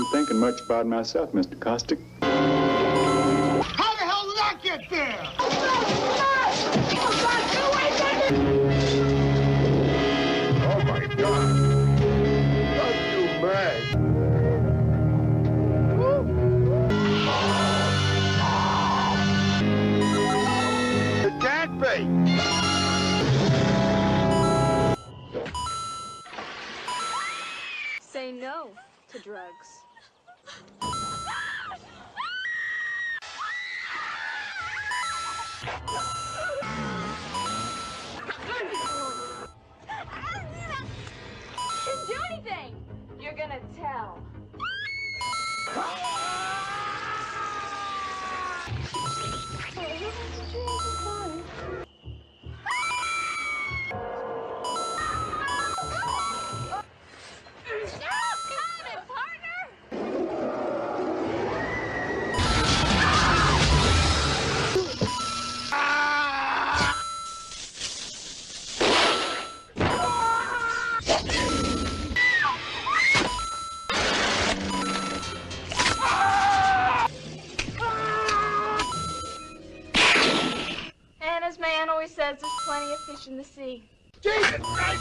wasn't thinking much about myself, Mr. Caustic. How the hell did I get there? Oh my God! Not you, man. It can't be. Say no to drugs. Didn't do anything. You're gonna tell. And as man always says, there's plenty of fish in the sea. Jesus Christ!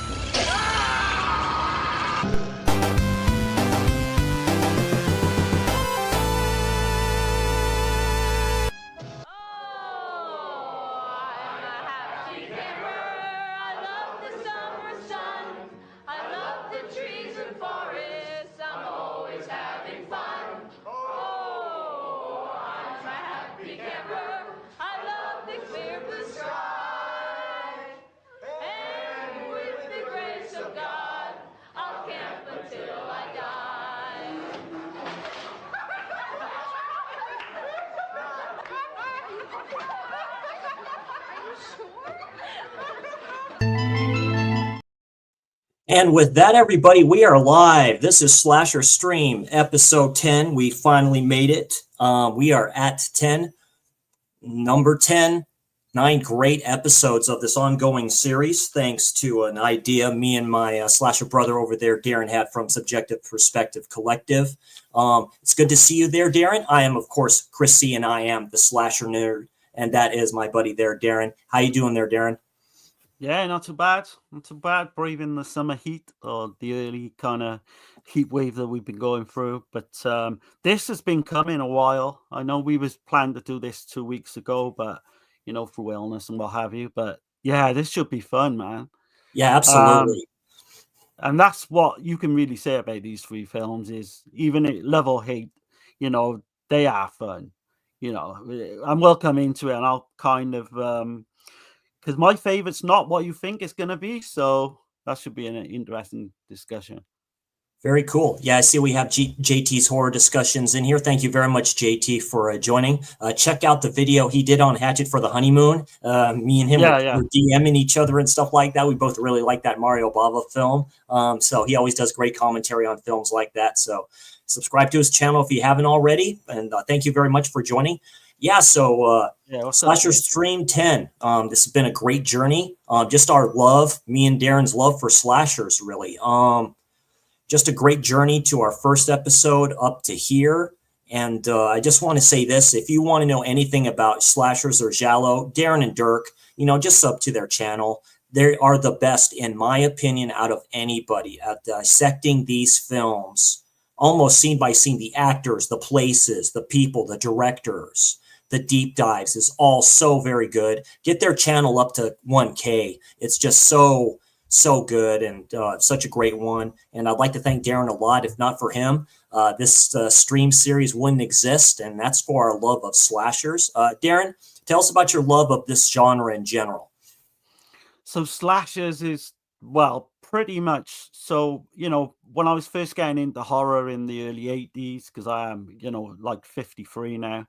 And with that, everybody, we are live. This is Slasher Stream, episode 10. We finally made it. We are at 10, number 10. 9 great episodes of this ongoing series, thanks to an idea me and my slasher brother over there, Darren, had from Subjective Perspective Collective. It's good to see you there, Darren. I am, of course, Chris C., and I am the Slasher Nerd, and that is my buddy there, Darren. How you doing there, Darren? Yeah, not too bad. Not too bad. Breathing the summer heat or the early kind of heat wave that we've been going through. But this has been coming a while. I know we was planned to do this 2 weeks ago, but you know, through illness and what have you. But yeah, this should be fun, man. Yeah, absolutely. And that's what you can really say about these 3 films is even at level hate, you know, they are fun. You know, and we'll come into it and I'll kind of because my favorite's not what you think it's going to be. So that should be an interesting discussion. Very cool. Yeah, I see we have JT's horror discussions in here. Thank you very much, JT, for joining. Check out the video he did on Hatchet for the Honeymoon. Me and him were DMing each other and stuff like that. We both really like that Mario Bava film. So he always does great commentary on films like that. So subscribe to his channel if you haven't already. And thank you very much for joining. Yeah, so Slasher Stream 10. This has been a great journey. Just our love, me and Darren's love for slashers, really. Just a great journey to our first episode up to here. And I just want to say this. If you want to know anything about slashers or giallo, Darren and Dirk, you know, just sub to their channel. They are the best, in my opinion, out of anybody at dissecting these films, almost scene by scene. The actors, the places, the people, the directors, the deep dives is all so very good. Get their channel up to 1K. It's just so good and such a great one. And I'd like to thank Darren a lot. If not for him, this stream series wouldn't exist. And that's for our love of slashers. Darren, tell us about your love of this genre in general. So slashers is, well, pretty much. So, you know, when I was first getting into horror in the early 80s, because I am, you know, like 53 now.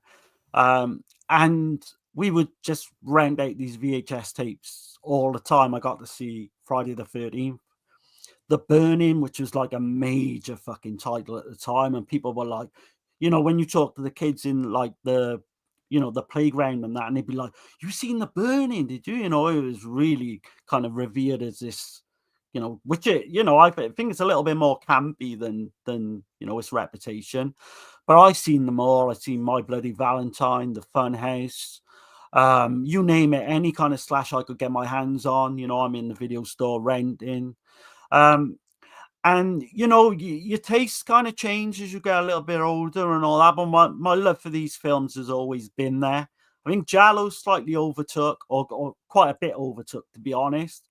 And we would just rent out these VHS tapes all the time. I got to see Friday the 13th, The Burning, which was like a major fucking title at the time. And people were like, you know, when you talk to the kids in like the, you know, the playground and that, and they'd be like, you seen The Burning, did you? You know, it was really kind of revered as this which I think it's a little bit more campy than its reputation. But I've seen them all. I've seen My Bloody Valentine, The Funhouse, you name it, any kind of slash I could get my hands on. I'm in the video store renting. And your taste kind of change as you get a little bit older and all that. But my love for these films has always been there. I think Giallo slightly overtook, or quite a bit overtook, to be honest.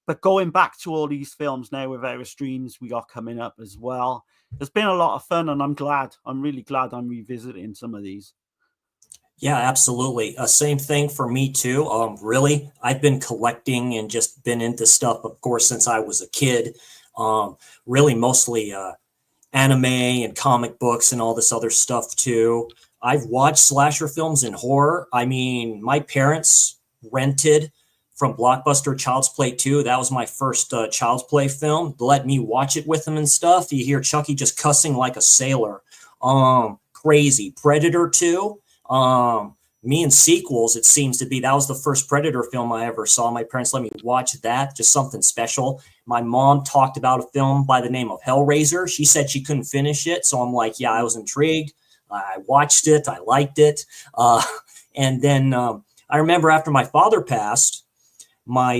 But going back to all these films now with various streams we got coming up as well, it's been a lot of fun, and I'm really glad I'm revisiting some of these. Yeah, absolutely. Same thing for me too. Really, I've been collecting and just been into stuff, of course, since I was a kid. Really mostly anime and comic books and all this other stuff too. I've watched slasher films and horror. I mean, my parents rented from Blockbuster Child's Play 2. That was my first Child's Play film. Let me watch it with them and stuff. You hear Chucky just cussing like a sailor. Crazy. Predator 2. Me and sequels, it seems to be. That was the first Predator film I ever saw. My parents let me watch that. Just something special. My mom talked about a film by the name of Hellraiser. She said she couldn't finish it. So I'm like, yeah, I was intrigued. I watched it. I liked it. And then I remember after my father passed, my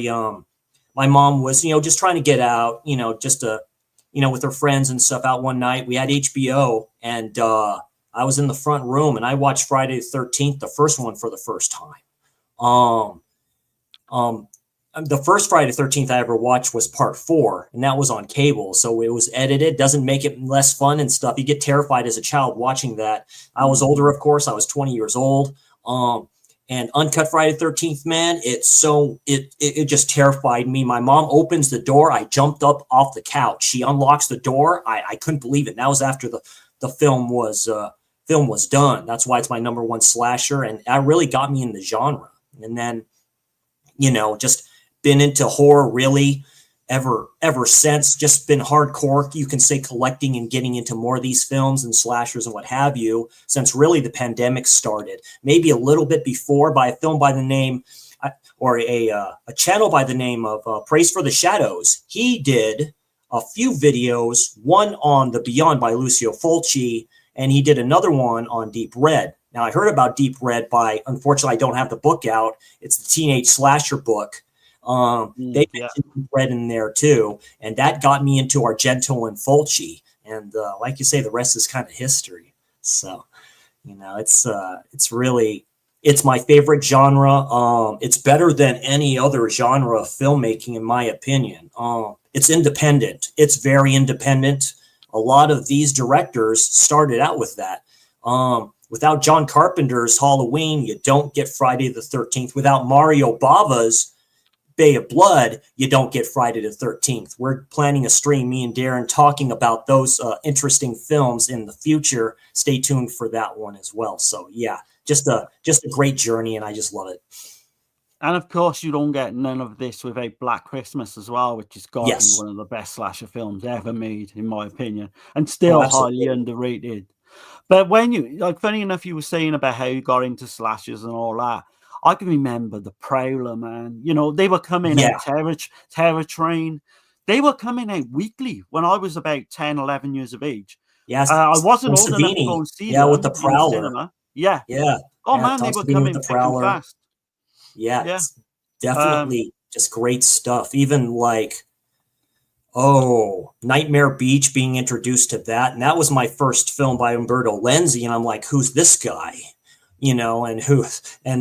mom was, just trying to get out, just with her friends and stuff out one night. We had HBO, and I was in the front room, and I watched Friday the 13th, the first one, for the first time. The first Friday the 13th I ever watched was part 4, and that was on cable. So it was edited, doesn't make it less fun and stuff. You get terrified as a child watching that. I was older, of course. I was 20 years old. And Uncut Friday the 13th, man, it just terrified me. My mom opens the door. I jumped up off the couch. She unlocks the door. I couldn't believe it. And that was after the film was done. That's why it's my number one slasher. And that really got me in the genre. And then, just been into horror really ever since. Just been hardcore, you can say, collecting and getting into more of these films and slashers and what have you since really the pandemic started. Maybe a little bit before, by a film by the name, or a channel by the name of Praise for the Shadows. He did a few videos, one on The Beyond by Lucio Fulci, and he did another one on Deep Red. Now, I heard about Deep Red unfortunately, I don't have the book out. It's the Teenage Slasher book. They mentioned Deep Red in there too, and that got me into Argento and Fulci. And like you say, the rest is kind of history. So, it's my favorite genre. It's better than any other genre of filmmaking, in my opinion. It's independent. It's very independent. A lot of these directors started out with that. Without John Carpenter's Halloween, you don't get Friday the 13th. Without Mario Bava's Bay of Blood, you don't get Friday the 13th. We're planning a stream, me and Darren, talking about those interesting films in the future. Stay tuned for that one as well. So yeah, just a great journey, and I just love it. And of course, you don't get none of this without Black Christmas as well, which has got to be one of the best slasher films ever made, in my opinion, and still highly underrated. But when funny enough, you were saying about how you got into slashers and all that. I can remember The Prowler, man. They were coming out, Terror Train. They were coming out weekly when I was about 10, 11 years of age. Yes. I wasn't old enough to go and see them. With The Prowler. Yeah. Oh, man, they were coming thick and fast. Yeah. Definitely just great stuff. Even Nightmare Beach, being introduced to that. And that was my first film by Umberto Lenzi. And I'm like, who's this guy? And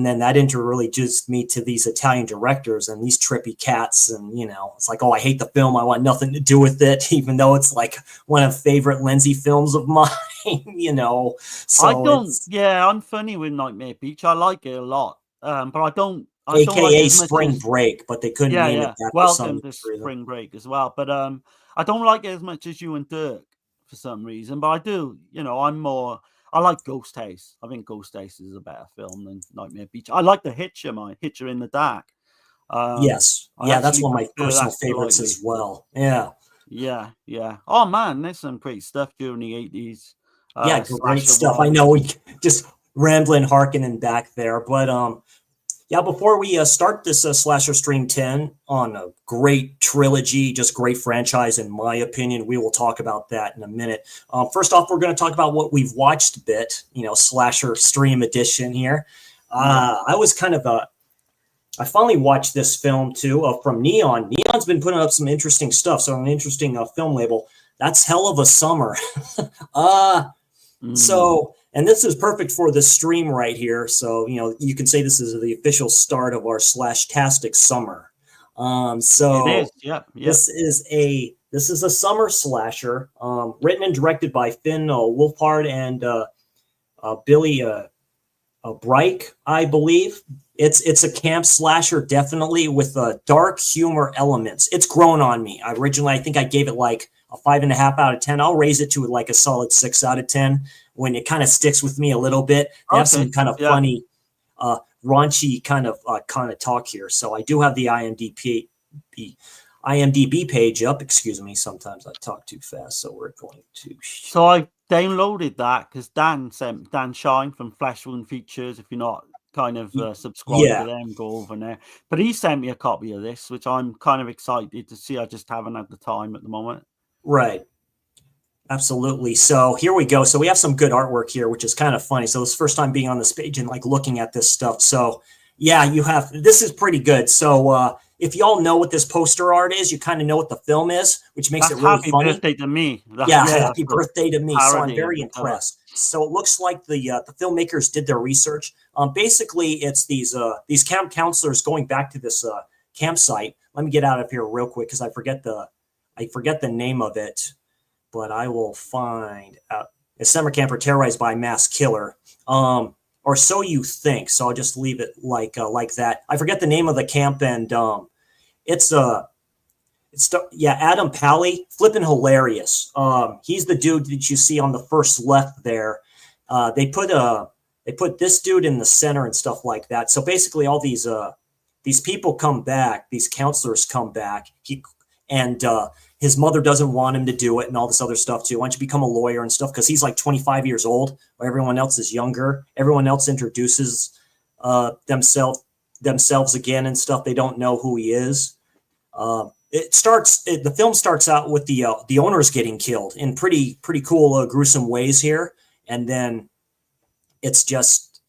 then that introduced me to these Italian directors and these trippy cats. And, it's like, I hate the film. I want nothing to do with it, even though it's like one of the favorite Lenzi films of mine, So I'm funny with Nightmare Beach. I like it a lot. But I don't AKA like Spring Break, but they couldn't name it that. Welcome to Spring Break as well. But I don't like it as much as you and Dirk for some reason. But I do, I like Ghost House. I think Ghost House is a better film than Nightmare Beach. I like The Hitcher, Hitcher in the Dark. Yes. That's one of my personal favorites as well. Yeah. Yeah. Oh, man, there's some great stuff during the 80s. Great stuff. I know we just rambling, harkening back there. But, Yeah, before we start this Slasher Stream 10 on a great trilogy, just great franchise, in my opinion, we will talk about that in a minute. First off, we're going to talk about what we've watched a bit, Slasher Stream edition here. I was kind of I finally watched this film too from Neon. Neon's been putting up some interesting stuff, so an interesting film label. That's Hell of a Summer. So, and this is perfect for the stream right here. So, you can say this is the official start of our Slashtastic summer. So it is. Yeah. This is a summer slasher, written and directed by Finn Wolfhard and Billy Breich, I believe. It's a camp slasher, definitely, with dark humor elements. It's grown on me. I think I gave it like a 5.5 out of 10. I'll raise it to like a solid 6 out of 10 when it kind of sticks with me a little bit. They have some kind of funny, raunchy kind of talk here. So I do have the IMDb page up. Excuse me. Sometimes I talk too fast, so we're going to. So I downloaded that because Dan Shine from Flesh Wound Features. If you're not kind of subscribed to them, go over there. But he sent me a copy of this, which I'm kind of excited to see. I just haven't had the time at the moment. Right. Absolutely. So here we go. So we have some good artwork here, which is kind of funny. So this is the first time being on this page and like looking at this stuff. So yeah, this is pretty good. So if y'all know what this poster art is, you kind of know what the film is, which makes it really funny. Happy birthday to me. Happy birthday to me. So I'm very impressed. So it looks like the filmmakers did their research. Basically, it's these camp counselors going back to this campsite. Let me get out of here real quick because I forget the name of it, but I will find out. A summer camper terrorized by a mass killer, or so you think. So I'll just leave it like that. I forget the name of the camp, and it's Adam Pally, flipping hilarious. He's the dude that you see on the first left there. They put this dude in the center and stuff like that. So basically, all these people come back, these counselors come back. His mother doesn't want him to do it and all this other stuff too. Why don't you become a lawyer and stuff? Because he's like 25 years old, while everyone else is younger. Everyone else introduces themselves again and stuff. They don't know who he is. The film starts out with the owners getting killed in pretty cool, gruesome ways here, and then it just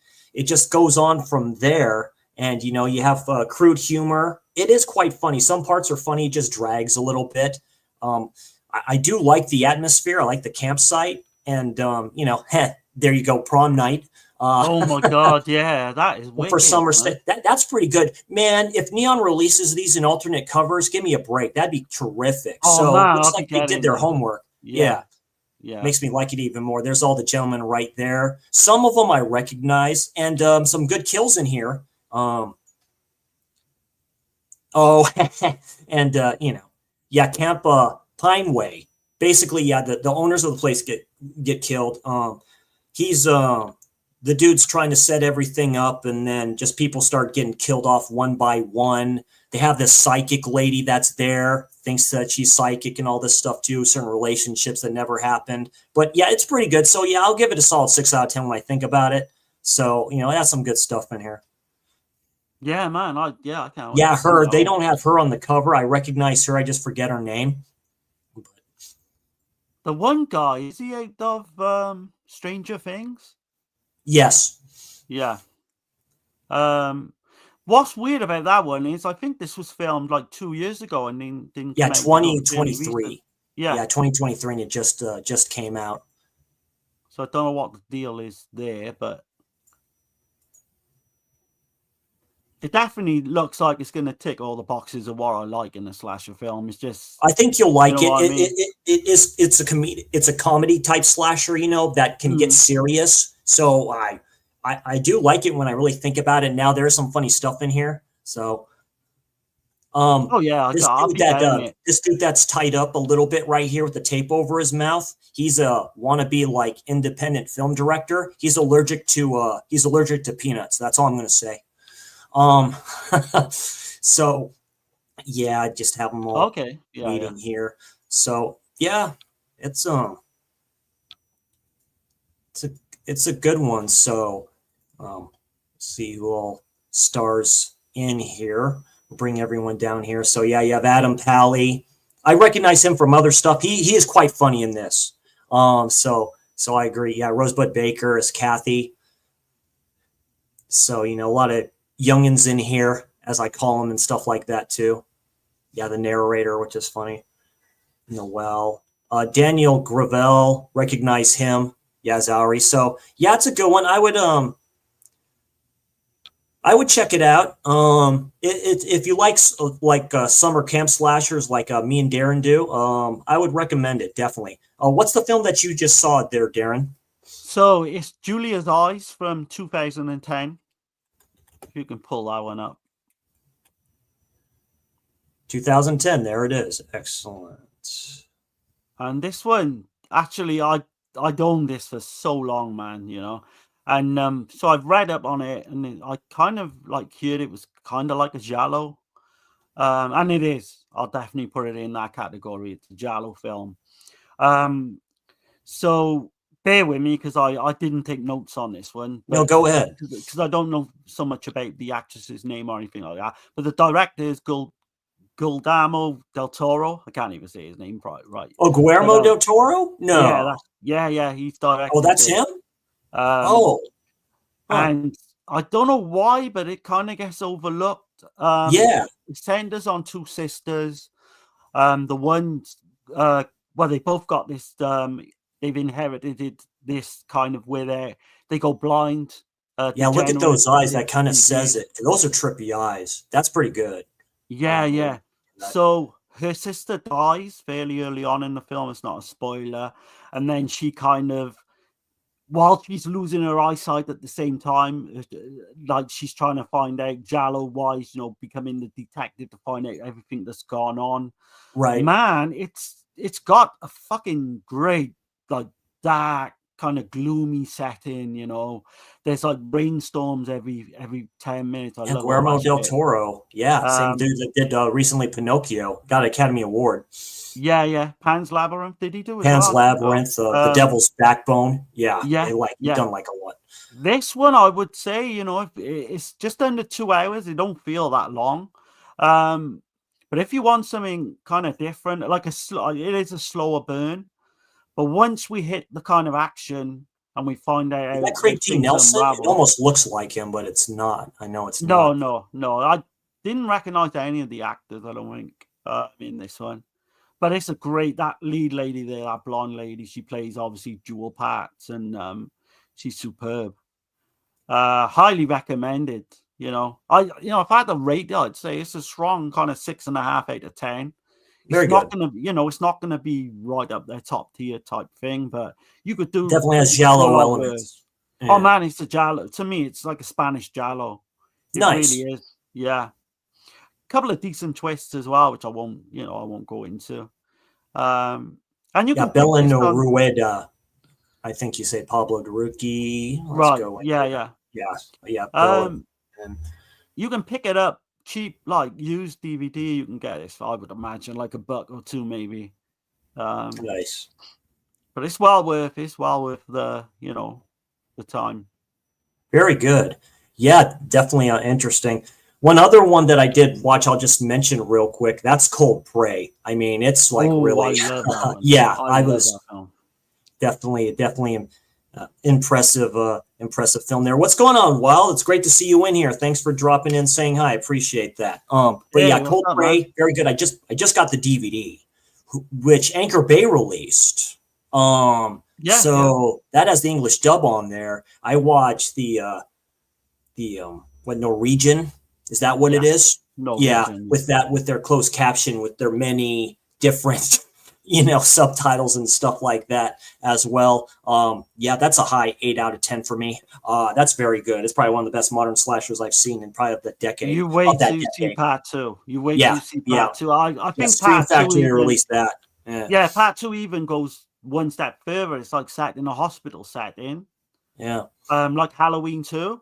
goes on from there. And you have crude humor. It is quite funny. Some parts are funny, just drags a little bit. I do like the atmosphere. I like the campsite, and there you go, prom night. Oh my god, yeah, that is wicked, for summer. That's pretty good, man. If Neon releases these in alternate covers, give me a break. That'd be terrific. Oh, man, looks like they did their homework. Yeah. Makes me like it even more. There's all the gentlemen right there. Some of them I recognize, and some good kills in here. Camp Pineway. Basically, the owners of the place get killed. He's the dude's trying to set everything up, and then just people start getting killed off one by one. They have this psychic lady that's there, thinks that she's psychic and all this stuff too, certain relationships that never happened. But yeah, it's pretty good. So yeah, I'll give it a solid 6 out of 10 when I think about it. So, it has some good stuff in here. Yeah, man. I can't wait. Yeah, her. They don't have her on the cover. I recognize her. I just forget her name. The one guy, is he out of Stranger Things? Yes. Yeah. What's weird about that one is I think this was filmed like 2 years ago and then didn't. Yeah, 2023. Yeah, 2023, and it just came out. So I don't know what the deal is there, but it definitely looks like it's going to tick all the boxes of what I like in a slasher film. It's just, I think you'll like it. It's a comedy type slasher, that can get serious. So I do like it when I really think about it. Now there's some funny stuff in here. So, this dude that's tied up a little bit right here with the tape over his mouth. He's a wannabe like independent film director. He's allergic to peanuts. That's all I'm going to say. So yeah, I just have them all waiting here. So yeah, it's a good one. So, see who all stars in here. Bring everyone down here. So yeah, you have Adam Pally. I recognize him from other stuff. He is quite funny in this. So I agree. Yeah, Rosebud Baker is Kathy. So, you know, a lot of youngins in here, as I call them, and stuff like that too. Yeah, the narrator, which is funny. Noel. Daniel Gravel, recognize him. Yeah, Zowry. So yeah, it's a good one. I would check it out. If you like summer camp slashers like me and Darren do, I would recommend it, definitely. What's the film that you just saw there, Darren? So it's Julia's Eyes from 2010. If you can pull that one up. 2010, there it is. Excellent. And this one, actually, I'd owned this for so long, man, you know. And so I've read up on it, and I kind of like heard it was kind of like a giallo. And it is. I'll definitely put it in that category. It's a giallo film. So bear with me because I didn't take notes on this one. No, go ahead. Because I don't know so much about the actress's name or anything like that. But the director is Guillermo del Toro. I can't even say his name right. Oh, Guillermo del Toro? No. Yeah, he's directed. Oh, that's him? And I don't know why, but it kind of gets overlooked. Yeah. It centers on two sisters. The ones, they both got this, they've inherited this kind of where they go blind. Yeah, look at those eyes. That kind of says it. Those are trippy eyes. That's pretty good. Yeah. So her sister dies fairly early on in the film. It's not a spoiler. And then she kind of, while she's losing her eyesight at the same time, like she's trying to find out Giallo-wise, you know, becoming the detective to find out everything that's gone on. Right. Man, it's got a fucking great, like, dark, kind of gloomy setting, you know. There's like rainstorms every 10 minutes. I love Guillermo del Toro. Yeah, same dude that did recently Pinocchio. Got an Academy Award. Yeah. Pan's Labyrinth. Did he do it? Pan's Labyrinth, The Devil's Backbone. Yeah. Done like a lot. This one, I would say, you know, it's just under 2 hours. It don't feel that long. But if you want something kind of different, like it is a slower burn. But once we hit the kind of action and we find out, is that Craig T. Nelson? It almost looks like him, but it's not. I know it's not. No. I didn't recognize any of the actors. I don't think in this one. But it's a great, that lead lady there, that blonde lady. She plays obviously dual parts, and she's superb. Highly recommended. You know, if I had to rate it, I'd say it's a strong kind of 6.5 out of 10. Very good. It's not gonna be right up there top tier type thing, but you could do definitely has giallo elements. Yeah. Oh man, it's a giallo. To me, it's like a Spanish giallo. It really is. Yeah. A couple of decent twists as well, which I won't go into. And you can Belen Rueda. I think you say Pablo Derucchi. Right. Yeah. You can pick it up cheap, like used DVD. You can get this, I would imagine, like $1 or $2 maybe. Nice. But it's well worth the the time. Very good. Yeah, definitely interesting. One other one that I did watch, I'll just mention real quick. That's Cold Prey. I mean, it's like really, I was definitely impressive film there. What's going on, Well? It's great to see you in here. Thanks for dropping in, saying hi. Appreciate that. But Cold Prey, very good. I just got the DVD, which Anchor Bay released. That has the English dub on there. I watched the Norwegian. Is that what it is? Norwegian. With their closed caption, with their many different subtitles and stuff like that as well. That's a high 8 out of 10 for me. That's very good. It's probably one of the best modern slashers I've seen in probably the decade. You wait till you see part 2. You wait till you see part 2. I think Scream Factory released that. Yeah, part 2 even goes one step further. It's like set in a hospital setting. Yeah. Like Halloween 2.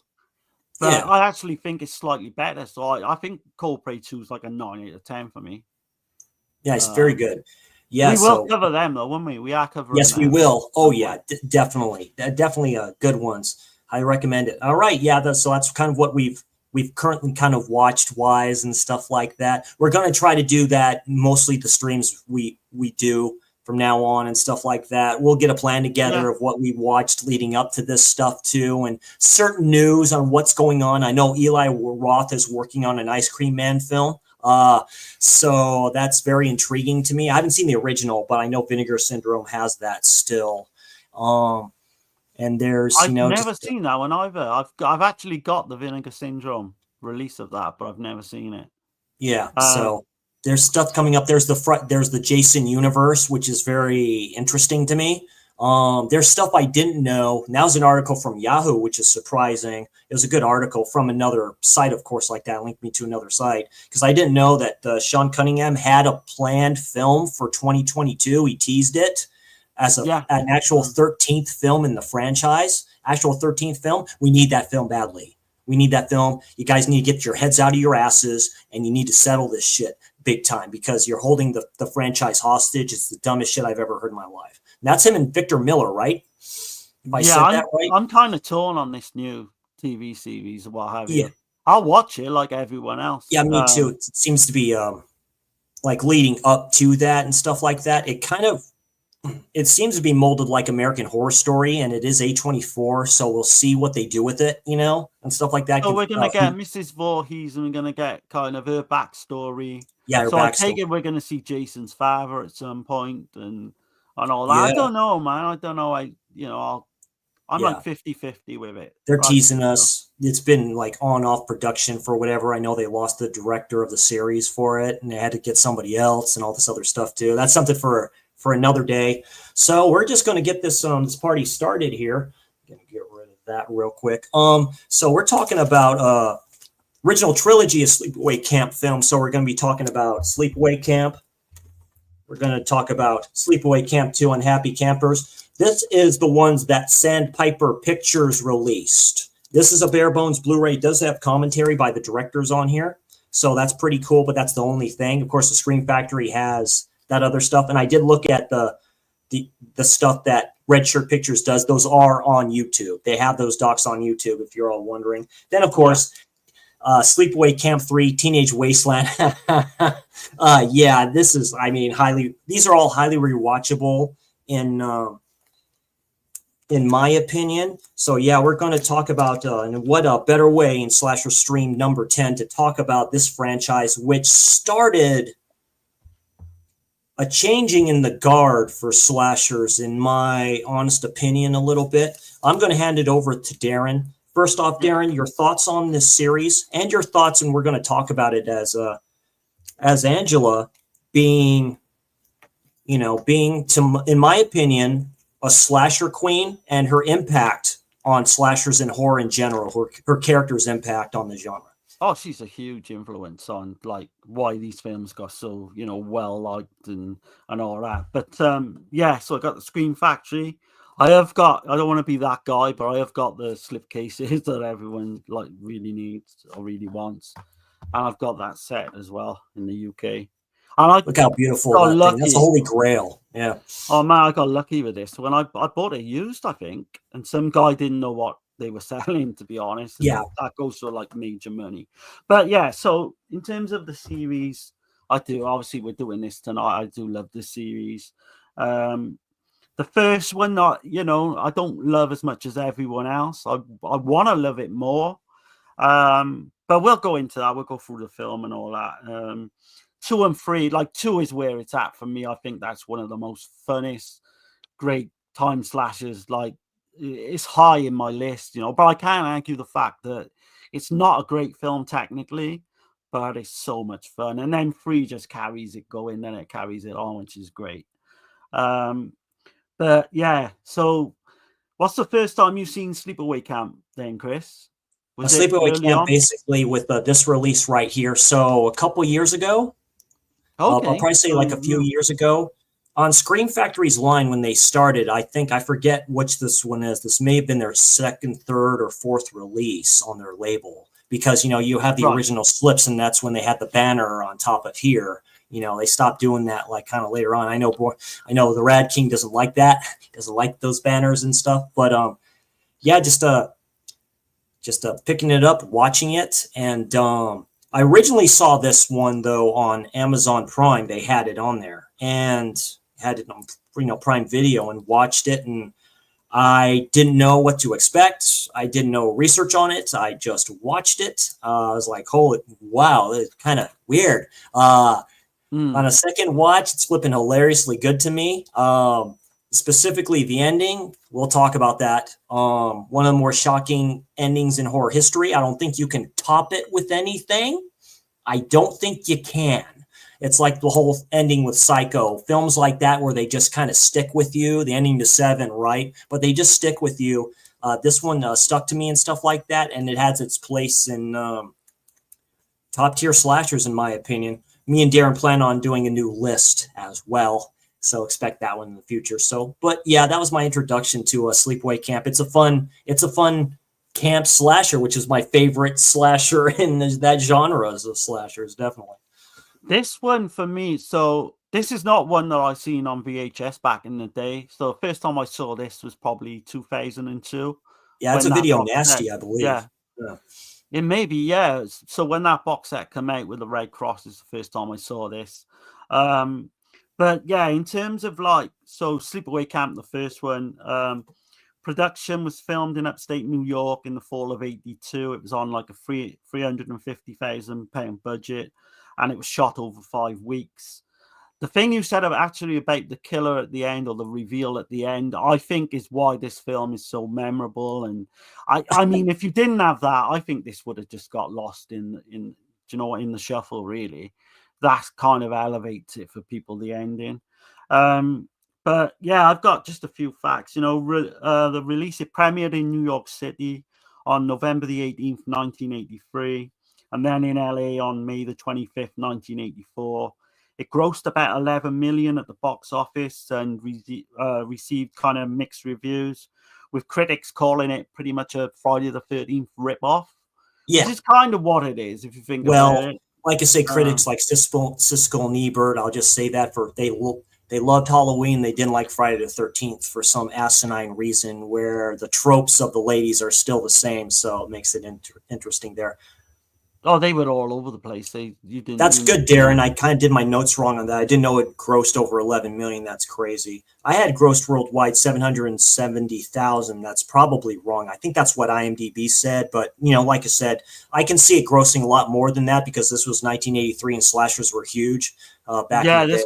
But I actually think it's slightly better. So I think Cold Prey 2 is like a 9 out of 10 for me. Yeah, it's very good. Yeah, we will cover them though, won't we? We are covering. Yes, we will. Oh yeah, definitely, definitely good ones. I recommend it. All right, so that's kind of what we've we've currently kind of watched wise and stuff like that. We're going to try to do that mostly the streams we do from now on and stuff like that. We'll get a plan together of what we watched leading up to this stuff too, and certain news on what's going on. I know Eli Roth is working on an Ice Cream Man film. So that's very intriguing to me. I haven't seen the original, but I know Vinegar Syndrome has that still. And there's, I've never seen that one either. I've actually got the Vinegar Syndrome release of that, but I've never seen it. Yeah. So there's stuff coming up. There's the Jason universe, which is very interesting to me. There's stuff I didn't know. And that was an article from Yahoo, which is surprising. It was a good article from another site, of course, like that. Linked me to another site because I didn't know that Sean Cunningham had a planned film for 2022. He teased it as an actual 13th film in the franchise. Actual 13th film. We need that film badly. We need that film. You guys need to get your heads out of your asses and you need to settle this shit big time because you're holding the franchise hostage. It's the dumbest shit I've ever heard in my life. And that's him and Victor Miller, right? If I said that right? I'm kind of torn on this new TV series or what have you. I'll watch it like everyone else. Yeah, me too. It seems to be like leading up to that and stuff like that. It seems to be molded like American Horror Story, and it is A24, so we'll see what they do with it, and stuff like that. So we're going to get Mrs. Voorhees, and we're going to get kind of her backstory. Yeah, her so backstory. I take it we're going to see Jason's father at some point, and all that. Yeah. I don't know, man. I don't know. I'm like 50-50 with it. They're teasing us. It's been like on-off production for whatever. I know they lost the director of the series for it, and they had to get somebody else and all this other stuff too. That's something for another day. So we're just going to get this party started here. I'm going to get rid of that real quick. So we're talking about original trilogy of Sleepaway Camp films. So we're going to be talking about Sleepaway Camp. We're going to talk about Sleepaway Camp 2 and Happy Campers. This is the ones that Sandpiper Pictures released. This is a bare bones Blu-ray. It does have commentary by the directors on here. So that's pretty cool, but that's the only thing. Of course, the Scream Factory has that other stuff. And I did look at the stuff that Red Shirt Pictures does. Those are on YouTube. They have those docs on YouTube, if you're all wondering. Then, of course, Sleepaway Camp 3, Teenage Wasteland. This is, these are all highly rewatchable in my opinion. So, we're going to talk about, and what a better way in Slasher Stream number 10 to talk about this franchise, which started a changing in the guard for slashers, in my honest opinion, a little bit. I'm going to hand it over to Darren. First off, Darren, your thoughts on this series and your thoughts, and we're going to talk about it as Angela being, in my opinion, a slasher queen and her impact on slashers and horror in general, her character's impact on the genre. Oh, she's a huge influence on like why these films got so, well liked and all that. But so I got the Scream Factory. I don't want to be that guy, but I have got the slipcases that everyone like really needs or really wants. And I've got that set as well in the UK. And look how beautiful that thing. That's a holy grail. Yeah. Oh man, I got lucky with this. When I bought it used, I think, and some guy didn't know what they were selling, to be honest. Yeah, that goes for like major money. But so in terms of the series, I do. Obviously, we're doing this tonight. I do love the series. The first one, I don't love as much as everyone else. I want to love it more. But we'll go into that. We'll go through the film and all that. 2 and 3, like 2 is where it's at for me. I think that's one of the most funnest, great time slashers. Like, it's high in my list, but I can't argue the fact that it's not a great film technically, but it's so much fun. And then 3 just carries it going, then it carries it on, which is great. But so what's the first time you've seen Sleepaway Camp then, Chris? Sleepaway Camp basically with this release right here. So a couple years ago, I'll probably say like a few years ago, on Scream Factory's line when they started, I forget which this one is. This may have been their second, third, or fourth release on their label because, you have the original slips, and that's when they had the banner on top of here. They stopped doing that like kind of later on. I know the Rad King doesn't like that. He doesn't like those banners and stuff. But just picking it up, watching it, and I originally saw this one though on Amazon Prime. They had it on there and had it on Prime Video, and watched it, and I didn't know what to expect. I didn't know research on it. I just watched it. I was like, holy wow, it's kind of weird. On a second watch, it's flipping hilariously good to me. Specifically the ending, we'll talk about that. One of the more shocking endings in horror history. I don't think you can top it with anything. I don't think you can. It's like the whole ending with Psycho. Films like that where they just kind of stick with you. The ending to Seven, right? But they just stick with you. This one stuck to me and stuff like that, and it has its place in top-tier slashers, in my opinion. Me and Darren plan on doing a new list as well, so expect that one in the future. So, but yeah, that was my introduction to Sleepaway Camp. It's a fun camp slasher, which is my favorite slasher in that genre of slashers, definitely. This one for me, so this is not one that I seen on VHS back in the day. So the first time I saw this was probably 2002. Yeah, it's a video nasty, I believe. Yeah. It may be, yeah. So when that box set came out with the Red Cross is the first time I saw this. But yeah, in terms of so Sleepaway Camp, the first one, production was filmed in upstate New York in the fall of '82. It was on like a £350,000 budget, and it was shot over 5 weeks. The thing you said about the killer at the end, or the reveal at the end, I think is why this film is so memorable. And I mean, if you didn't have that, I think this would have just got lost in the shuffle, really. That kind of elevates it for people, the ending. But yeah, I've got just a few facts. The release, it premiered in New York City on November the 18th, 1983. And then in LA on May the 25th, 1984. It grossed about 11 million at the box office and received kind of mixed reviews, with critics calling it pretty much a Friday the 13th ripoff. Yeah. Which is kind of what it is, if you think about it. Like I say, critics like Siskel and Ebert, I'll just say that they loved Halloween. They didn't like Friday the 13th for some asinine reason, where the tropes of the ladies are still the same. So it makes it interesting there. Oh, they were all over the place. That's good, Darren. I kind of did my notes wrong on that. I didn't know it grossed over 11 million. That's crazy. I had grossed worldwide 770,000. That's probably wrong. I think that's what IMDb said. But, like I said, I can see it grossing a lot more than that, because this was 1983 and slashers were huge back in the day.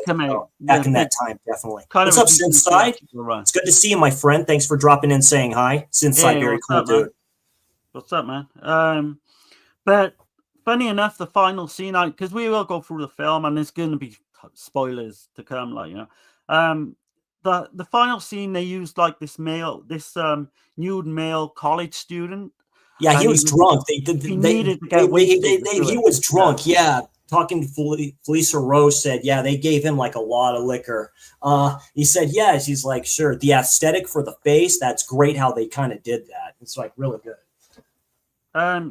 Back in that time, definitely. What's up, Synthside? It's good to see you, my friend. Thanks for dropping in, saying hi. Synthside, very cool, dude. What's up, man? But funny enough, the final scene, because we will go through the film, and there's going to be spoilers to come, the final scene, they used this nude male college student. Yeah, he was drunk. He was drunk. Yeah, talking to Felicia Rose said, yeah, they gave him a lot of liquor. He said, yeah. She's like, sure. The aesthetic for the face, that's great how they kind of did that. It's really good.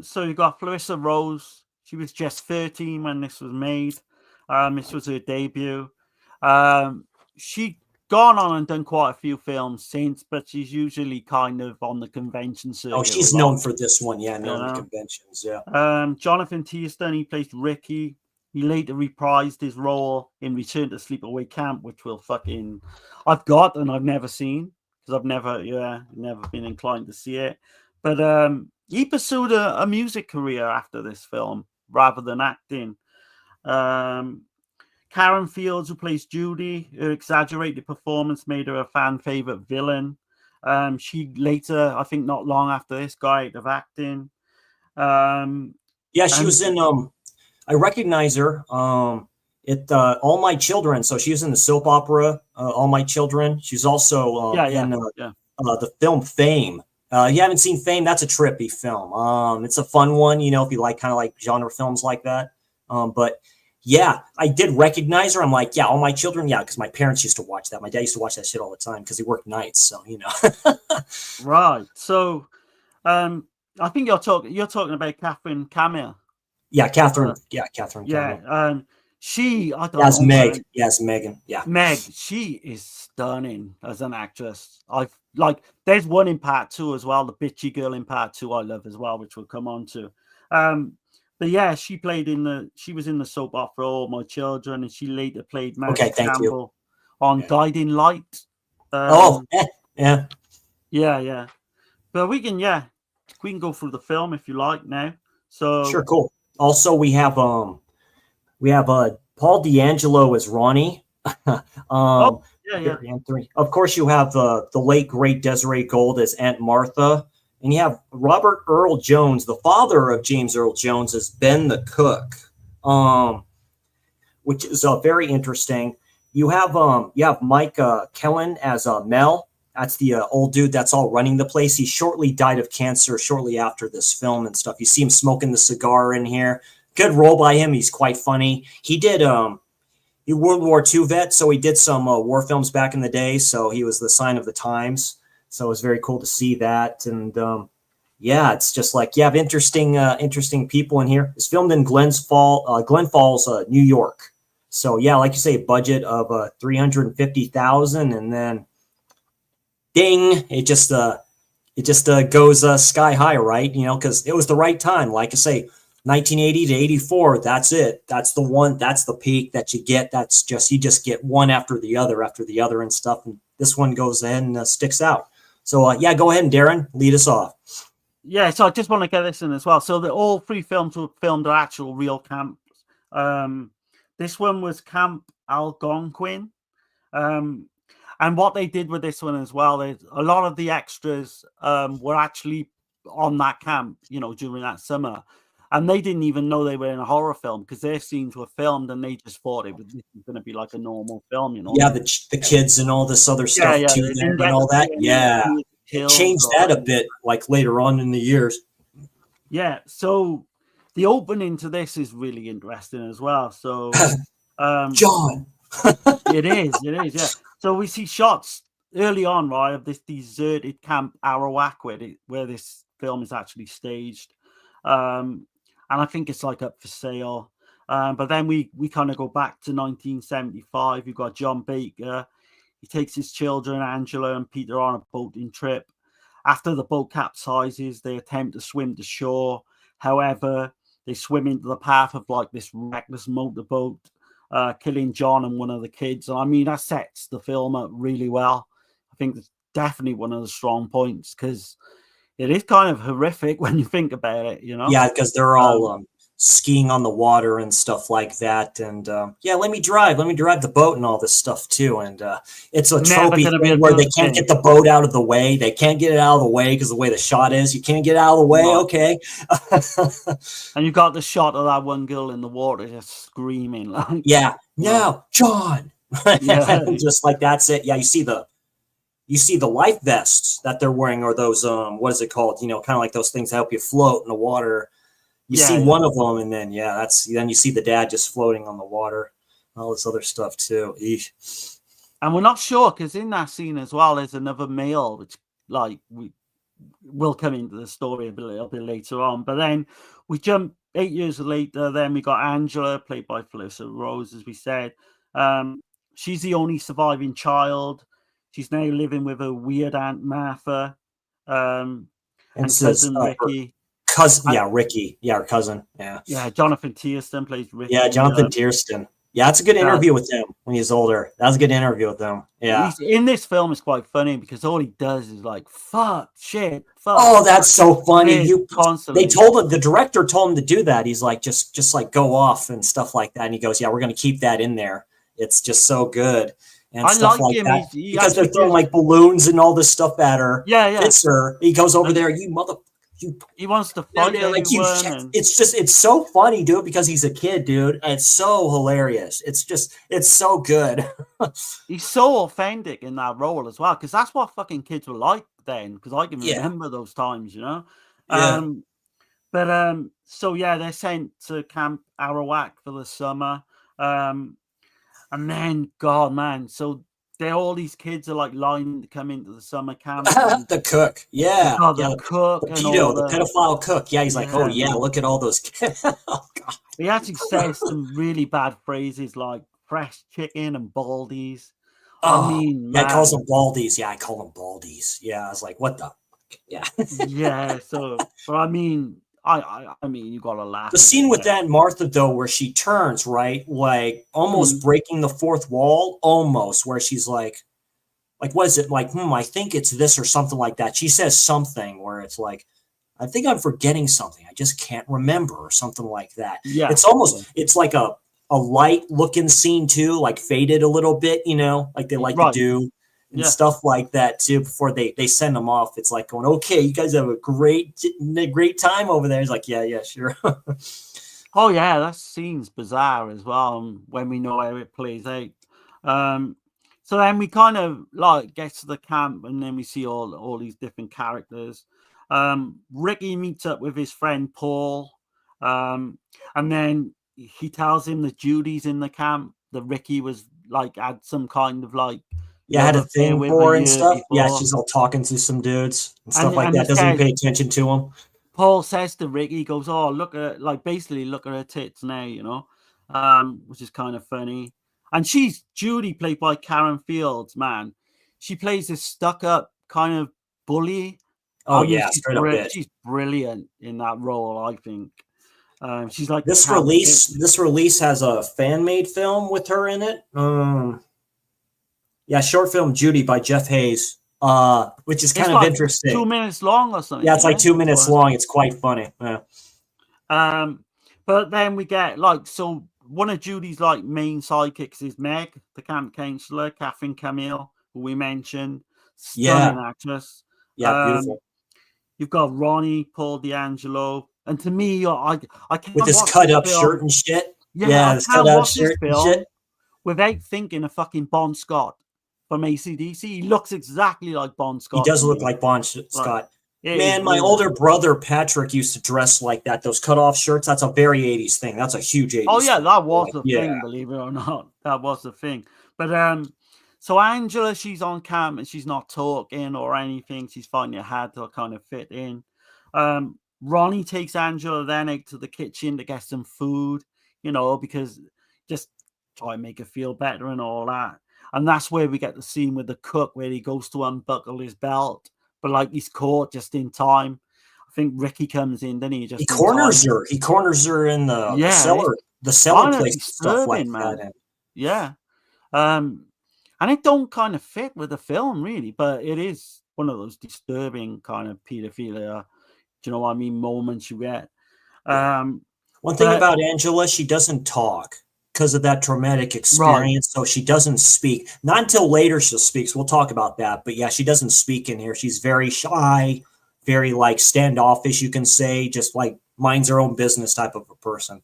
So you got Felicia Rose. She was just 13 when this was made. This was her debut. She'd gone on and done quite a few films since, but she's usually kind of on the convention circuit. Oh, she's known for this one, yeah, known the conventions, yeah. Jonathan Teaston, he plays Ricky. He later reprised his role in Return to Sleepaway Camp, which I've got and I've never seen, because I've never been inclined to see it. But he pursued a music career after this film, rather than acting. Karen Fields, who plays Judy, her exaggerated performance made her a fan favorite villain. She later, I think not long after this, got out of acting. She was in, I recognize her, All My Children. So she was in the soap opera, All My Children. She's also in the film Fame. You haven't seen Fame? That's a trippy film. It's a fun one, if you like genre films like that. But yeah, I did recognize her. I'm like, yeah, All My Children. Yeah, because my parents used to watch that. My dad used to watch that shit all the time because he worked nights. So, Right. So, I think you're talking about Catherine Camille. Yeah, Catherine. Yeah, Catherine. Yeah. I don't Yes, know. Meg. Man. Yes, Megan. Yeah. Meg, she is stunning as an actress. There's one in part 2 as well, the bitchy girl in part 2 I love as well, which we'll come on to. But yeah, she was in the soap opera All My Children, and she later played Mary Campbell on Guiding Light. Yeah. Yeah. But we can go through the film if you like now. So sure, cool. Also, we have Paul D'Angelo as Ronnie. Of course, you have the late great Desiree Gold as Aunt Martha, and you have Robert Earl Jones, the father of James Earl Jones, as Ben the cook, which is very interesting. You have Mike Kellen as Mel. That's the old dude that's all running the place. He shortly died of cancer shortly after this film and stuff. You see him smoking the cigar in here. Good role by him. He's quite funny. He did he World War II vet, so he did some war films back in the day. So he was the sign of the times. So it was very cool to see that. And it's just like you have interesting people in here. It's filmed in Glen Falls, New York. So yeah, like you say, budget of $350,000, and then ding, it just goes sky high, right? Because it was the right time. Like I say, 1980 to 84, that's it. That's the one. That's the peak that you get. You just get one after the other and stuff. And this one goes ahead and sticks out. So go ahead, Darren, lead us off. Yeah, so I just want to get this in as well. So all 3 films were filmed at actual real camps. This one was Camp Algonquin. And what they did with this one as well is a lot of the extras were actually on that camp, during that summer. And they didn't even know they were in a horror film because their scenes were filmed and they just thought it was going to be like a normal film, Yeah, the kids and all this other stuff too and all that. Yeah, it changed that a bit like later on in the years. Yeah, so the opening to this is really interesting as well. So, John. It is, yeah. So we see shots early on, right, of this deserted Camp Arawak where this film is actually staged. And I think it's like up for sale. But then we kind of go back to 1975. You've got John Baker. He takes his children, Angela and Peter, on a boating trip. After the boat capsizes, they attempt to swim to shore. However, they swim into the path of like this reckless motorboat, killing John and one of the kids. And I mean, that sets the film up really well. I think it's definitely one of the strong points because it is kind of horrific when you think about it, Yeah, because they're all skiing on the water and stuff like that. And let me drive the boat and all this stuff too. And it's a tropey thing where they can't get the boat out of the way. They can't get it out of the way because the way the shot is, you can't get it out of the way. No. Okay. And you got the shot of that one girl in the water just screaming like, no, John. Just like that's it. Yeah, you see the life vests that they're wearing, or those what is it called? Kind of like those things that help you float in the water. You see one of them, and then then you see the dad just floating on the water, all this other stuff too. Eesh. And we're not sure because in that scene as well, there's another male, which like we will come into the story a little bit later on. But then we jump 8 years later. Then we got Angela, played by Felissa Rose, as we said. She's the only surviving child. She's now living with her weird Aunt Martha and cousin Ricky. Ricky. Yeah, her cousin. Yeah. Yeah, Jonathan Tiersten plays Ricky. Yeah, Jonathan Tiersten. Yeah, that's a good interview with him when he's older. That was a good interview with him. Yeah. In this film, it's quite funny because all he does is like, fuck, shit, fuck. Oh, that's so funny. Constantly. The director told him to do that. He's like, just like go off and stuff like that. And he goes, yeah, we're going to keep that in there. It's just so good. And stuff like that. Because they're throwing like balloons and all this stuff at her. Yeah. It's her. He goes over there, you mother. He wants to fight everyone. It's so funny, dude, because he's a kid, dude. And it's so hilarious. It's so good. He's so authentic in that role as well, because that's what fucking kids were like then. Because I can remember those times, Yeah. So they're sent to Camp Arawak for the summer. And then, God, man, so all these kids are like lining to come into the summer camp. The cook, yeah, the cook, the pedo, the pedophile cook. Yeah, he's like, oh yeah, look at all those kids. Oh god. He actually says some really bad phrases like fresh chicken and baldies. Oh, I mean, yeah, he calls them baldies. Yeah, I call them baldies. Yeah, I was like, what the? Yeah. Yeah. So, but I mean, I mean, you gotta laugh. The scene with that Martha though, where she turns right, like almost breaking the fourth wall, almost, where she's like, what is it like? I think it's this or something like that. She says something where it's like, I think I'm forgetting something. I just can't remember, or something like that. Yeah, it's like a light looking scene too, like faded a little bit, like they like to do and stuff like that too before they send them off. It's like going, okay, you guys have a great time over there. It's like, yeah, sure. Oh yeah, that scene's bizarre as well. When we know how it plays out. So then we kind of like get to the camp, and then we see all these different characters. Ricky meets up with his friend Paul, and then he tells him that Judy's in the camp, that Ricky was like had some kind of like had a thing for her and stuff. Before. Yeah, she's all talking to some dudes and stuff like that. Doesn't pay attention to him. Paul says to Ricky, he goes, "Oh, look at basically look at her tits now, which is kind of funny." And she's Judy, played by Karen Fields. Man, she plays this stuck-up kind of bully. Oh yeah, straight up. She's brilliant in that role, I think. She's like this release. This release has a fan-made film with her in it. Yeah, short film Judy by Jeff Hayes. Which is kind of interesting. 2 minutes long or something. Yeah, it's like 2 minutes long. It's quite funny. Yeah. But then we get one of Judy's main sidekicks is Meg, the camp counselor, Catherine Camille, who we mentioned. Stunning actress. Yeah, beautiful. You've got Ronnie, Paul D'Angelo, and to me, I can't with his cut up shirt and shit. Yeah, his cut up shirt and shit. Without thinking of fucking Bon Scott from AC/DC. He looks exactly like Bon Scott. He does look like Bon Scott. Man, my older brother Patrick used to dress like that. Those cut-off shirts, that's a very 80s thing. That's a huge 80s Oh, yeah, thing. that was the thing, believe it or not. That was the thing. But so Angela, she's on camp and she's not talking or anything. She's finding it hard to kind of fit in. Ronnie takes Angela then out to the kitchen to get some food, because just try and make her feel better and all that. And that's where we get the scene with the cook where he goes to unbuckle his belt. But he's caught just in time. I think Ricky comes in, then he corners her. He corners her in the cellar place, stuff like that. Yeah. And it don't kind of fit with the film really, but it is one of those disturbing kind of pedophilia, do you know what I mean, moments you get. One thing about Angela, she doesn't talk because of that traumatic experience. So she doesn't speak. Not until later she'll speak. So we'll talk about that. But yeah, she doesn't speak in here. She's very shy, very standoffish, you can say, just minds her own business type of a person.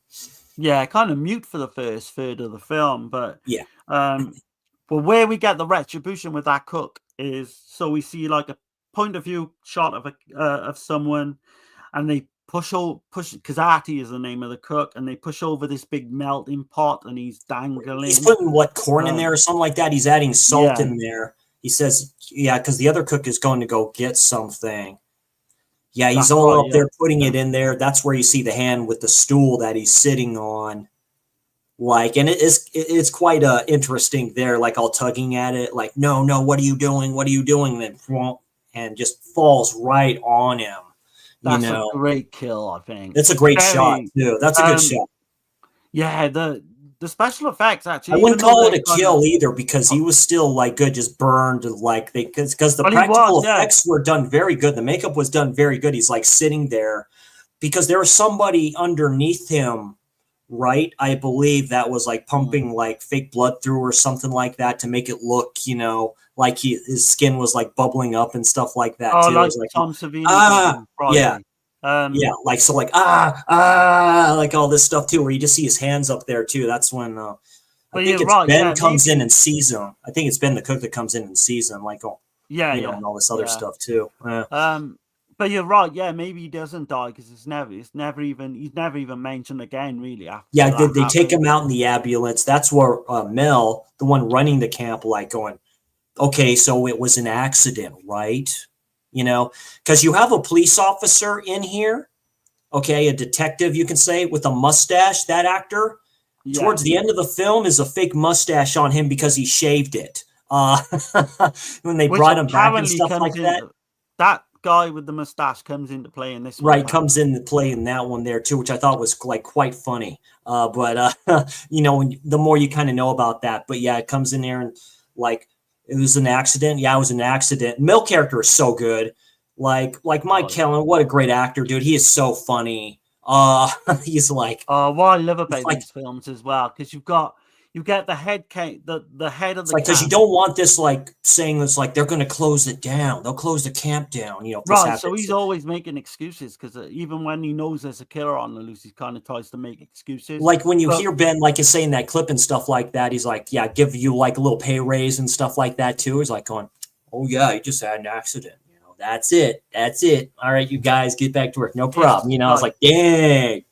Yeah, kind of mute for the first third of the film. But yeah. But where we get the retribution with that cook is, so we see a point of view shot of someone, and they push because Artie is the name of the cook, and they push over this big melting pot, and he's dangling. He's putting corn in there or something like that. He's adding salt in there. He says, because the other cook is going to go get something. Yeah, he's up there putting it in there. That's where you see the hand with the stool that he's sitting on. And it's quite interesting there, all tugging at it, no, what are you doing? What are you doing? And just falls right on him. That's a great kill, I think. It's a great shot, too. That's a good shot. Yeah, the special effects, actually. I wouldn't call it a kill either, because he was still, good, just burned, because the practical effects were done very good. The makeup was done very good. He's, sitting there, because there was somebody underneath him, right? I believe that was, pumping, fake blood through or something like that to make it look, his skin was bubbling up and stuff like that too. Tom Savini. Yeah. All this stuff too, where you just see his hands up there too. That's when I think it's Ben comes in and sees him. I think it's Ben the cook that comes in and sees him, and all this other stuff too. But you're right. Yeah, maybe he doesn't die because he's never even mentioned again. Really. They take him out in the ambulance. That's where Mel, the one running the camp, going, okay, so it was an accident, right? You know, because you have a police officer in here, okay, a detective, you can say, with a mustache. That actor, towards the end of the film, is a fake mustache on him because he shaved it. When they brought him back and stuff like that. That guy with the mustache comes into play in this one. Right, comes into play in that one there too, which I thought was like quite funny. But you know, the more you kind of know about that, but yeah, it comes in there and like it was an accident. Yeah, it was an accident. Male character is so good. Like Mike Kellen, what a great actor, dude. He is so funny. He's like, what I love about these films as well, because you get the head the head of the like, because you don't want this like saying it's like they're going to close it down. They'll close the camp down. You know, right? So he's always making excuses because even when he knows there's a killer on the loose, he kind of tries to make excuses. Like when you hear Ben like is saying that clip and stuff like that, he's like, "Yeah, give you like a little pay raise and stuff like that too." He's like going, "Oh yeah, he just had an accident. You know, that's it. All right, you guys get back to work. No problem." You know, I was like, "Dang."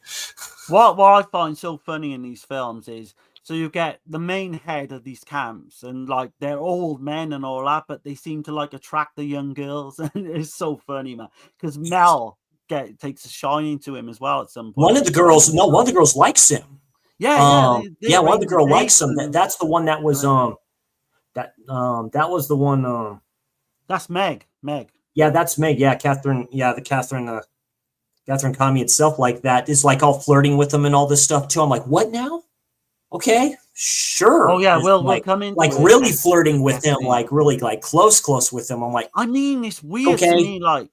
What I find so funny in these films is, so you get the main head of these camps, and like they're old men and all that, but they seem to like attract the young girls, and it's so funny, man. Because Mel takes a shining to him as well at some point. One of the girls likes him. Yeah, one of the girls likes him. That's the one that was that was the one. That's Meg. Yeah, that's Meg. Yeah, Catherine. Yeah, the Catherine Kami itself, like that, is like all flirting with him and all this stuff too. I'm like, what now? Okay, sure. Oh yeah, we'll come in like really flirting with him, like really like close with him. I'm like, I mean, it's weird to me. Like,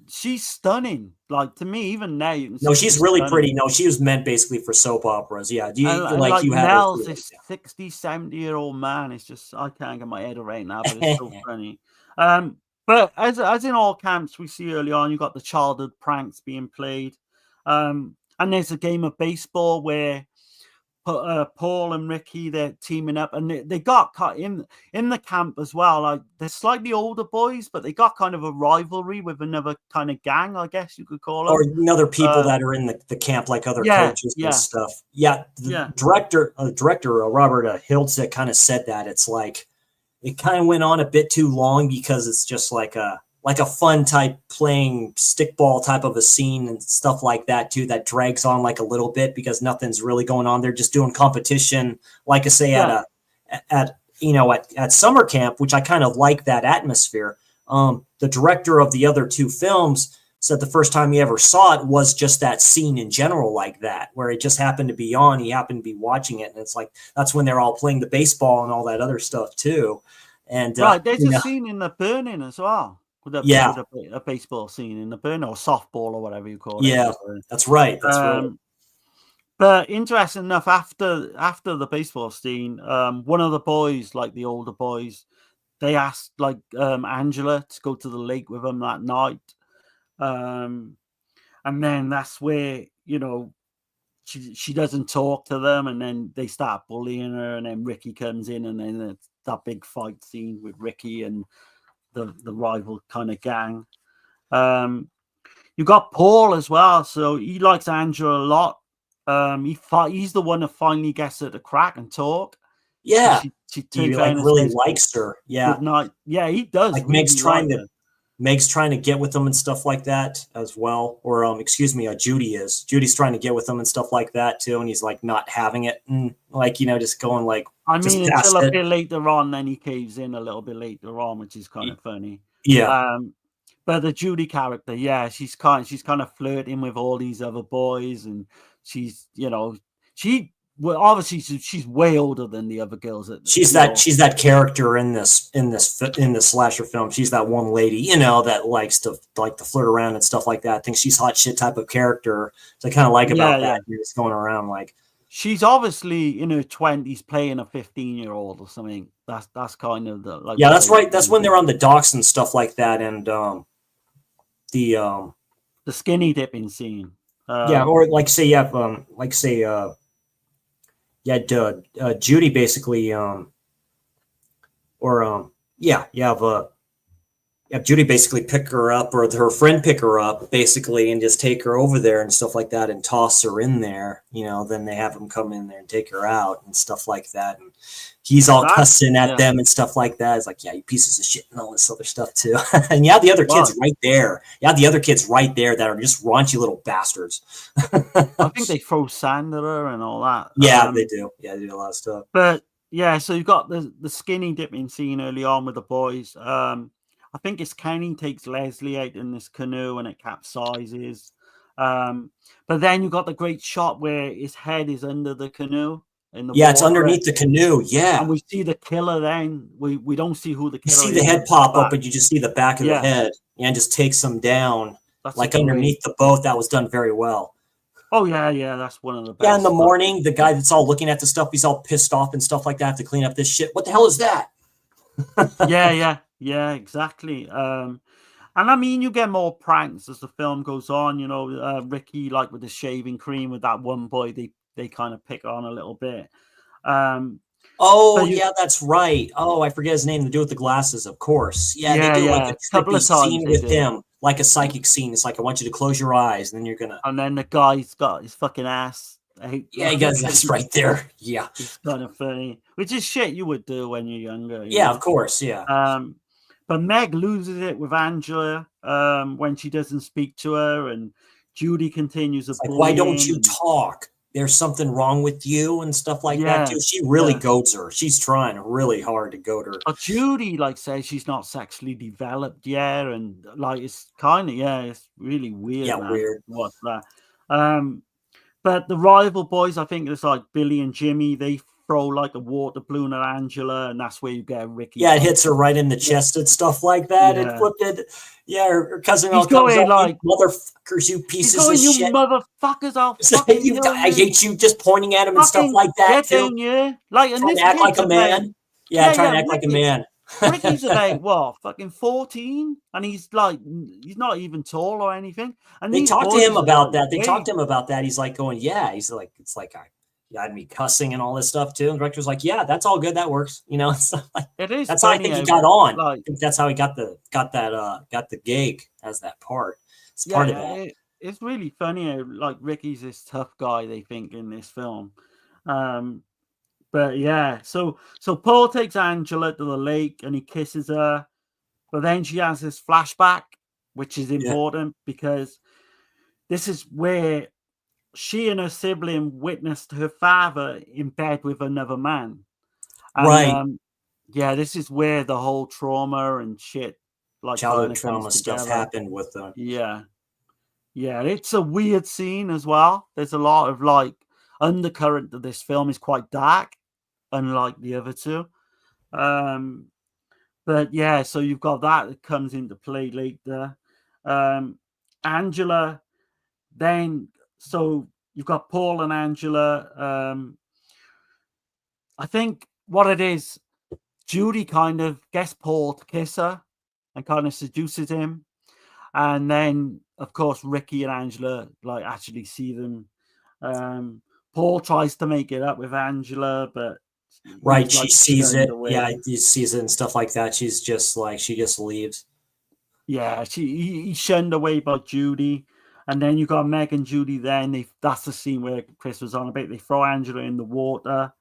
she's stunning. Like to me, even now, you can see she's really stunning. Pretty. No, she was meant basically for soap operas. Yeah, do you like you have Mel's this 60, 70-year-old man? It's just I can't get my head around now, but it's so funny. But as in all camps we see early on, you got the childhood pranks being played, and there's a game of baseball where Paul and Ricky, they're teaming up, and they got caught in the camp as well. Like they're slightly older boys, but they got kind of a rivalry with another kind of gang, I guess you could call it, or other people that are in the camp, like other coaches and stuff. Yeah, the director Robert Hiltzik kind of said that it's like it kind of went on a bit too long because it's just like a fun type playing stickball type of a scene and stuff like that too, that drags on like a little bit because nothing's really going on. They're just doing competition, like I say, at summer camp, which I kind of like that atmosphere. The director of the other two films said the first time he ever saw it was just that scene in general like that, where it just happened to be on. He happened to be watching it. And it's like, that's when they're all playing the baseball and all that other stuff too. And right. There's a scene in The Burning as well. A baseball scene in The Burn, or softball, or whatever you call it. Yeah, that's right. Right. But interesting enough, after the baseball scene, one of the boys, like the older boys, they asked like Angela to go to the lake with them that night, and then that's where she doesn't talk to them, and then they start bullying her, and then Ricky comes in, and then it's that big fight scene with Ricky and the rival kind of gang. You got Paul as well, so he likes Angela a lot. He's the one that finally gets her to crack and talk. Yeah, she he like really likes her. Yeah, good night. Yeah, he does. Like really Meg's trying to get with them and stuff like that as well. Or Judy's trying to get with them and stuff like that too, and he's like not having it, and like just going like. I mean, until a bit later on, then he caves in a little bit later on, which is kind of funny. Yeah. But the Judy character, yeah, she's kind of flirting with all these other boys, and she's obviously she's way older than the other girls. She's that character in this slasher film. She's that one lady, that likes to flirt around and stuff like that. I think she's hot shit type of character. So I kind of like about that. You're just going around like. She's obviously in her 20s playing a 15-year-old or something. That's kind of the like. Yeah, that's right. That's when they're on the docks and stuff like that, and the skinny dipping scene. Or Judy basically, Yeah, Judy basically pick her up, or her friend pick her up, basically, and just take her over there and stuff like that, and toss her in there. Then they have him come in there and take her out and stuff like that. And he's all cussing at them and stuff like that. It's like, yeah, you pieces of shit and all this other stuff too. And yeah, the other kids right there. Yeah, the other kids right there that are just raunchy little bastards. I think they throw sand at her and all that. Yeah, they do. Yeah, they do a lot of stuff. But yeah, so you've got the skinny dipping scene early on with the boys. I think it's Kenny takes Leslie out in this canoe and it capsizes. But then you got the great shot where his head is under the canoe. It's underneath the canoe. Yeah. And we see the killer then. We don't see who the killer is. You see the head pop up, but you just see the back of the head and just takes him down. That's like underneath the boat. That was done very well. Oh, yeah. That's one of the best. Yeah, in the morning, the guy that's all looking at the stuff, he's all pissed off and stuff like that to clean up this shit. What the hell is that? Yeah, exactly. And I mean, you get more pranks as the film goes on. Ricky, like with the shaving cream with that one boy, they kind of pick on a little bit. That's right. Oh, I forget his name. To do with the glasses, of course. Yeah, they do like a couple of scene with him, like a psychic scene. It's like, I want you to close your eyes, and then you're gonna. And then the guy's got his fucking ass. He got his ass right there. Yeah, it's kind of funny, which is shit you would do when you're younger. Yeah, of course. Yeah. But Meg loses it with Angela when she doesn't speak to her, and Judy continues. Like, why don't you talk? There's something wrong with you and stuff like that too. She really goads her. She's trying really hard to goad her. But Judy says she's not sexually developed yet, and it's kind of it's really weird. Yeah, weird. What's that? But the rival boys, I think it's like Billy and Jimmy. They throw like a water balloon at Angela, and that's where you get Ricky. Yeah, it hits her right in the chest and stuff like that. It flipped it. Yeah, her cousin all comes up, like, motherfuckers, you pieces of you shit. Motherfuckers, I hate you, just pointing at him and stuff like that too. Like, trying to act like a man. Trying to act like a man. Ricky's about what, fucking 14, and he's not even tall or anything. And they talked to him about that. He's like going, he's like, it's like you had me cussing and all this stuff too. And the director's like, yeah, that's all good. That works. It is. That's how I think he got on. I think that's how he got the gig as that part. It's part of that. It's really funny how, like, Ricky's this tough guy, they think, in this film. But yeah, so Paul takes Angela to the lake and he kisses her, but then she has this flashback, which is important because this is where she and her sibling witnessed her father in bed with another man. And, right. This is where the whole trauma and shit, like childhood trauma stuff, happened with them. Yeah, it's a weird scene as well. There's a lot of like undercurrent that this film is quite dark, unlike the other two. But yeah, so you've got that comes into play later. Angela, then, so you've got Paul and Angela. I think what it is, Judy kind of gets Paul to kiss her and kind of seduces him. And then, of course, Ricky and Angela like actually see them. Paul tries to make it up with Angela, but right, she sees it. Yeah, he sees it and stuff like that. She's just like, she just leaves. Yeah, he's shunned away by Judy. And then you got Meg and Judy then. That's the scene where Chris was on about. They throw Angela in the water.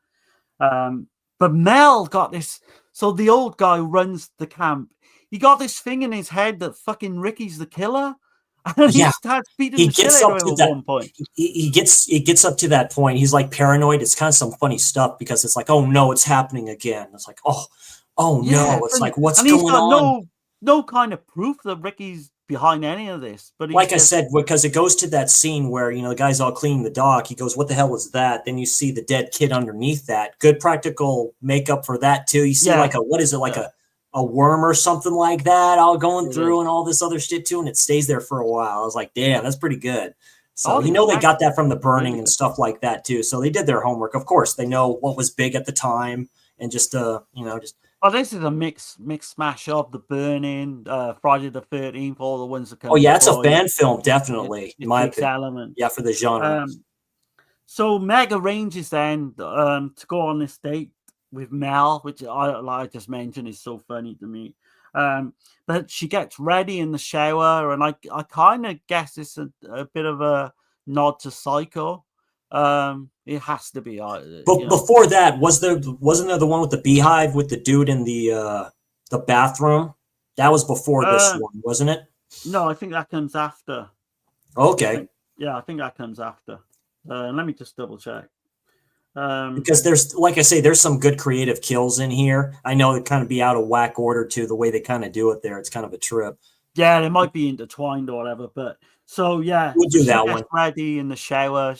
But Mel got this. So the old guy who runs the camp, he got this thing in his head that fucking Ricky's the killer. And he starts beating the shit out of him at one point. He gets up to that point. He's like paranoid. It's kind of some funny stuff because it's like, oh no, it's happening again. It's like, oh no. It's like, what's going on? No kind of proof that Ricky's behind any of this. But like I said, because it goes to that scene where, the guy's all cleaning the dock. He goes, what the hell was that? Then you see the dead kid underneath that. Good practical makeup for that too. You see a worm or something like that all going through and all this other shit too, and it stays there for a while. I was like, damn, that's pretty good. So they got that from the burning and stuff like that too. So they did their homework. Of course, they know what was big at the time and just this is a mix smash of the burning, Friday the 13th, all the ones that come. Oh yeah, it's a fan film, definitely. In my opinion. Element. Yeah, for the genre. So Meg arranges then to go on this date with Mel, which I just mentioned is so funny to me. But she gets ready in the shower, and I kind of guess it's a bit of a nod to Psycho. It has to be. But before that, wasn't there the one with the beehive with the dude in the bathroom? That was before this one, wasn't it? No, I think that comes after. Okay. I think that comes after. Let me just double check. Because there's, like I say, there's some good creative kills in here. I know it kind of be out of whack order too, the way they kind of do it there. It's kind of a trip. Yeah, they might be intertwined or whatever, but so yeah, we'll do that one. Ready in the shower.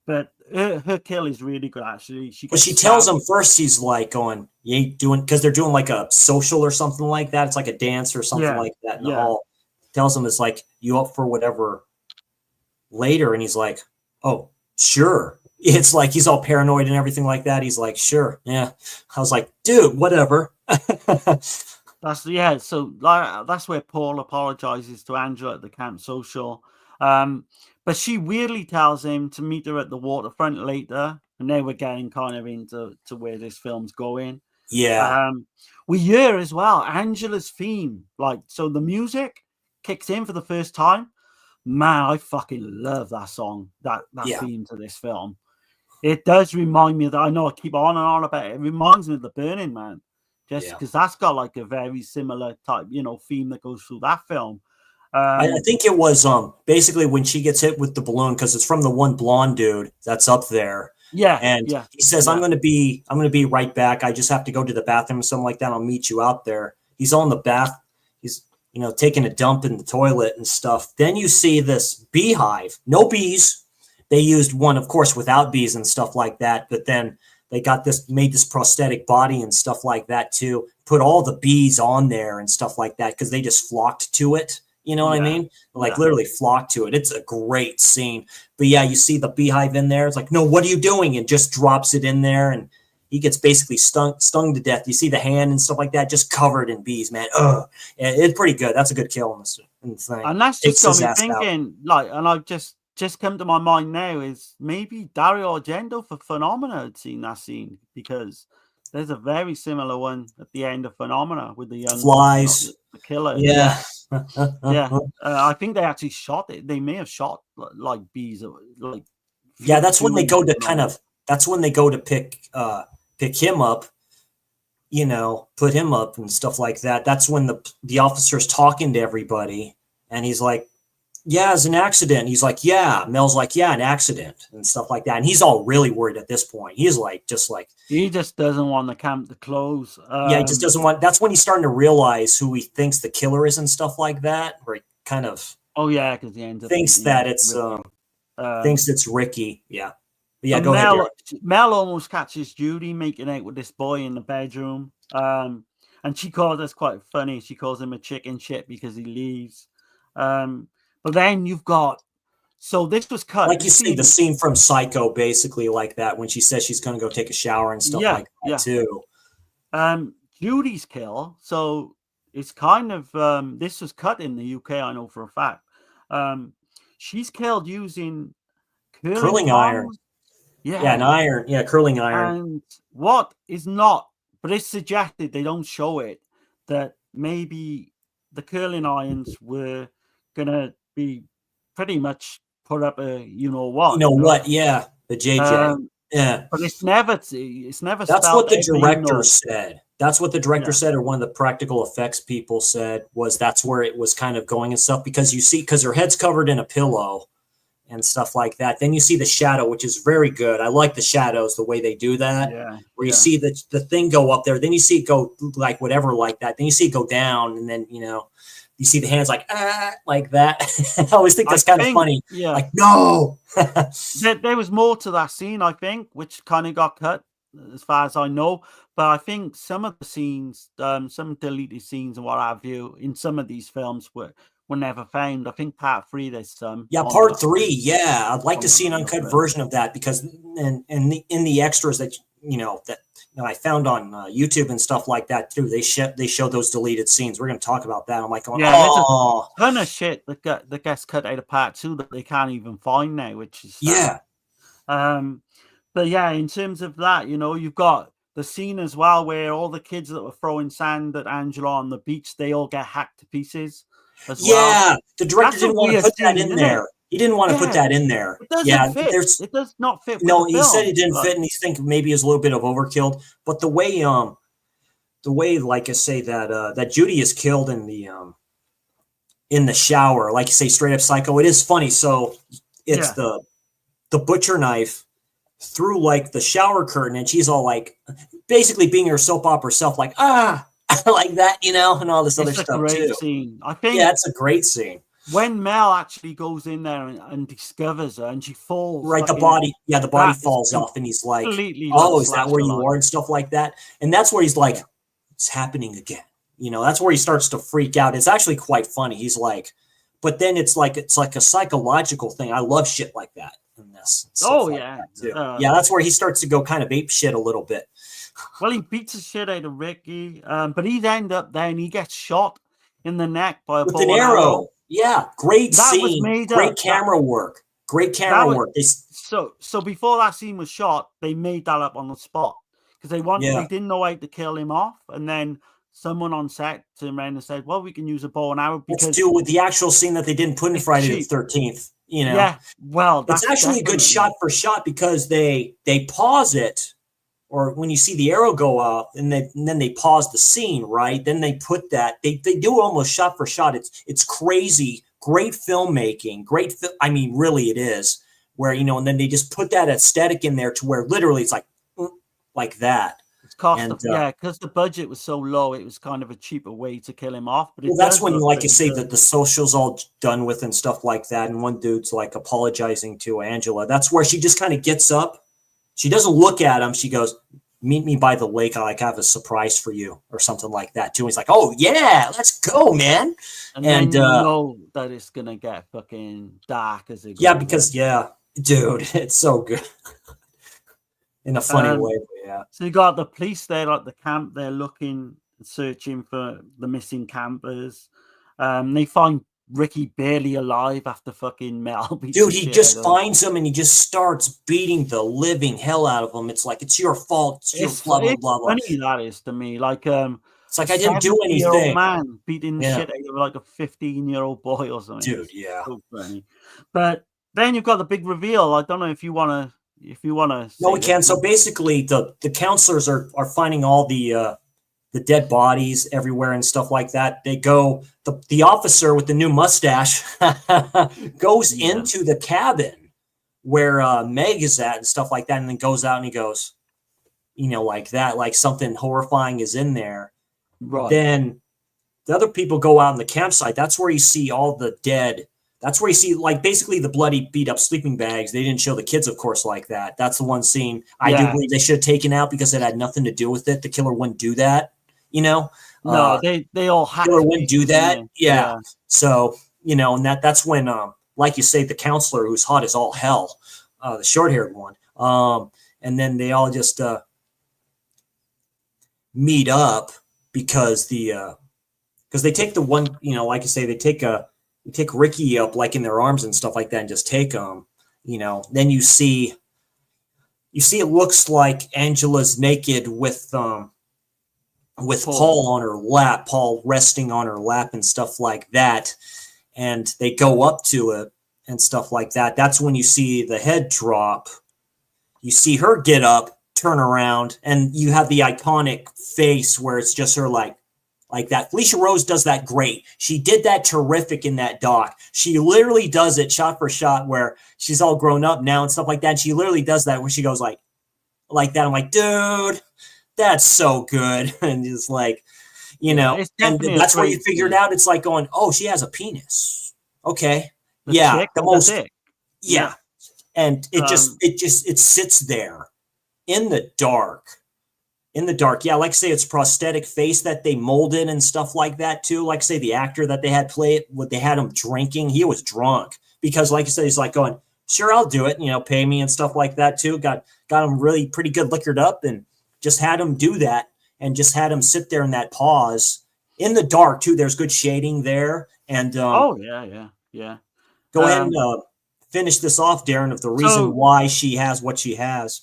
But her kill is really good actually. She tells him first. She's like going, "You ain't doing," because they're doing like a social or something like that. It's like a dance or something like that in the hall. Tells him it's like, "You up for whatever later?" And he's like, "Oh, sure." It's like he's all paranoid and everything like that. He's like, "Sure, yeah." I was like, "Dude, whatever." So that's where Paul apologizes to Angela at the camp social. But she weirdly tells him to meet her at the waterfront later, and they were getting kind of into where this film's going. Yeah. We hear as well Angela's theme, so the music kicks in for the first time. Man, I fucking love that song, that theme to this film. It does remind me that I know I keep on and on about it. It reminds me of The Burning Man, just because that's got like a very similar type, theme that goes through that film. I think it was basically when she gets hit with the balloon, because it's from the one blonde dude that's up there. Yeah, and he says, "I'm going to be right back. I just have to go to the bathroom or something like that. I'll meet you out there." He's on the bath. He's taking a dump in the toilet and stuff. Then you see this beehive, no bees. They used one, of course, without bees and stuff like that. But then they made this prosthetic body and stuff like that too. Put all the bees on there and stuff like that because they just flocked to it. You know what I mean? Literally flocked to it. It's a great scene. But yeah, you see the beehive in there. It's like, "No, what are you doing?" And just drops it in there, and he gets basically stung to death. You see the hand and stuff like that, just covered in bees, man. Ugh. It's pretty good. That's a good kill in the thing. And that's just got me thinking, and I just come to my mind now is maybe Dario Argento for Phenomena had seen that scene, because there's a very similar one at the end of Phenomena with the young flies, the killer. Yeah. I think they actually shot it. They may have shot like bees, like. Yeah, that's when they go to that's when they go to pick him up, put him up and stuff like that. That's when the officer's talking to everybody, and he's like, "Yeah, it's an accident." He's like, "Yeah." Mel's like, "Yeah, an accident," and stuff like that. And he's all really worried at this point. He's like, he just doesn't want the camp to close. He just doesn't want. That's when he's starting to realize who he thinks the killer is and stuff like that. Where he kind of. Oh yeah, because he ends up thinks that it's thinks it's Ricky. Yeah. But yeah, go ahead. Derek. Mel almost catches Judy making out with this boy in the bedroom. And she calls us quite funny. She calls him a chicken shit because he leaves. But then you've got, so this was cut. Like you see the scene from Psycho, basically like that, when she says she's going to go take a shower and stuff like that too. Judy's kill. So it's kind of, this was cut in the UK, I know for a fact. She's killed using curling iron. Yeah, an iron. Yeah, curling iron. And what is not, but it's suggested, they don't show it, that maybe the curling irons were going to be pretty much put up a yeah, the JJ. Yeah, but it's never that's what the director said. That's what the director said, or one of the practical effects people said, was that's where it was kind of going and stuff, because her head's covered in a pillow and stuff like that. Then you see the shadow, which is very good. I like the shadows, the way they do that. Where you see the thing go up there, then you see it go like whatever like that. Then you see it go down, and then you see the hands like that. I always think that's kind of funny. Yeah. Like, no. there was more to that scene, I think, which kind of got cut, as far as I know. But I think some of the scenes, some deleted scenes and what have you, in some of these films were never found. I think part 3 there's some. Yeah, part 3. Yeah, I'd like to see an uncut version of that, because in the extras that I found on YouTube and stuff like that too, they show those deleted scenes. We're going to talk about that. I'm like, there's a ton of shit that gets cut out of part 2 that they can't even find now, which is sad. But yeah, in terms of that, you've got the scene as well where all the kids that were throwing sand at Angela on the beach, they all get hacked to pieces as well. The director didn't want to put that in there. He didn't want to put that in there. It doesn't fit. It does not fit with the he film. said it didn't fit, and he's thinking maybe it's a little bit of overkill. But the way like I say that Judy is killed in the shower, like you say, straight up psycho. It is funny. So it's the butcher knife through like the shower curtain, and she's all like basically being her soap opera self, like like that, and all this other stuff too. Scene. I think it's a great scene. When Mel actually goes in there and discovers her, and she falls. Right, the body falls off, and he's like, "Oh, is that where you are?" and stuff like that. And that's where he's like, "It's happening again." That's where he starts to freak out. It's actually quite funny. He's like, but then it's like a psychological thing. I love shit like that in this. That's where he starts to go kind of ape shit a little bit. Well, he beats the shit out of Ricky, but he'd end up there and he gets shot in the neck by with an arrow. Yeah, great scene. Great camera work. Great camera work. So before that scene was shot, they made that up on the spot because they didn't know how to kill him off, and then someone on set turned around and said, "Well, we can use a bow and arrow because let's do with the actual scene that they didn't put in Friday the 13th." Yeah, well, it's actually a good shot for shot because they pause it. Or when you see the arrow go up, and then they pause the scene, right? Then they put that they do almost shot for shot. It's crazy, great filmmaking, I mean, really, it is. Where and then they just put that aesthetic in there to where literally it's like that. It's because the budget was so low, it was kind of a cheaper way to kill him off. But that's when, like you say, that the social's all done with and stuff like that, and one dude's like apologizing to Angela. That's where she just kind of gets up. She doesn't look at him. She goes, "Meet me by the lake. I have a surprise for you," or something like that too. And he's like, "Oh yeah, let's go, man!" And then you know that it's gonna get fucking dark as it goes. Yeah, because dude, it's so good in a funny way. Yeah. So you got the police there at the camp. They're looking, searching for the missing campers. They find Ricky barely alive after fucking Mel. Dude, he just finds him and he just starts beating the living hell out of him. It's like, it's your fault. It's your blah, blah, blah, blah. Funny that is to me. Like, it's like I didn't do anything. Man beating the shit out of like a 15-year-old boy or something. Dude, yeah. So funny. But then you've got the big reveal. I don't know if you want to. No, we can. So basically, the counselors are finding all the dead bodies everywhere and stuff like that. They go, the officer with the new mustache goes into the cabin where Meg is at and stuff like that, and then goes out and he goes, like that, like something horrifying is in there. Right. Then the other people go out in the campsite. That's where you see all the dead. That's where you see, like, basically the bloody, beat-up sleeping bags. They didn't show the kids, of course, like that. That's the one scene I do believe they should have taken out because it had nothing to do with it. The killer wouldn't do that, No, they all have killer wouldn't do that. Yeah. So, and that's when, like you say, the counselor who's hot as all hell, the short-haired one. And then they all just meet up because they take the one, like you say, they take Ricky up like in their arms and stuff like that and just take him, then you see it looks like Angela's naked with Paul on her lap, Paul resting on her lap and stuff like that. And they go up to it and stuff like that. That's when you see the head drop. You see her get up, turn around, and you have the iconic face where it's just her like that. Felicia Rose does that great. She did that terrific in that doc. She literally does it shot for shot where she's all grown up now and stuff like that. And she literally does that where she goes like that. I'm like, dude, that's so good. And it's like, and that's where you figure it out. It's like going, oh, she has a penis. Okay. The most. Yeah. And it sits there in the dark. Yeah, like say it's prosthetic face that they molded and stuff like that too. Like say the actor that they had play it, they had him drinking, he was drunk because like I said, he's like going, sure, I'll do it, pay me and stuff like that too. Got him really pretty good liquored up and just had him do that and just had him sit there in that pause in the dark too. There's good shading there. And Go ahead and finish this off, Darren, of the reason why she has what she has.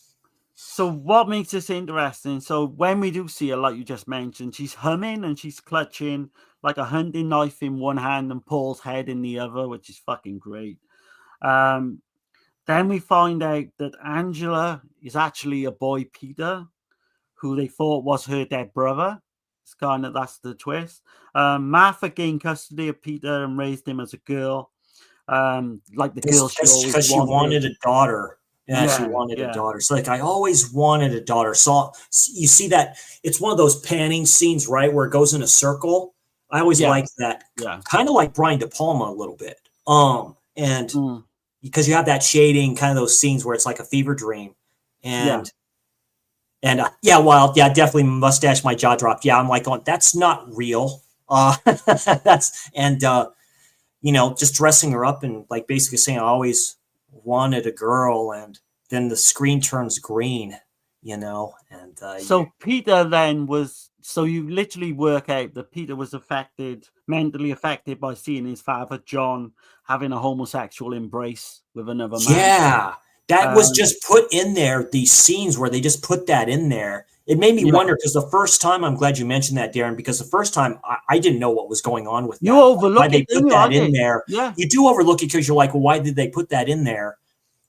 So what makes this interesting? So when we do see her, like you just mentioned, she's humming and she's clutching like a hunting knife in one hand and Paul's head in the other, which is fucking great. Then we find out that Angela is actually a boy, Peter, who they thought was her dead brother. It's that's the twist. Martha gained custody of Peter and raised him as a girl. Like the girl she always because she wanted a daughter. Yeah, she wanted a daughter. So like, I always wanted a daughter. So you see that it's one of those panning scenes, right, where it goes in a circle. I always liked that. Yeah, kind of like Brian De Palma a little bit. And because you have that shading, kind of those scenes where it's like a fever dream, and definitely mustache. My jaw dropped. Yeah, I'm like, oh, that's not real. That's just dressing her up and like basically saying I always wanted a girl, and then the screen turns green, and so Peter then was, so you literally work out that Peter was mentally affected by seeing his father John having a homosexual embrace with another man. Yeah, that was just put in there, these scenes where they just put that in there. It made me wonder, because the first time, I'm glad you mentioned that, Darren, because the first time I didn't know what was going on with that. You overlook why they put that in there. Yeah. You do overlook it because you're like, well, why did they put that in there?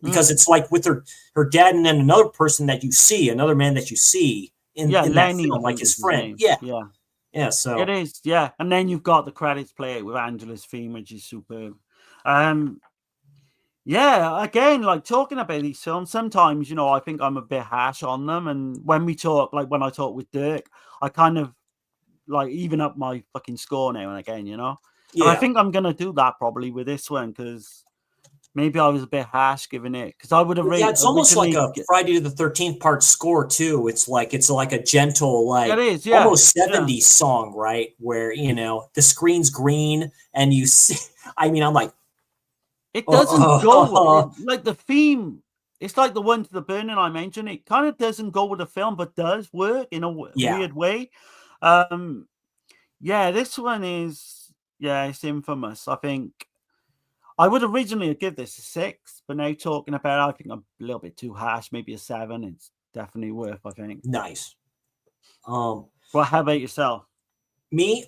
Because it's like with her dad and then another person that you see, another man that you see in that film, like his friend. Yeah. So it is, and then you've got the credits play it with Angela's theme, which is superb. Again, like talking about these films, sometimes I think I'm a bit harsh on them, and when we talk, like when I talk with Dirk, I kind of like even up my fucking score now and again, and I think I'm gonna do that probably with this one, because maybe I was a bit harsh giving it, because I would have rated. Yeah, it's almost like a Friday the 13th part score too. It's like a gentle, like, it is, almost 70s song, right? Where the screen's green and you see. I mean, I'm like, it doesn't go like the theme. It's like the One to the Burning I mentioned. It kind of doesn't go with the film, but does work in a weird way. This one is it's infamous. I think I would originally give this a 6, but now talking about it, I think I'm a little bit too harsh. Maybe a 7. It's definitely worth, I think. Nice. Well, how about yourself? Me,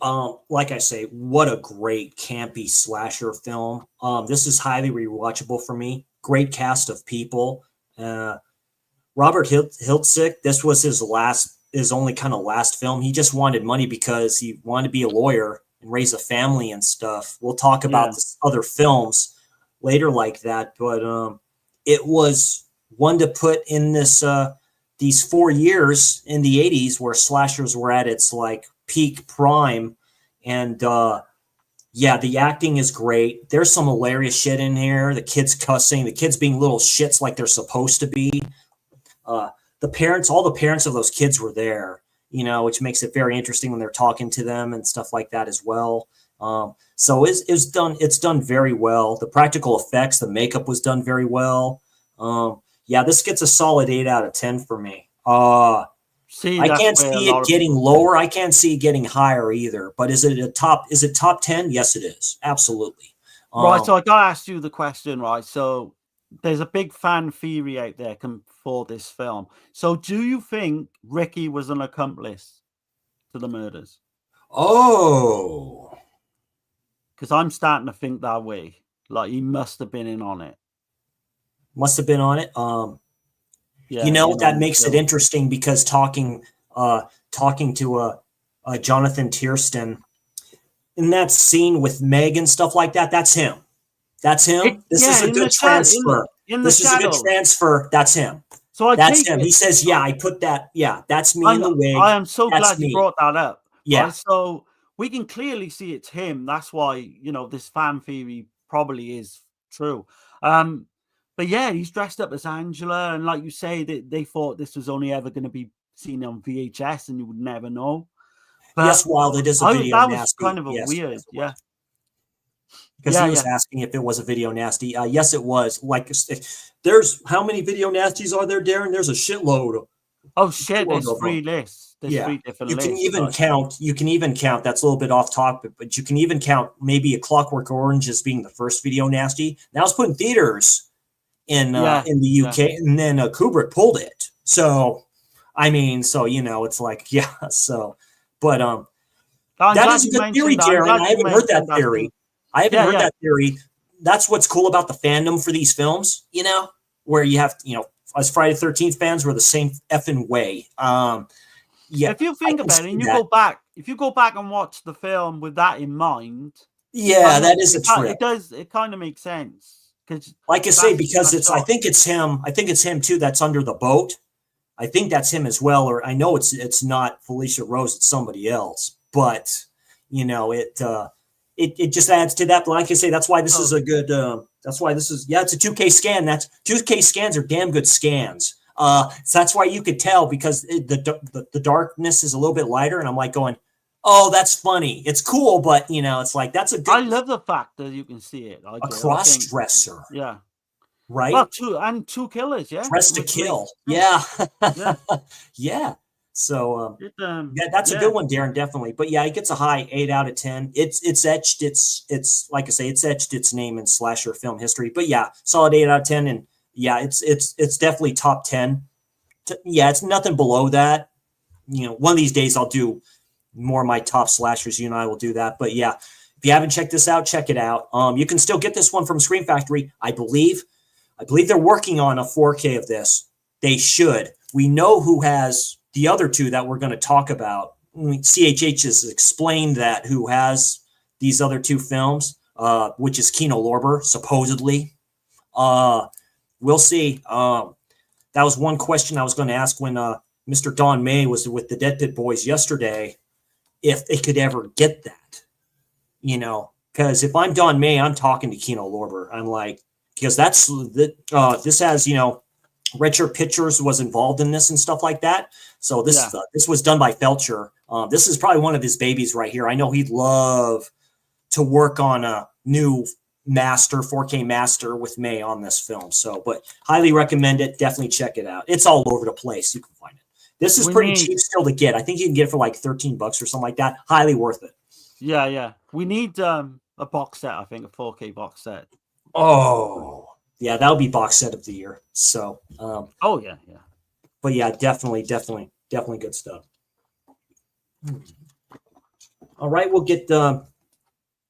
like I say, what a great campy slasher film. This is highly rewatchable for me. Great cast of people. Robert Hiltzik, this was his only kind of last film. He just wanted money because he wanted to be a lawyer and raise a family and stuff. We'll talk about this other films later like that, but it was one to put in this these 4 years in the 80s where slashers were at its like peak prime, and the acting is great. There's some hilarious shit in here. The kids cussing, the kids being little shits like they're supposed to be. All the parents of those kids were there, which makes it very interesting when they're talking to them and stuff like that as well. So it's done very well. The practical effects, the makeup was done very well. This gets a solid 8 out of 10 for me. I can't see it getting lower. I can't see it getting higher either. But is it top 10? Yes, it is. Absolutely. Right. So I got to ask you the question, right? So there's a big fan theory out there for this film. So do you think Ricky was an accomplice to the murders? Oh. Because I'm starting to think that way. Like he must have been in on it. Must have been on it. That makes it interesting because talking to Jonathan Tiersten in that scene with Meg and stuff like that, that's him. That's him. This is a good transfer. This is a good transfer. That's him. So that's him. He says, I put that. Yeah, that's me in the wig. I am so glad you brought that up. Yeah. Right? So we can clearly see it's him. That's why, this fan theory probably is true. But he's dressed up as Angela, and like you say, they thought this was only ever going to be seen on VHS, and you would never know. But yes, while it is a video that nasty. Was kind of a weird, Because he was asking if it was a video nasty. Yes, it was. Like, there's how many video nasties are there, Darren? There's a shitload. Oh shit! There's 3 lists. There's 3 different lists. You can even count. That's a little bit off topic, but you can even count maybe A Clockwork Orange as being the first video nasty. That was put in theaters in the UK, and then Kubrick pulled it. So, I mean, so, you know, it's like, yeah, so, but, that is a good theory, Darren. I haven't heard that theory. I haven't heard that theory. That's what's cool about the fandom for these films, you know, where you have, you know, as Friday the 13th fans, we're the same effing way. Yeah. If you think about it, and if you go back and watch the film with that in mind, yeah, that is a trick. It kind of makes sense. Like I say, because I think it's him too that's under the boat. I think that's him as well, or I know it's not Felicia Rose, it's somebody else. But you know, it just adds to that. But like I say, that's why this is a good. That's why this is it's a 2K scan. That's 2K scans are damn good scans. So that's why you could tell because the darkness is a little bit lighter, and I'm like going, oh, that's funny. It's cool, but you know, it's like that's a good. I love the fact that you can see it. A cross-dresser. Yeah. Right. Well, two killers. Yeah. Dressed to kill. Yeah. Yeah. So that's a good one, Darren. Definitely. But yeah, it gets a high 8 out of 10. It's etched. It's like I say, it's etched its name in slasher film history. But yeah, solid 8 out of 10. And yeah, it's definitely top 10. Yeah, it's nothing below that. You know, one of these days I'll do more of my top slashers. You and I will do that. But yeah, if you haven't checked this out, check it out. You can still get this one from Scream Factory. I believe they're working on a 4K of this. They should. We know who has the other two that we're going to talk about. CHH has explained that who has these other two films, which is Kino Lorber, supposedly. We'll see. That was one question I was going to ask when Mr. Don May was with the Dead Pit Boys yesterday, if they could ever get that, you know, because if I'm Don May, I'm talking to Kino Lorber. I'm like, because this has, you know, Red Shirt Pictures was involved in this and stuff like that. So this was done by Felcher. This is probably one of his babies right here. I know he'd love to work on a new 4K master with May on this film. So, but highly recommend it. Definitely check it out. It's all over the place. You can find it. This is pretty cheap still to get. I think you can get it for like $13 or something like that. Highly worth it. Yeah. We need a box set. I think a 4K box set. Oh, yeah, that'll be box set of the year. So, yeah. But yeah, definitely good stuff. All right, we'll get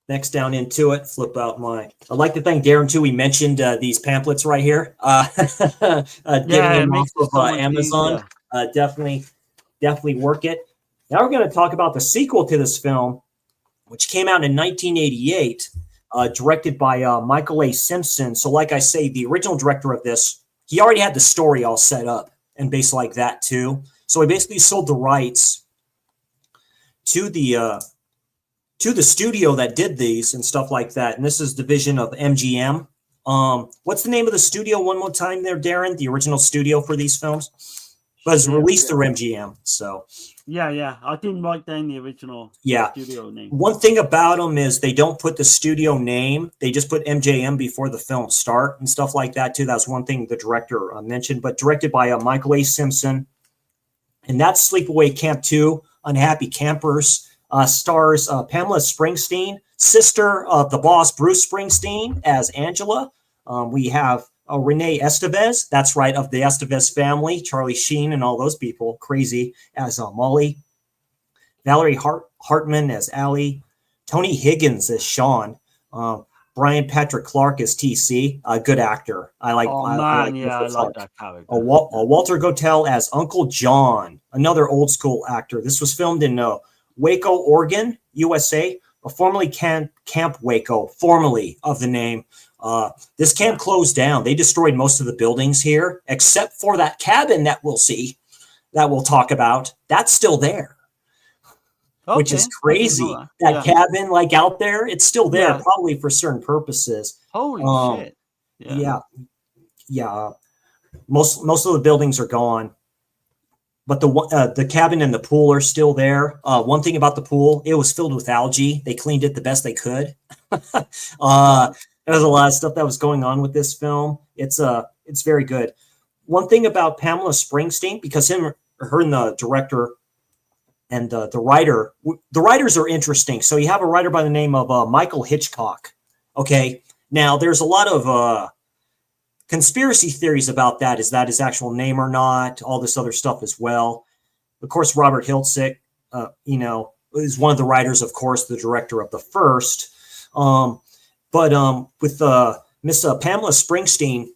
next down into it. Flip out I'd like to thank Darren too. He mentioned these pamphlets right here. Getting them off of Amazon. Definitely work it. Now we're going to talk about the sequel to this film, which came out in 1988. Directed by Michael A. Simpson. So like I say, the original director of this, he already had the story all set up and based like that too. So he basically sold the rights to the studio that did these and stuff like that. And this is division of MGM. What's the name of the studio one more time there, Darren? The original studio for these films? But it's released through MGM. So yeah. I didn't write down the original studio name. One thing about them is they don't put the studio name. They just put MGM before the film start and stuff like that too. That's one thing the director mentioned. But directed by Michael A. Simpson. And that's Sleepaway Camp 2, Unhappy Campers. Stars Pamela Springsteen, sister of the boss Bruce Springsteen as Angela. We have Renee Estevez, that's right, of the Estevez family, Charlie Sheen and all those people, crazy, as Molly. Valerie Hartman as Allie. Tony Higgins as Sean. Brian Patrick Clark as TC, a good actor. I like that character. Walter Gotell as Uncle John, another old school actor. This was filmed in Waco, Oregon, USA, formerly Camp Waco, formerly of the name. This camp closed down. They destroyed most of the buildings here, except for that cabin that we'll see, that we'll talk about. That's still there, which is crazy. That cabin, like out there, it's still there, probably for certain purposes. Holy shit! Yeah. Most of the buildings are gone, but the cabin and the pool are still there. One thing about the pool, it was filled with algae. They cleaned it the best they could. There was a lot of stuff that was going on with this film. It's very good. One thing about Pamela Springsteen, because her and the director and the writers are interesting. So you have a writer by the name of Michael Hitchcock. Okay, now there's a lot of conspiracy theories about that. Is that his actual name or not? All this other stuff as well. Of course, Robert Hiltzik, is one of the writers, of course, the director of the first. But with Miss Pamela Springsteen,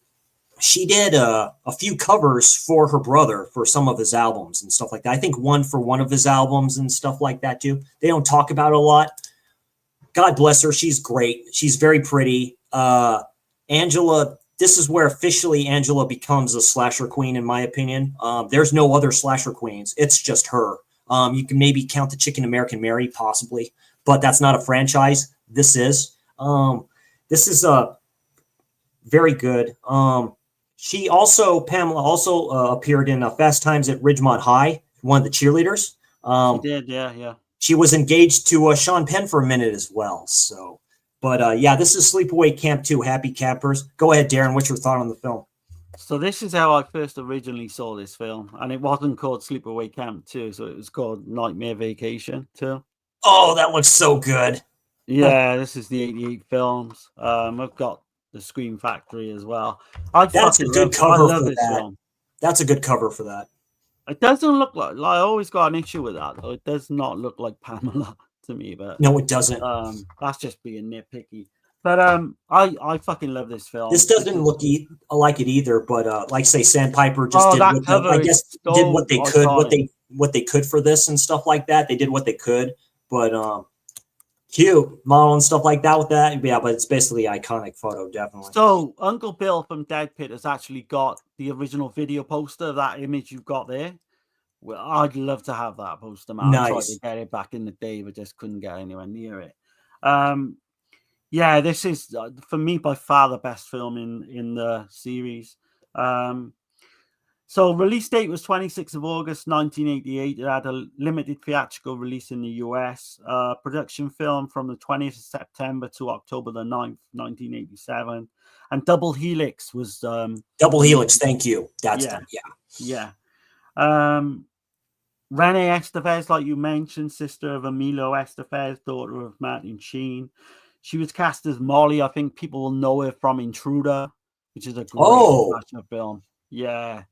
she did a few covers for her brother for some of his albums and stuff like that. I think one for one of his albums and stuff like that too. They don't talk about it a lot. God bless her. She's great. She's very pretty. Angela, this is where officially Angela becomes a slasher queen, in my opinion. There's no other slasher queens. It's just her. You can maybe count the Chicken American Mary, possibly, but that's not a franchise. This is. This is very good. Pamela also appeared in Fast Times at Ridgemont High, one of the cheerleaders. She did, yeah. She was engaged to Sean Penn for a minute as well. So, but this is Sleepaway Camp 2, Happy Campers. Go ahead, Darren. What's your thought on the film? So this is how I first originally saw this film, and it wasn't called Sleepaway Camp 2, so it was called Nightmare Vacation 2. Oh, that looks so good. Yeah, this is the 88 films. I've got the Scream Factory as well. That's a good cover for that. Film. That's a good cover for that. It doesn't look like I always got an issue with that, though. It does not look like Pamela to me, but no, it doesn't. That's just being nitpicky. But I fucking love this film. This doesn't look like it either, but like say Sandpiper just did what they could, what they could for this and stuff like that. They did what they could, but cute model and stuff like that with that. Yeah, but it's basically iconic photo, definitely. So Uncle Bill from Dead Pit has actually got the original video poster of that image you've got there. Well, I'd love to have that poster, man. Nice. I tried to get it back in the day, but just couldn't get anywhere near it. Yeah, this is for me by far the best film in the series. So release date was 26th of August 1988. It had a limited theatrical release in the US. Production film from the 20th of September to October the 9th, 1987. And Double Helix was Double Helix, thank you. That's yeah. Renee Estevez, like you mentioned, sister of Emilio Estevez, daughter of Martin Sheen. She was cast as Molly. I think people will know her from Intruder, which is a great slasher film. Yeah.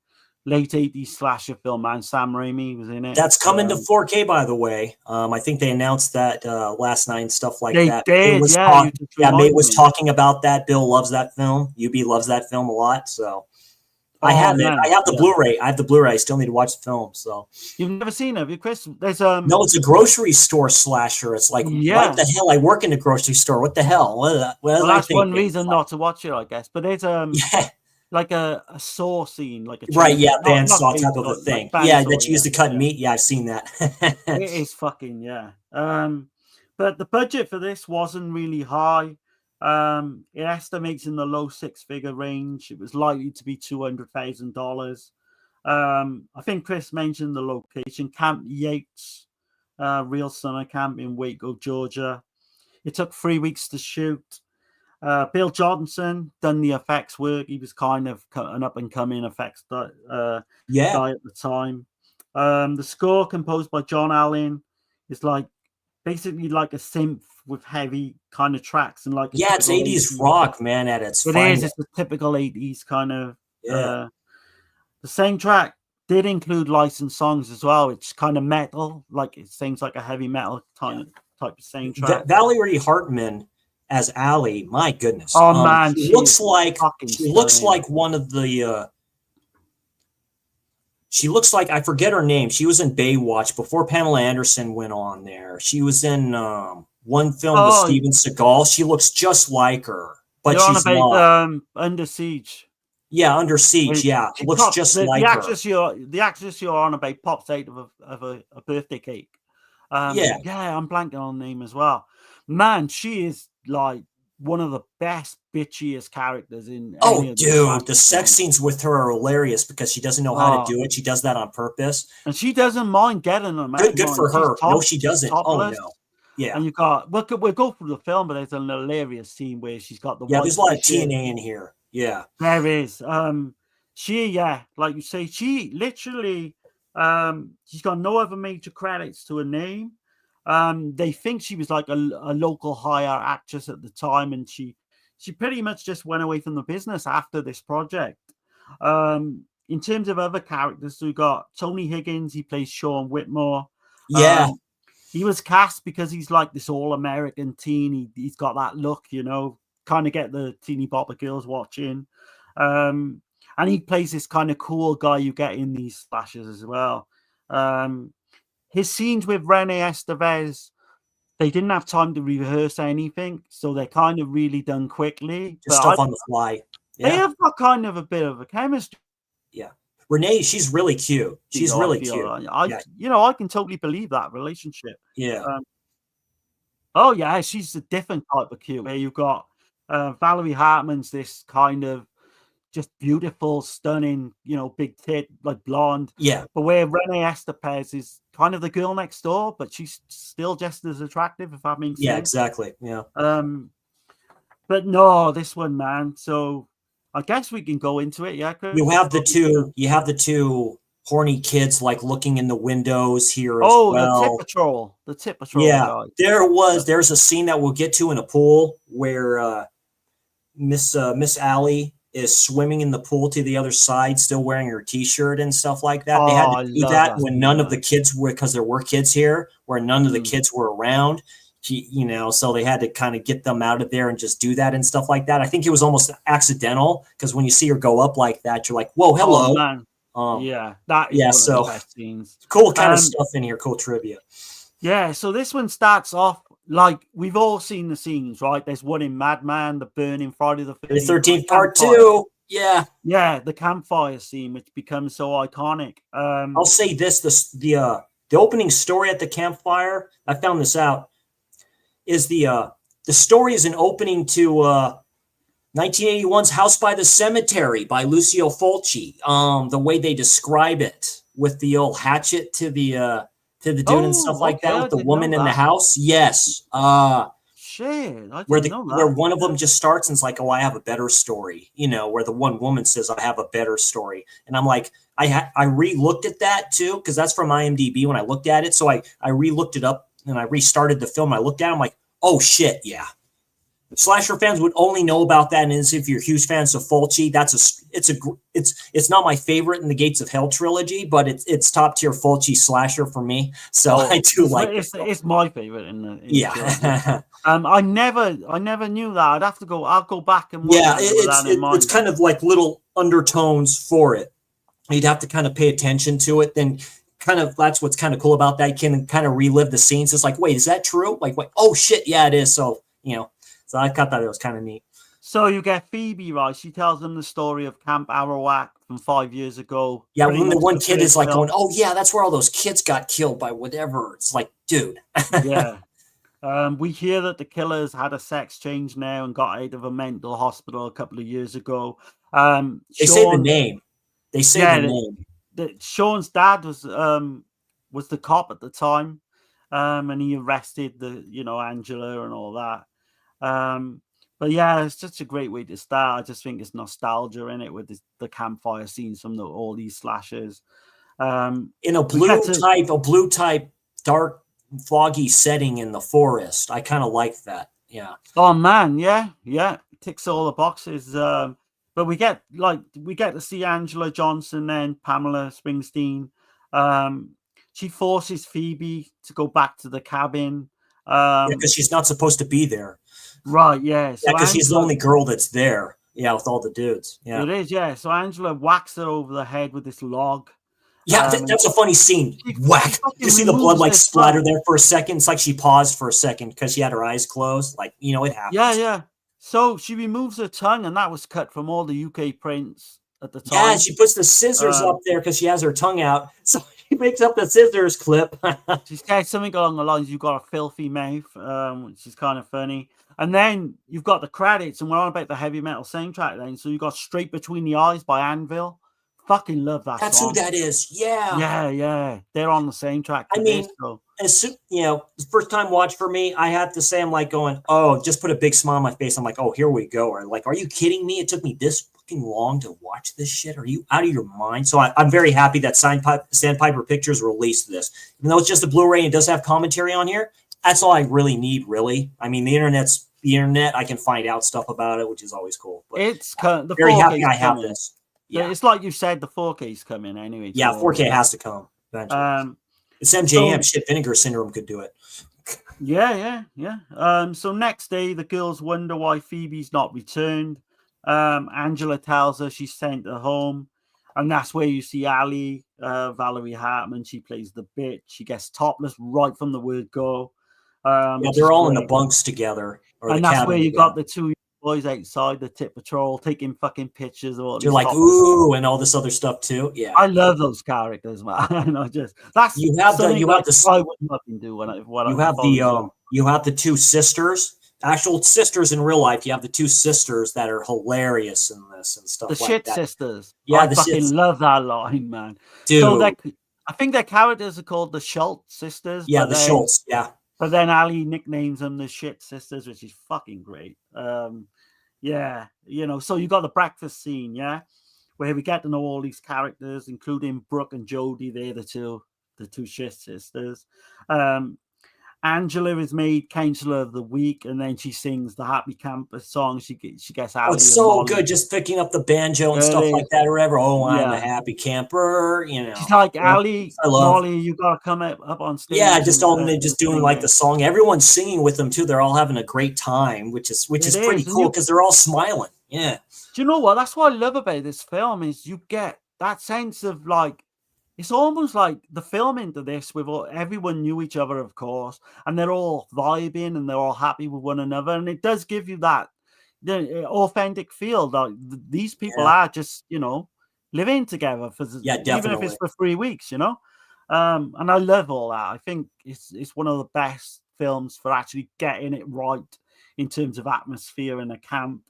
Late 80s slasher film, man. Sam Raimi was in it. That's coming to 4K, by the way. I think they announced that last night and stuff like that. Did, Mate was talking about that. Bill loves that film. UB loves that film a lot. So I have it. I have the Blu-ray. I have the Blu-ray. I still need to watch the film. So you've never seen it, Chris? There's no, it's a grocery store slasher. It's like, what the hell? I work in a grocery store. What the hell? Well, that's one reason not to watch it, I guess. But it's like a saw scene, like a bandsaw type of a thing. Like that's used to cut meat. Yeah, I've seen that. It is fucking but the budget for this wasn't really high. It estimates in the low six-figure range. It was likely to be $200,000. I think Chris mentioned the location, Camp Yates, real summer camp in Waco, Georgia. It took 3 weeks to shoot. Bill Johnson done the effects work. He was kind of an up-and-coming effects guy at the time. The score, composed by John Allen, is basically like a synth with heavy kind of tracks and it's 80s rock, man, at its finest. It's the typical 80s kind of. The same track did include licensed songs as well. It's kind of metal, it seems like a heavy metal type of same track. Valerie Hartman as Allie, my goodness. Oh man, she looks like one of the she looks like, I forget her name. She was in Baywatch before Pamela Anderson went on there. She was in one film with Steven Seagal. She looks just like her, but she's not. Under Siege. Yeah, Under Siege. It looks just like her. The actress you're on about pops out of a birthday cake. I'm blanking on the name as well. Man, she is one of the best bitchiest characters in. The sex scenes with her are hilarious because she doesn't know how to do it. She does that on purpose, and she doesn't mind getting them. Good for her. No, she doesn't. Topless. Oh no. Yeah, and you got we'll go through the film, but there's an hilarious scene where she's got the there's a lot of TNA in here. Yeah, there is. She like you say, she literally she's got no other major credits to her name. They think she was like a local hire actress at the time, and she she pretty much just went away from the business after this project. In terms of other characters, we got Tony Higgins. He plays Sean Whitmore. Yeah. He was cast because he's like this all-American teen. He's got that look, you know, kind of get the teeny bopper girls watching. And he plays this kind of cool guy you get in these slashers as well. His scenes with Renee Estevez, they didn't have time to rehearse anything, so they're kind of really done quickly. Just stuff on the fly. Yeah. They have got kind of a bit of a chemistry. Yeah. Renee, she's really cute. She's really cute. You know, I can totally believe that relationship. Yeah. Oh, yeah, she's a different type of cute. Where you've got Valerie Hartman's this kind of just beautiful, stunning, you know, big tit, like blonde. Yeah. But where Renee Estevez is kind of the girl next door, but she's still just as attractive, if that makes sense. Yeah, exactly. Yeah. But no, this one, man. So I guess we can go into it. Yeah, Chris? You have the two horny kids like looking in the windows here as well. The tip patrol. Yeah, guy. There's a scene that we'll get to in a pool where Miss Allie is swimming in the pool to the other side, still wearing her t-shirt and stuff like that. They had to do that when none of the kids were, because there were kids here where none of the kids were around. You know, so they had to kind of get them out of there and just do that and stuff like that. I think it was almost accidental because when you see her go up like that, you're like, "Whoa, hello!" Oh, man. That is one of the best scenes. Cool kind of stuff in here. Cool trivia. Yeah, so this one starts off like we've all seen the scenes, right? There's one in Madman, the burning Friday the 13th part 2. Yeah, the campfire scene, which becomes so iconic. I'll say this: the opening story at the campfire. I found this out. Is the story is an opening to 1981's House by the Cemetery by Lucio Fulci. The way they describe it with the old hatchet to the dude and stuff like that with the woman in the house. Yes. Shit. Where one of them just starts and it's like, oh, I have a better story. You know, where the one woman says, I have a better story. And I'm like, I re-looked at that too, because that's from IMDb when I looked at it. So I re-looked it up. And I restarted the film. I looked at it. I'm like, oh shit, yeah. Slasher fans would only know about that, and if you're huge fans of Fulci, it's not my favorite in the Gates of Hell trilogy, but it's top tier Fulci slasher for me. So I do like it. It's my favorite in the yeah. I never knew that. I'll go back and watch it's kind of like little undertones for it. You'd have to kind of pay attention to it. Then. Kind of that's what's kind of cool about that. You can kind of relive the scenes. It's like, wait, is that true? Like, wait, oh shit, yeah, it is. So so I thought it was kind of neat. So you get Phoebe, right? She tells them the story of Camp Arawak from 5 years ago. Yeah, when the one kid is like going, oh yeah, that's where all those kids got killed by whatever. It's like, dude. Yeah. We hear that the killers had a sex change now and got out of a mental hospital a couple of years ago. They say the name. They say the name. Sean's dad was the cop at the time, and he arrested Angela and all that. But yeah, it's just a great way to start. I just think it's nostalgia in it with the campfire scenes from all these slashers. In a blue type dark foggy setting in the forest. I kind of like that. Yeah. Oh man, yeah, ticks all the boxes. But we get to see Angela Johnson and Pamela Springsteen. She forces Phoebe to go back to the cabin. Because she's not supposed to be there. Right, yeah. So because she's the only girl that's there. Yeah, with all the dudes. Yeah. It is, yeah. So Angela whacks her over the head with this log. Yeah, that's a funny scene. Whack. You see the blood splatter there for a second. It's like she paused for a second because she had her eyes closed. Like, it happens. Yeah. So she removes her tongue, and that was cut from all the UK prints at the time. Yeah, she puts the scissors up there because she has her tongue out. So she makes up the scissors clip. She says something along the lines, "You've got a filthy mouth," which is kind of funny. And then you've got the credits, and we're on about the heavy metal soundtrack then. So you've got Straight Between the Eyes by Anvil. Fucking love that That's song. who that is. Yeah. Yeah. They're on the soundtrack. I mean, first time watch for me, I have to say I'm like going, oh, just put a big smile on my face. I'm like, oh, here we go. Or like, are you kidding me? It took me this fucking long to watch this shit. Are you out of your mind? So I'm very happy that Sandpiper Pictures released this. Even though it's just a Blu-ray and it does have commentary on here, that's all I really need, really. I mean, the internet's the internet, I can find out stuff about it, which is always cool. But it's the very 4K happy I have coming. this. Yeah, it's like you said, the 4K is coming anyway. Yeah, 4K has to come eventually. It's MJM. Shit, Vinegar Syndrome could do it. Yeah. So next day, the girls wonder why Phoebe's not returned. Angela tells her she's sent her home, and that's where you see Ali, Valerie Hartman. She plays the bitch. She gets topless right from the word go. Yeah, they're all in the bunks together, and that's where you got the two boys outside the tip patrol taking fucking pictures of all these. You're like, ooh, and all this other stuff too. Yeah, I love those characters, man. That's you have the I would fucking do you have the two sisters, actual sisters in real life. You have the two sisters that are hilarious in this and stuff. The like shit that. Sisters. Yeah, I fucking love that line, man. Dude. So I think their characters are called the Schultz sisters. Yeah, the Schultz. Yeah. But then Ali nicknames them the Shit Sisters, which is fucking great. Yeah, so you got the breakfast scene, yeah, where we get to know all these characters, including Brooke and Jodie. They're the two Shit Sisters. Angela is made Counselor of the Week, and then she sings the Happy Camper song. She gets out. It's so good, just picking up the banjo and stuff like that, or whatever. Oh, I'm a happy camper, She's like, Ali, Molly, you gotta come up on stage. Yeah, just doing like the song. Everyone's singing with them too. They're all having a great time, which is pretty cool because they're all smiling. Yeah. Do you know what? That's what I love about this film is you get that sense of like. It's almost like the film into this with everyone knew each other, of course, and they're all vibing and they're all happy with one another. And it does give you that authentic feel that these people are just, living together for even if it's for 3 weeks, And I love all that. I think it's one of the best films for actually getting it right in terms of atmosphere in a camp.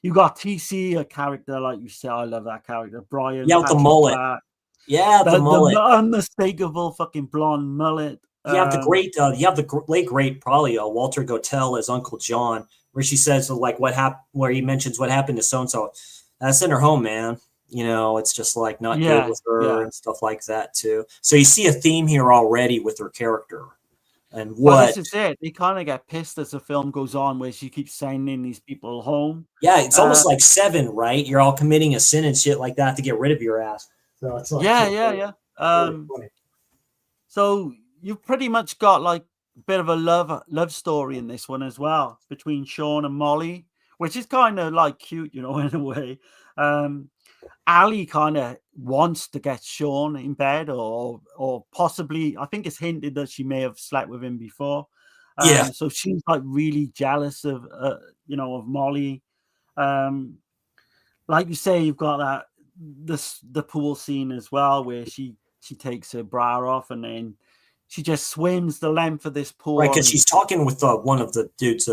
You got TC, a character like you said. I love that character, Brian. Yeah, with the mullet. The mullet, the unmistakable fucking blonde mullet. You have the late great probably Walter Gotell as Uncle John, where she says like where he mentions what happened to so and so. Send her home, man. It's just like not good with her and stuff like that too. So you see a theme here already with her character. And this is it. They kind of get pissed as the film goes on, where she keeps sending these people home. Yeah, it's almost like Seven, right? You're all committing a sin and shit like that to get rid of your ass. So it's like yeah. So you've pretty much got like a bit of a love story in this one as well between Sean and Molly, which is kind of like cute, in a way. Ali kind of wants to get Sean in bed, or possibly, I think it's hinted that she may have slept with him before. So she's like really jealous of of Molly. Like you say, you've got the pool scene as well, where she takes her bra off and then she just swims the length of this pool. Right, because she's talking with one of the dude's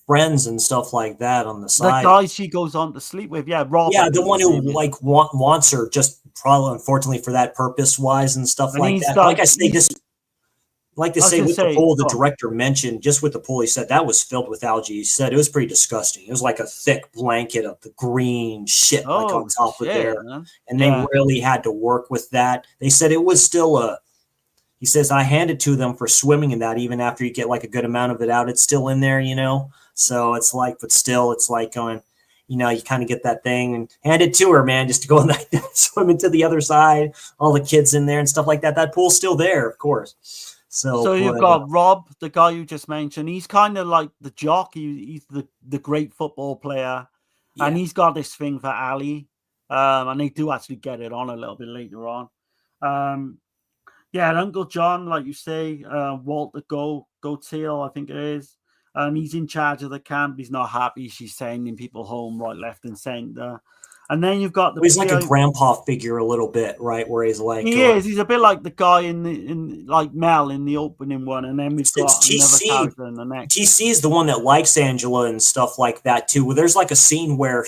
friends and stuff like that on the side. The guy she goes on to sleep with, Robert. Yeah, the one who wants her, just probably unfortunately for that purpose wise and stuff like that. Like I say, the pool, the director mentioned just with the pool, he said that was filled with algae. He said it was pretty disgusting. It was like a thick blanket of the green shit on top of there. Man. And they really had to work with that. They said it was still he says, I handed to them for swimming in that, even after you get like a good amount of it out, it's still in there, So it's like, but still, it's like going, you kind of get that thing and hand it to her, man, just to go in that swimming to the other side, all the kids in there and stuff like that. That pool's still there, of course. So you've got Rob, the guy you just mentioned. He's kind of like the jock. He's the great football player, and he's got this thing for Ali. And they do actually get it on a little bit later on. And Uncle John, like you say, Walter Goateel, I think it is. He's in charge of the camp. He's not happy. She's sending people home right, left, and center. And then you've got he's like a grandpa figure a little bit, right? Where he's like he's a bit like the guy in like Mel in the opening one, and then we've got another character in the next. TC is the one that likes Angela and stuff like that too. Well, there's like a scene where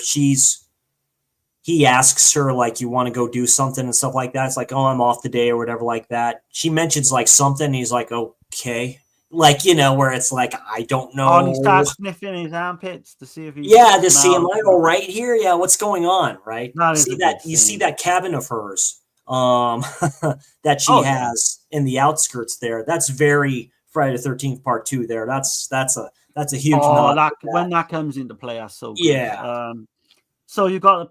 he asks her like, you want to go do something and stuff like that. It's like, oh, I'm off today or whatever like that. She mentions like something. And he's like, okay. Like, where it's like, I don't know. Oh, he starts sniffing his armpits to see if he see, am I all right here? Yeah, what's going on, right? You see that cabin of hers that she has in the outskirts there. That's very Friday the 13th Part 2 there. That's a huge nod. That when that comes into play, that's so good. Yeah. So you've got a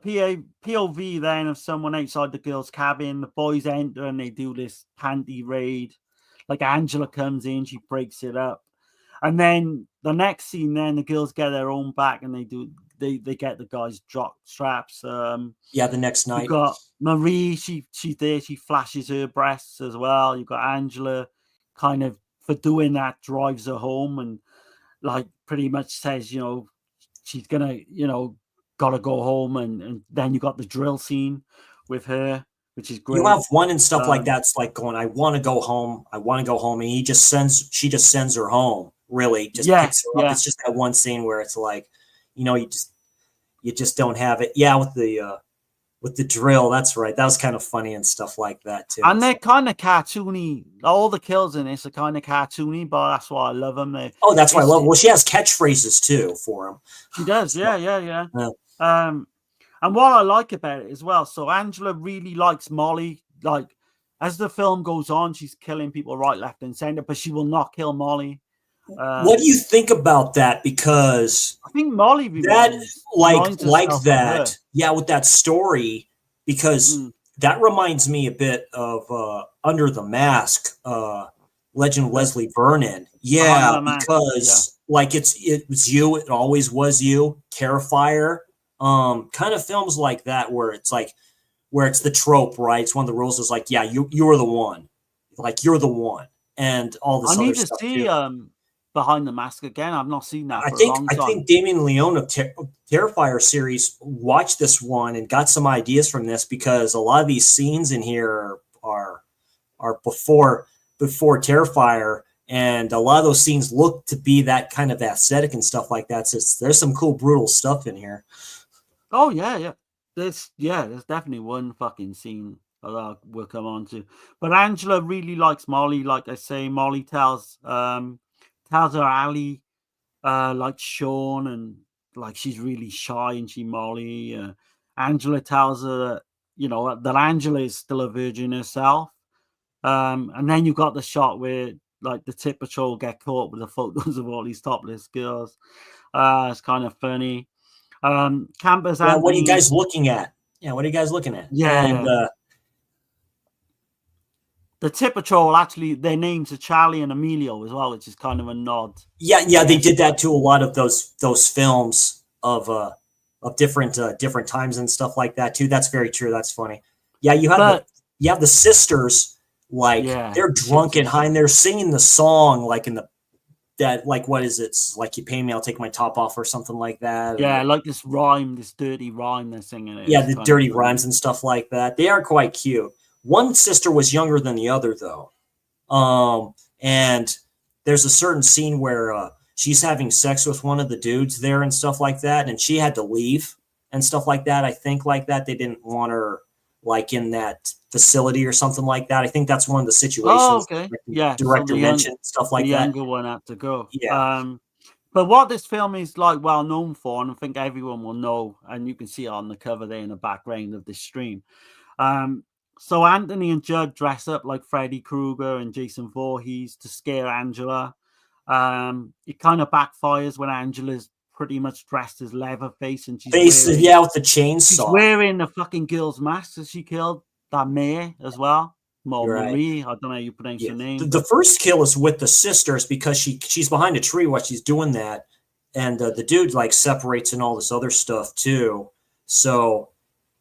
POV then of someone outside the girl's cabin. The boys enter and they do this panty raid. Like Angela comes in, she breaks it up. And then the next scene, then the girls get their own back and they get the guys drop straps. The next night. You've got Marie, she's there, she flashes her breasts as well. You've got Angela kind of for doing that drives her home and like pretty much says, you know, she's gonna, you know, gotta go home and then you got the drill scene with her, which is great. You have one and stuff like that's like going, I want to go home, and she just sends her home. Really, just picks her up. It's just that one scene where it's like, you know, you just don't have it. Yeah, with the drill, that's right. That was kind of funny and stuff like that too. And they're kind of cartoony. All the kills in this are kind of cartoony, but that's why I love them. That's why I love them. Well, she has catchphrases too for them. She does, yeah. And what I like about it as well, so Angela really likes Molly. Like, as the film goes on, she's killing people right, left, and center, but she will not kill Molly. What do you think about that? Because I think Molly that like that, with that story, because that reminds me a bit of Under the Mask, Legend of Leslie Vernon. Yeah, because like it was you, it always was you, Terrifier. Kind of films like that where it's the trope, right? It's one of the rules is like, you are the one, like you're the one, and all this. I need to see Behind the Mask again. I've not seen that for a long time. I think Damien Leone of Terrifier series watched this one and got some ideas from this, because a lot of these scenes in here are before Terrifier, and a lot of those scenes look to be that kind of aesthetic and stuff like that. So there's some cool brutal stuff in here. Oh yeah. There's definitely one fucking scene that we'll come on to. But Angela really likes Molly. Like I say, Molly tells her Ali, like Sean, and like she's really shy and she Molly. Angela tells her that, you know, that Angela is still a virgin herself. And then you've got the shot where like the tip patrol get caught with the photos of all these topless girls. It's kind of funny. Campus. What are you guys looking at? The tip patrol, actually, their names are Charlie and Emilio as well, which is kind of a nod. Yeah, they did that to a lot of those films of different times and stuff like that too. That's very true. That's funny. Yeah, you have the sisters, like they're drunk and high and they're singing the song like what is it? It's like, you pay me, I'll take my top off or something like that. Yeah, like this dirty rhyme they're singing. The dirty rhymes and stuff like that. They are quite cute. One sister was younger than the other, though. And there's a certain scene where she's having sex with one of the dudes there and stuff like that, and she had to leave and stuff like that. I think like that. They didn't want her like in that facility or something like that. I think that's one of the situations. Oh, okay. Like director mentioned stuff like the that. The younger one had to go. Yeah. But what this film is like well known for, and I think everyone will know, and you can see it on the cover there in the background of this stream. So Anthony and Judd dress up like Freddy Krueger and Jason Voorhees to scare Angela. It kind of backfires when Angela's pretty much dressed as Leatherface, and she's with the chainsaw. She's wearing the fucking girl's mask that she killed, that May as well. Marie, I don't know how you pronounce her name. The first kill is with the sisters because she's behind a tree while she's doing that, and the dude like separates and all this other stuff too. So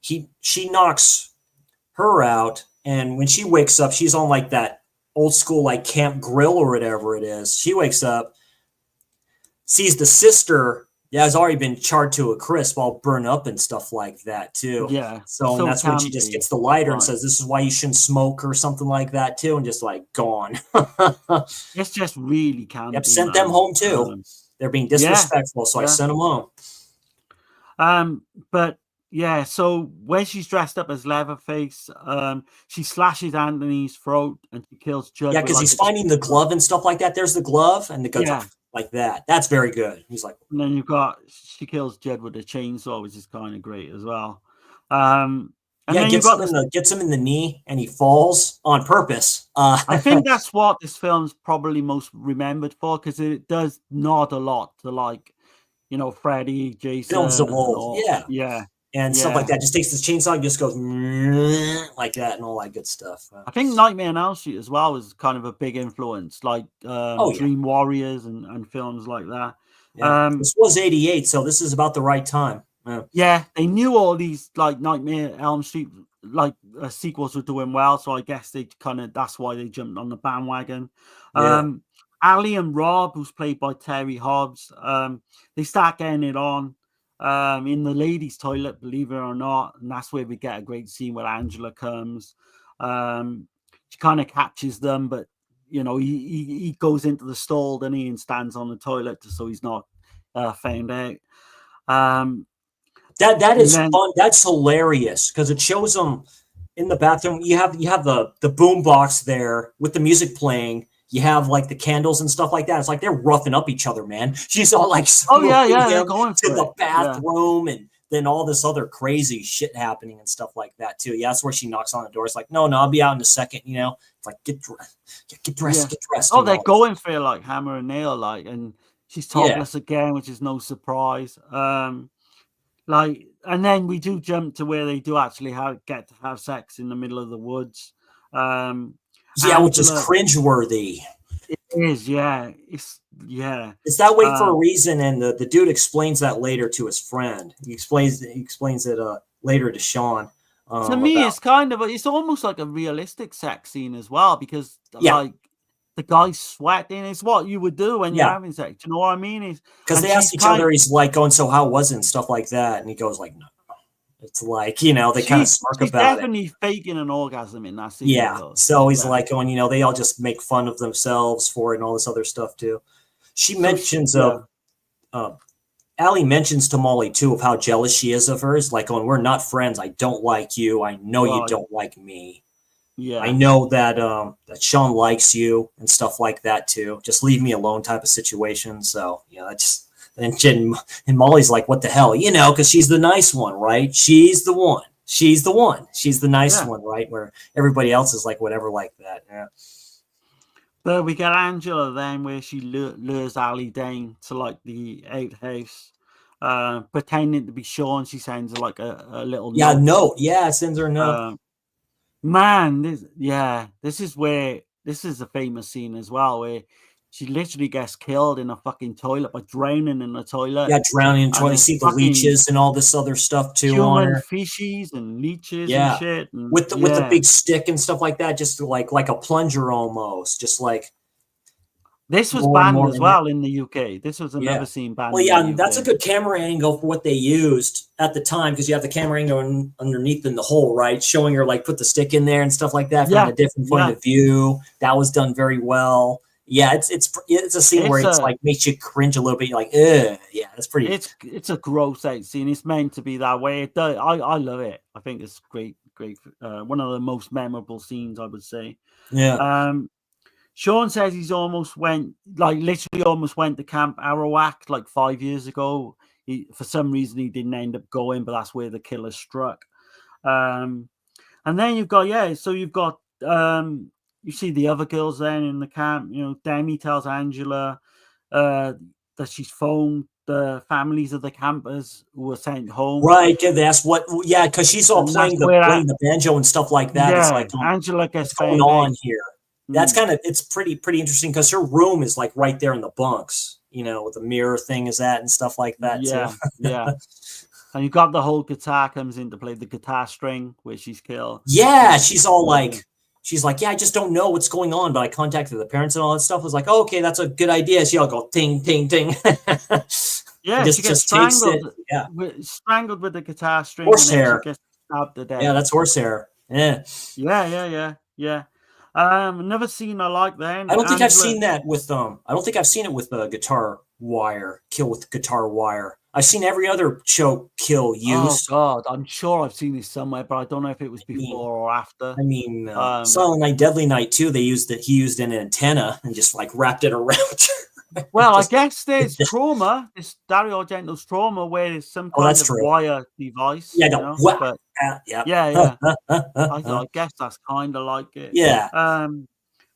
she knocks her out, and when she wakes up, she's on like that old school like camp grill or whatever it is. She wakes up, sees the sister has already been charred to a crisp, all burned up and stuff like that too. Yeah. So that's when she just gets the lighter and says, "This is why you shouldn't smoke," or something like that too, and just like gone. It's just really campy. Yep, sent them home too. They're being disrespectful, so I sent them home. But yeah, so when she's dressed up as Leatherface, she slashes Anthony's throat and she kills Judd. Yeah, because he's finding the glove and stuff like that. There's the glove, and the gun's like that. That's very good. He's like, and then she kills Judd with a chainsaw, which is kind of great as well. And And yeah, then gets him in the knee, and he falls on purpose. I think that's what this film's probably most remembered for, because it does nod a lot to, like, you know, Freddy, Jason, films of and old, all. yeah, and stuff like that. Just takes this chainsaw and just goes like that and all that good stuff. I think Nightmare on Elm Street as well was kind of a big influence, like Dream Warriors and films like that. Yeah. This was 88, so this is about the right time. Yeah, they knew all these, like, Nightmare on Elm Street, like, sequels were doing well, so I guess that's why they jumped on the bandwagon. Ali and Rob, who's played by Terry Hobbs, they start getting it on in the ladies' toilet, believe it or not, and that's where we get a great scene where Angela comes. She kind of catches them, but you know, he goes into the stall, then he and stands on the toilet so he's not found out. That is fun. That's hilarious because it shows them in the bathroom. You have the boom box there with the music playing. You have like the candles and stuff like that. It's like they're roughing up each other, man. She's all like, they're going to the bathroom, and then all this other crazy shit happening and stuff like that too. Yeah, that's where she knocks on the door. It's like, no, I'll be out in a second. You know, it's like get dressed. Oh, they're going for like hammer and nail, like, and she's topless again, which is no surprise. Like, and then we do jump to where they do actually get to have sex in the middle of the woods. Which is cringeworthy. It is, yeah. It's that way for a reason, and the dude explains that later to his friend. He explains it later to Sean. To me, it's almost like a realistic sex scene as well, because like the guy's sweating. It's what you would do when you're having sex. You know what I mean? Because they ask each other, he's like going, "So how was it?" and stuff like that, and he goes like, "No." It's like, you know, they kind of smirk about it. She's definitely faking an orgasm in that scene. Yeah. So he's like going, you know, they all just make fun of themselves for it and all this other stuff too. She mentions, Allie mentions to Molly too of how jealous she is of hers. Like, going, we're not friends. I don't like you. I know you don't like me. Yeah. I know that that Sean likes you and stuff like that too. Just leave me alone type of situation. So, yeah, that's. And Molly's like, what the hell? You know, because she's the nice one, right? She's the one. She's the nice one, right? Where everybody else is like whatever like that. Yeah. But we get Angela then where she lures Ali down to like the outhouse, pretending to be Sean. She sends her like a little note. Yeah, sends her a note. Man, this is a famous scene as well where she literally gets killed in a fucking toilet by drowning in the toilet. Yeah, drowning in the toilet. You see the leeches and all this other stuff too on her. Fishies and leeches and shit. And, with the big stick and stuff like that, just like a plunger almost. Just like this was banned as well in the UK. This was another scene banned. Well, yeah, that's a good camera angle for what they used at the time, because you have the camera angle underneath in the hole, right? Showing her like put the stick in there and stuff like that from a different point of view. That was done very well. Yeah, it's a scene where it's like makes you cringe a little bit. You're like, ugh. Yeah, that's pretty. It's a gross out scene. It's meant to be that way. It does. I love it. I think it's great. One of the most memorable scenes, I would say. Yeah. Sean says he's literally almost went to Camp Arawak like 5 years ago. For some reason he didn't end up going, but that's where the killer struck. And then you've got you see the other girls then in the camp. You know, Demi tells Angela that she's phoned the families of the campers who were sent home. Right, that's what. Yeah, because she's all playing the banjo and stuff like that. Yeah, it's like Angela gets going on here. That's kind of it's pretty interesting because her room is like right there in the bunks. You know, with the mirror thing is that and stuff like that. Yeah, too. Yeah. And you got the whole guitar comes in to play the guitar string where she's killed. Yeah, she's all like. She's like, yeah, I just don't know what's going on, but I contacted the parents and all that stuff. I was like, oh, okay, that's a good idea. She all go ting, ting, ting. Yeah, she gets strangled. Strangled with the guitar string. Horsehair. She gets stabbed to death. Yeah, that's horsehair. Yeah. Yeah. Another scene I like then. I don't think I've seen that with I don't think I've seen it with guitar wire. Kill with guitar wire. I've seen every other show kill used. Oh God, I'm sure I've seen this somewhere, but I don't know if it was before or after. I mean, Silent Night, Deadly Night too. He used an antenna and just like wrapped it around her. Well, I guess there's trauma. It's Dario Argento's trauma, where there's some kind that's of true. wire device. Yeah, you no. know? Wha- But yeah. yeah. I guess that's kind of like it. Yeah.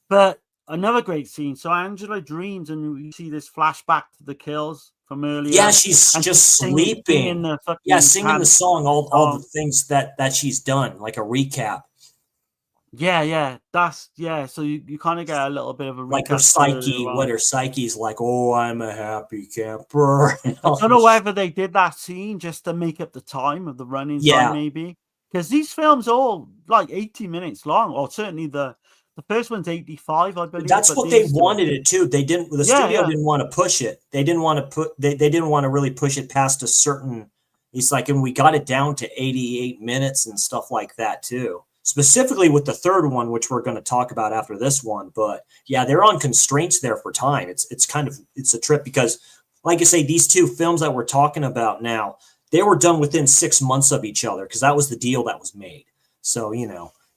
But another great scene. So Angela dreams, and we see this flashback to the kills from earlier. Yeah, she's and just singing sleeping. the fucking Singing the song, all the things that she's done, like a recap. Yeah. That's So you kind of get a little bit of a recap. Like her psyche, what her psyche's like. Oh, I'm a happy camper. I don't know whether they did that scene just to make up the time of the running time, maybe. Because these films are all like 80 minutes long, or certainly the first one's 85, I believe. That's what they wanted it to. They didn't. The studio didn't want to push it. They didn't want to They didn't want to really push it past a certain. It's like, and we got it down to 88 minutes and stuff like that too. Specifically with the third one, which we're going to talk about after this one. But yeah, they're on constraints there for time. It's a trip because, like I say, these two films that we're talking about now, they were done within 6 months of each other because that was the deal that was made. So,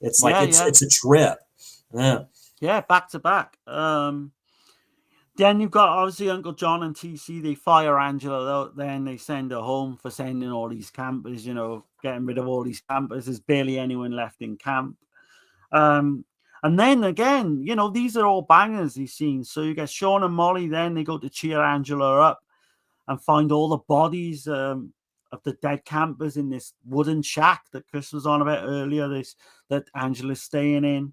it's like it's a trip. Yeah, back to back. Then you've got obviously Uncle John and TC. They fire Angela, then they send her home for sending all these campers, getting rid of all these campers. There's barely anyone left in camp. And then again, these are all bangers, these scenes. So you get Sean and Molly, then they go to cheer Angela up and find all the bodies of the dead campers in this wooden shack that Chris was on about earlier, that Angela's staying in.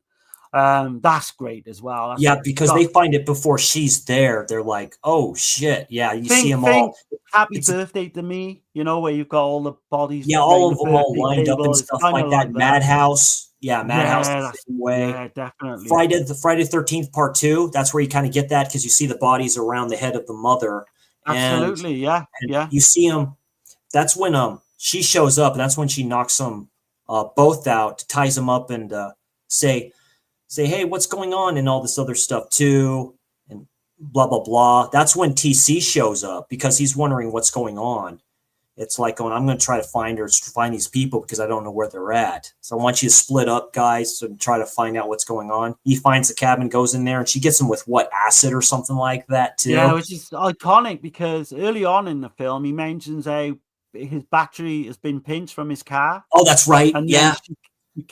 That's great as well. Because they find it before she's there. They're like, oh shit. Yeah, you see them all. Happy birthday to me, where you've got all the bodies. Yeah, all of them all lined up and stuff like that. Madhouse. Yeah, Madhouse the same way. Yeah, definitely. Friday the 13th part 2. That's where you kind of get that because you see the bodies around the head of the mother. Absolutely, and you see them. That's when she shows up, and that's when she knocks them both out, ties them up, and say, hey, what's going on, and all this other stuff too, and blah blah blah. That's when TC shows up because he's wondering what's going on. It's like going, I'm going to try to find these people because I don't know where they're at. So I want you to split up, guys, and try to find out what's going on. He finds the cabin, goes in there, and she gets him with acid or something like that too. Yeah, which is iconic because early on in the film he mentions how his battery has been pinched from his car. Oh, that's right. And yeah,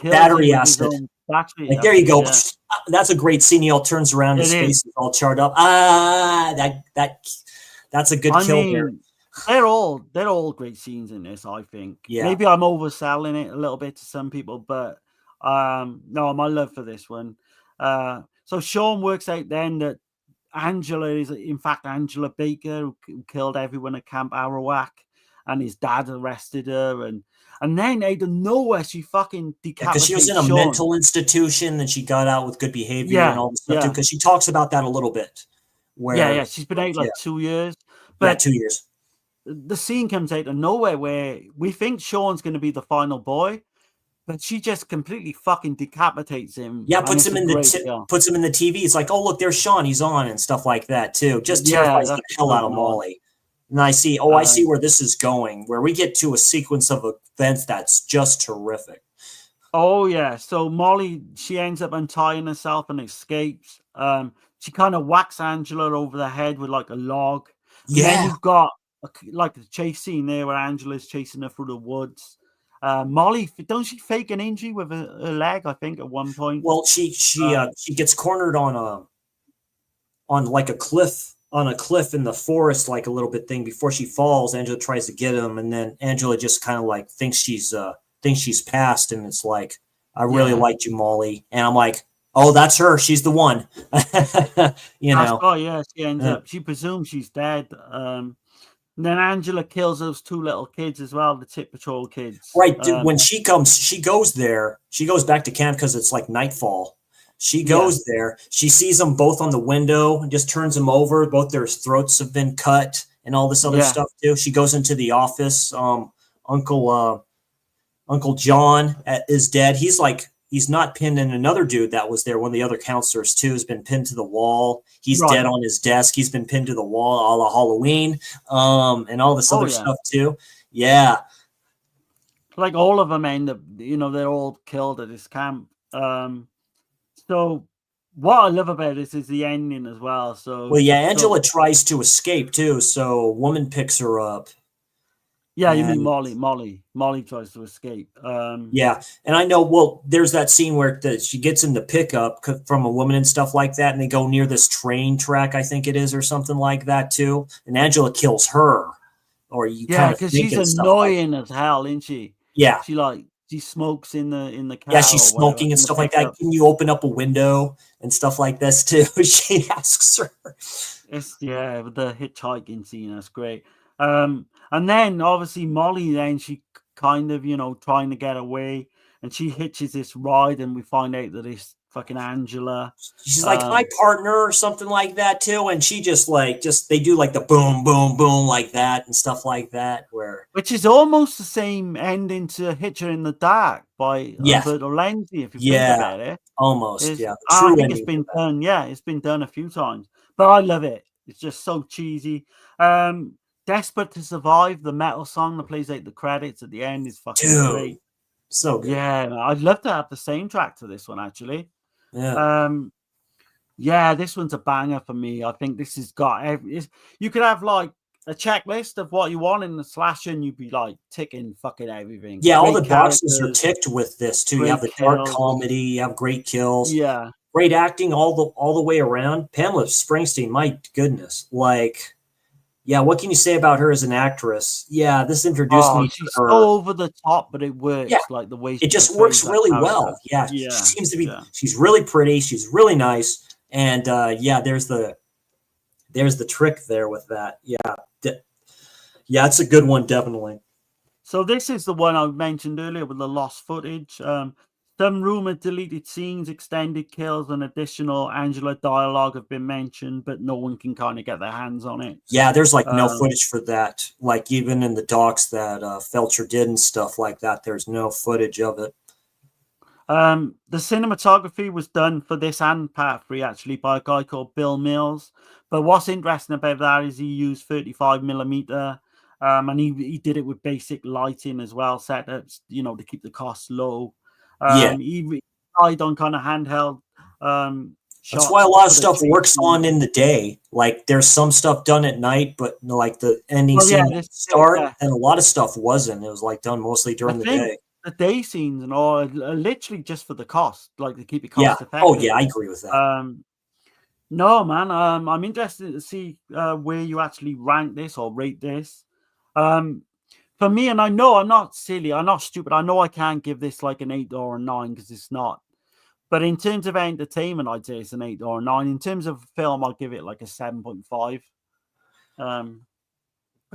battery acid. Like, there you go. Yeah. That's a great scene. He all turns around, his face is all charred up. That's a good kill there. They're all great scenes in this, I think. Yeah. Maybe I'm overselling it a little bit to some people, but no, my love for this one. So Sean works out then that Angela is in fact Angela Baker, who killed everyone at Camp Arawak, and his dad arrested her, and then out of nowhere she fucking decapitates because she was in a Sean. mental institution and she got out with good behavior and all this stuff too. Because she talks about that a little bit. Where she's been out like 2 years. But 2 years. The scene comes out of nowhere where we think Sean's going to be the final boy, but she just completely fucking decapitates him. Yeah, puts him in the TV. It's like, oh look, there's Sean. He's on and stuff like that too. Just terrifies the hell out of Molly. And I see, I see where this is going. Where we get to a sequence of events that's just terrific. Oh yeah. So Molly, she ends up untying herself and escapes. She kind of whacks Angela over the head with like a log. Yeah. And then you've got like the chase scene there where Angela's chasing her through the woods. Molly, don't she fake an injury with her leg? I think at one point. Well, she gets cornered on like a cliff in the forest, like a little bit thing. Before she falls, Angela tries to get him, and then Angela just kind of like thinks she's passed, and it's like, I really liked you, Molly, and I'm like, oh, that's her. She's the one. Oh yeah, she ends up. She presumes she's dead. And then Angela kills those 2 little kids as well, the Tip Patrol kids. Right. When she goes there. She goes back to camp because it's like nightfall. She goes there. She sees them both on the window and just turns them over. Both their throats have been cut and all this other stuff too. She goes into the office. Uncle John is dead. He's not pinned, in another dude that was there. One of the other counselors too has been pinned to the wall. He's dead on his desk. He's been pinned to the wall all of Halloween, and all this other stuff too. Yeah. Like all of them end up, they're all killed at this camp. So what I love about this is the ending as well. So, well, yeah, Angela tries to escape too. So, a woman picks her up. Yeah, you mean Molly? Molly tries to escape. Yeah, and I know. Well, there's that scene where she gets in the pickup from a woman and stuff like that, and they go near this train track, I think it is, or something like that too. And Angela kills her, or you kind of because she's annoying as hell, isn't she? Yeah, she smokes in the car. Yeah, she's smoking and stuff like that. Can you open up a window and stuff like this too? She asks her. With the hitchhiking scene, that's great. And then obviously Molly, then she kind of, trying to get away, and she hitches this ride, and we find out that it's fucking Angela. She's like my partner or something like that too, and she just they do like the boom, boom, boom like that and stuff like that, which is almost the same ending to Hitcher in the Dark by Alberto Lenzi, if you think about it. Almost, I think it's been done. Yeah, it's been done a few times, but I love it. It's just so cheesy. Desperate to Survive, the metal song that plays out the credits at the end is fucking great. So good. Yeah, I'd love to have the same track to this one, actually. Yeah. This one's a banger for me. I think this has got you could have like a checklist of what you want in the slasher, and you'd be like ticking fucking everything. Yeah, all the boxes are ticked with this too. You have the dark comedy, you have great kills. Yeah. Great acting all the way around. Pamela Springsteen, my goodness. What can you say about her as an actress? Yeah, this introduced me to her. So over the top, but it works. Yeah. Like the way it just works really well. Yeah, she seems to be. Yeah. She's really pretty. She's really nice, and there's the trick there with that. Yeah, it's a good one, definitely. So this is the one I mentioned earlier with the lost footage. Some rumored deleted scenes, extended kills, and additional Angela dialogue have been mentioned, but no one can kind of get their hands on it. Yeah, there's no footage for that. Like even in the docs that Felcher did and stuff like that, there's no footage of it. The cinematography was done for this and Part 3 actually by a guy called Bill Mills. But what's interesting about that is he used 35mm, and he did it with basic lighting as well, setups, to keep the costs low. He relied on kind of handheld shots. That's why a lot of stuff works on in the day. Like there's some stuff done at night, but like the ending scene at the start, and a lot of stuff wasn't. It was done mostly during the day. The day scenes and all are literally just for the cost, like to keep it cost effective. Oh yeah, I agree with that. No, man. I'm interested to see where you actually rank this or rate this. For me, and I know I'm not silly, I'm not stupid. I know I can't give this like an 8 or a 9 because it's not. But in terms of entertainment, I'd say it's an 8 or a 9. In terms of film, I'll give it like a 7.5. I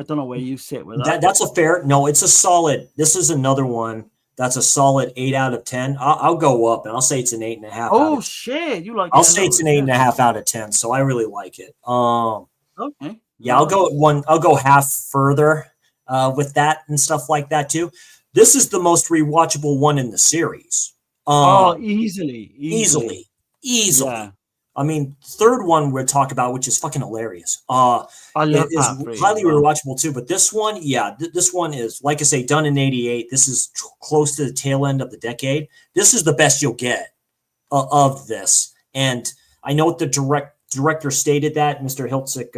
don't know where you sit with that. That's a fair. No, it's a solid. This is another one that's a solid 8 out of 10. I'll go up and I'll say it's an 8.5. Oh shit, you like? I'll say it's an 8.5 out of 10. So I really like it. Okay. Yeah, I'll go at one. I'll go half further. With that and stuff like that too. This is the most rewatchable one in the series. Easily. Yeah. I mean, third one we'll talk about, which is fucking hilarious. I love that. It's highly rewatchable too. But this one, this one is, like I say, done in '88. This is close to the tail end of the decade. This is the best you'll get of this. And I know what the director stated that, Mr. Hiltzik,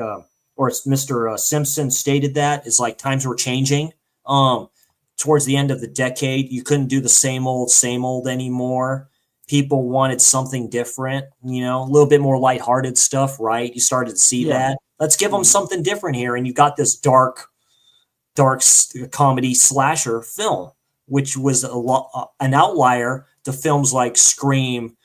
or Mr. Simpson stated that is like times were changing. Towards the end of the decade, you couldn't do the same old anymore. People wanted something different, a little bit more lighthearted stuff, right? You started to see that. Let's give them something different here. And you got this dark comedy slasher film, which was an outlier to films like Scream,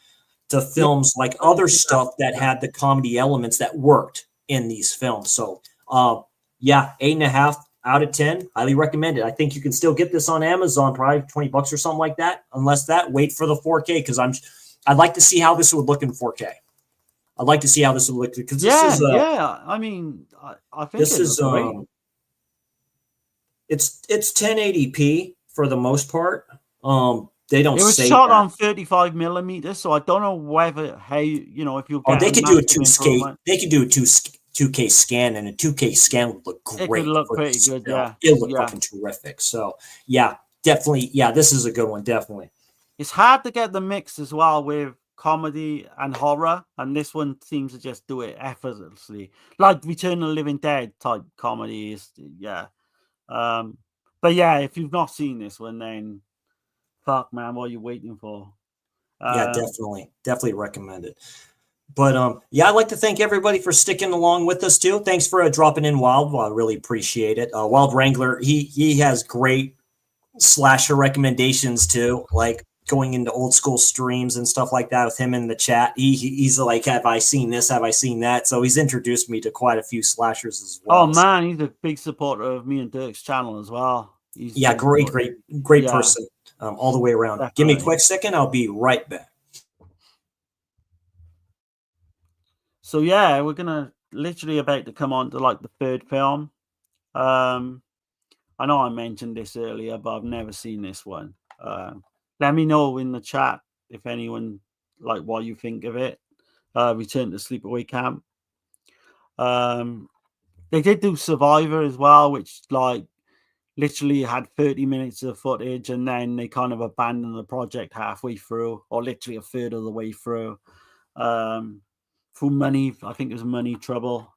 to films like other stuff that had the comedy elements that worked in these films. So 8.5 out of 10, highly recommend it. I think you can still get this on Amazon, probably $20 or something like that. Unless that, wait for the 4K, because I'd like to see how this would look in 4K. I'd like to see how this would look, because this is I mean, I think this is it's 1080p for the most part. They don't. It was say shot that. on 35mm, so I don't know whether if you. They could do a 2K. They could do a 2K scan, and a 2K scan would look great. It would look pretty good. Yeah, it would look fucking terrific. So definitely. Yeah, this is a good one. Definitely. It's hard to get the mix as well with comedy and horror, and this one seems to just do it effortlessly, like Return of the Living Dead type comedy is. But yeah, if you've not seen this one, then fuck, man, what are you waiting for? Yeah, definitely recommend it. But yeah, I'd like to thank everybody for sticking along with us too. Thanks for dropping in, Wild. Well, I really appreciate it. Wild Wrangler, he has great slasher recommendations too, like going into old school streams and stuff like that with him in the chat. He's like, have I seen this? Have I seen that? So he's introduced me to quite a few slashers as well. Oh man, he's a big supporter of me and Dirk's channel as well. Yeah, great person all the way around. Definitely. Give me a quick second. I'll be right back. So yeah, we're gonna literally about to come on to like the third film. I know I mentioned this earlier, but I've never seen this one. Let me know in the chat if anyone like what you think of it. Return to Sleepaway Camp. They did do Survivor as well, which like literally had 30 minutes of footage, and then they kind of abandoned the project halfway through, or literally a third of the way through. For money, I think it was money trouble.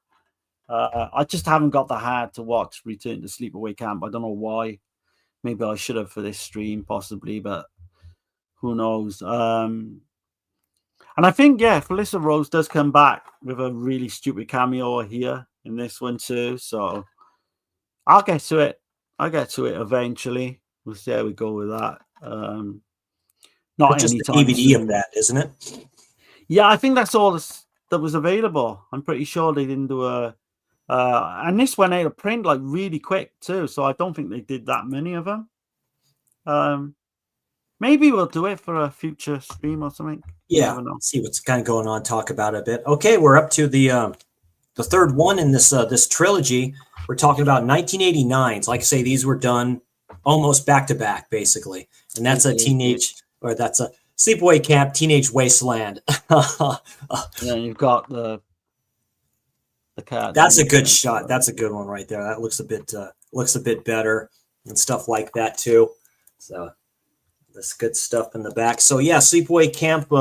I just haven't got the heart to watch Return to Sleepaway Camp. I don't know why. Maybe I should have for this stream, possibly, but who knows? And I think, yeah, Felissa Rose does come back with a really stupid cameo here in this one too. So I'll get to it. I'll get to it eventually. We'll see how we go with that. Not just anytime the DVD soon. of that, isn't it? Yeah, I think that's all that was available. I'm pretty sure they didn't do a. And this went out of print like really quick too, so I don't think they did that many of them. Maybe we'll do it for a future stream or something. Yeah, see what's kind of going on. Talk about it a bit. Okay, we're up to the third one in this trilogy. We're talking about 1989s. Like I say, these were done almost back to back, basically, and that's a Sleepaway Camp, Teenage Wasteland. Yeah, you've got the cat. That's a good shot. That's a good one right there. That looks a bit better and stuff like that too. So that's good stuff in the back. So yeah, Sleepaway Camp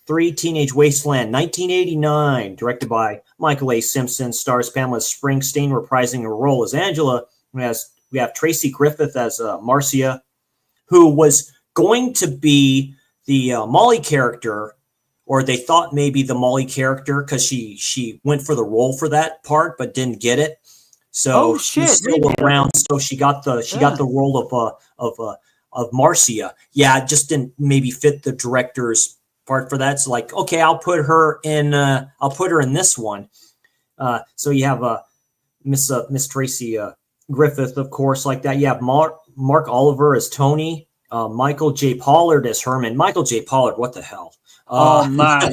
3, Teenage Wasteland, 1989, directed by Michael A. Simpson, stars Pamela Springsteen reprising her role as Angela. We have Tracy Griffith as Marcia, who was going to be the Molly character, or they thought maybe the Molly character, because she went for the role for that part but didn't get it. So she's still around. So she got the role of Marcia. Yeah, it just didn't maybe fit the director's part for that. So like, okay, I'll put her in this one. So you have Miss Tracy Griffith, of course, like that. You have Mark Oliver as Tony, Michael J. Pollard as Herman. Michael J. Pollard, what the hell? Oh man,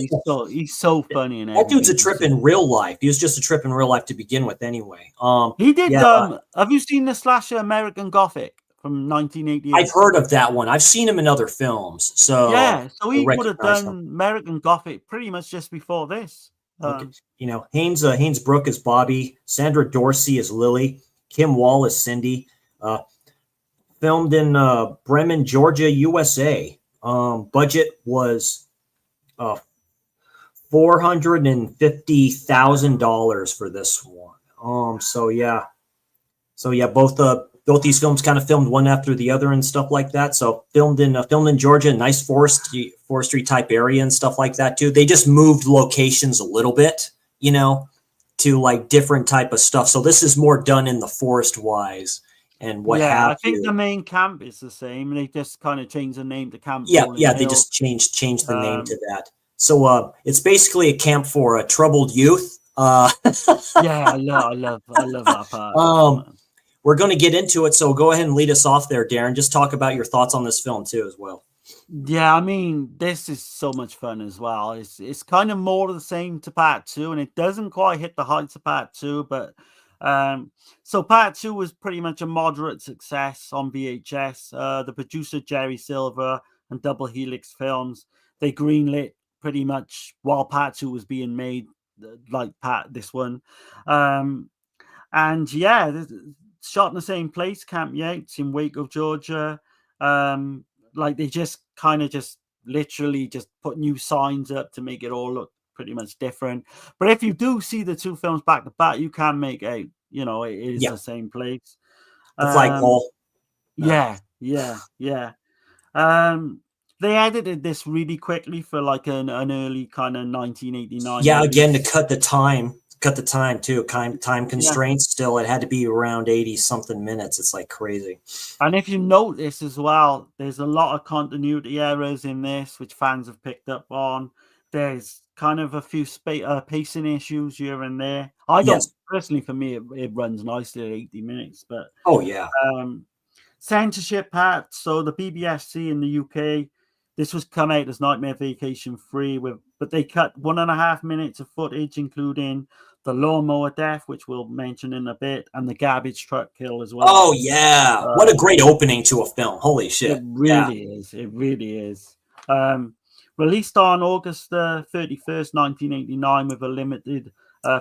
he's so funny and that dude's a trip in real life. He was just a trip in real life to begin with, anyway. He did. Have you seen the slasher American Gothic from 1988? I've heard of that one. I've seen him in other films. So yeah, so he would have done American Gothic pretty much just before this. Okay. You know, Haynes Brooke is Bobby, Sandra Dorsey is Lily, Kim Wall is Cindy. Filmed in Bremen, Georgia, USA. Budget was $450,000 for this one. So yeah, both these films kind of filmed one after the other and stuff like that. So filmed in Georgia, nice forestry type area and stuff like that too. They just moved locations a little bit, you know, to like different type of stuff. So this is more done in the forest wise and what have you. Yeah, I think the main camp is the same. They just kind of changed the name to Camp. Yeah, they just changed the name to that. So it's basically a camp for troubled youth. Yeah, I love that part. We're going to get into it, so go ahead and lead us off there, Darren. Just talk about your thoughts on this film too, as well. Yeah, I mean, this is so much fun as well. It's kind of more of the same to part 2, and it doesn't quite hit the heights of part 2, but so part 2 was pretty much a moderate success on VHS. The producer Jerry Silver and Double Helix Films, they greenlit pretty much while part 2 was being made, like this one. And yeah, shot in the same place, Camp Yates in Waco, Georgia. Like they just kind of just literally just put new signs up to make it all look pretty much different. But if you do see the two films back to back, you can make out, you know, it is the same place. The flagpole. Yeah. They edited this really quickly for like an early kind of 1989. Yeah, again, to cut the time too. Time constraints. Still, it had to be around 80 something minutes. It's like crazy. And if you notice as well, there's a lot of continuity errors in this, which fans have picked up on. There's kind of a few pacing issues here and there. I don't personally, for me, it runs nicely at 80 minutes. But censorship hat. So the BBFC in the UK, this was come out as Nightmare Vacation 3, but they cut 1.5 minutes of footage, including the lawnmower death, which we'll mention in a bit, and the garbage truck kill as well. Oh yeah, what a great opening to a film! Holy shit! It really is. It really is. Released on August 31st, 1989, with a limited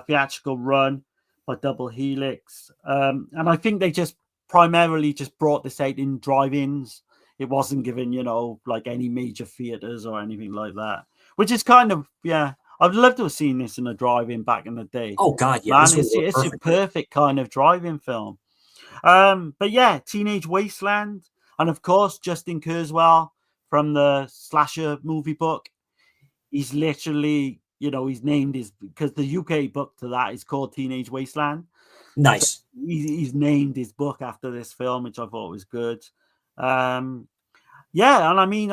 theatrical run by Double Helix, and I think they primarily brought this out in drive-ins. It wasn't given, you know, like any major theaters or anything like that, which is kind of, I'd love to have seen this in a drive-in back in the day. Oh God, yeah, man, it's a perfect kind of drive-in film. But yeah, Teenage Wasteland, and of course Justin Kurzweil from the slasher movie book. He's literally, you know, he's named because the UK book to that is called Teenage Wasteland. Nice. So he's named his book after this film, which I thought was good. And I mean,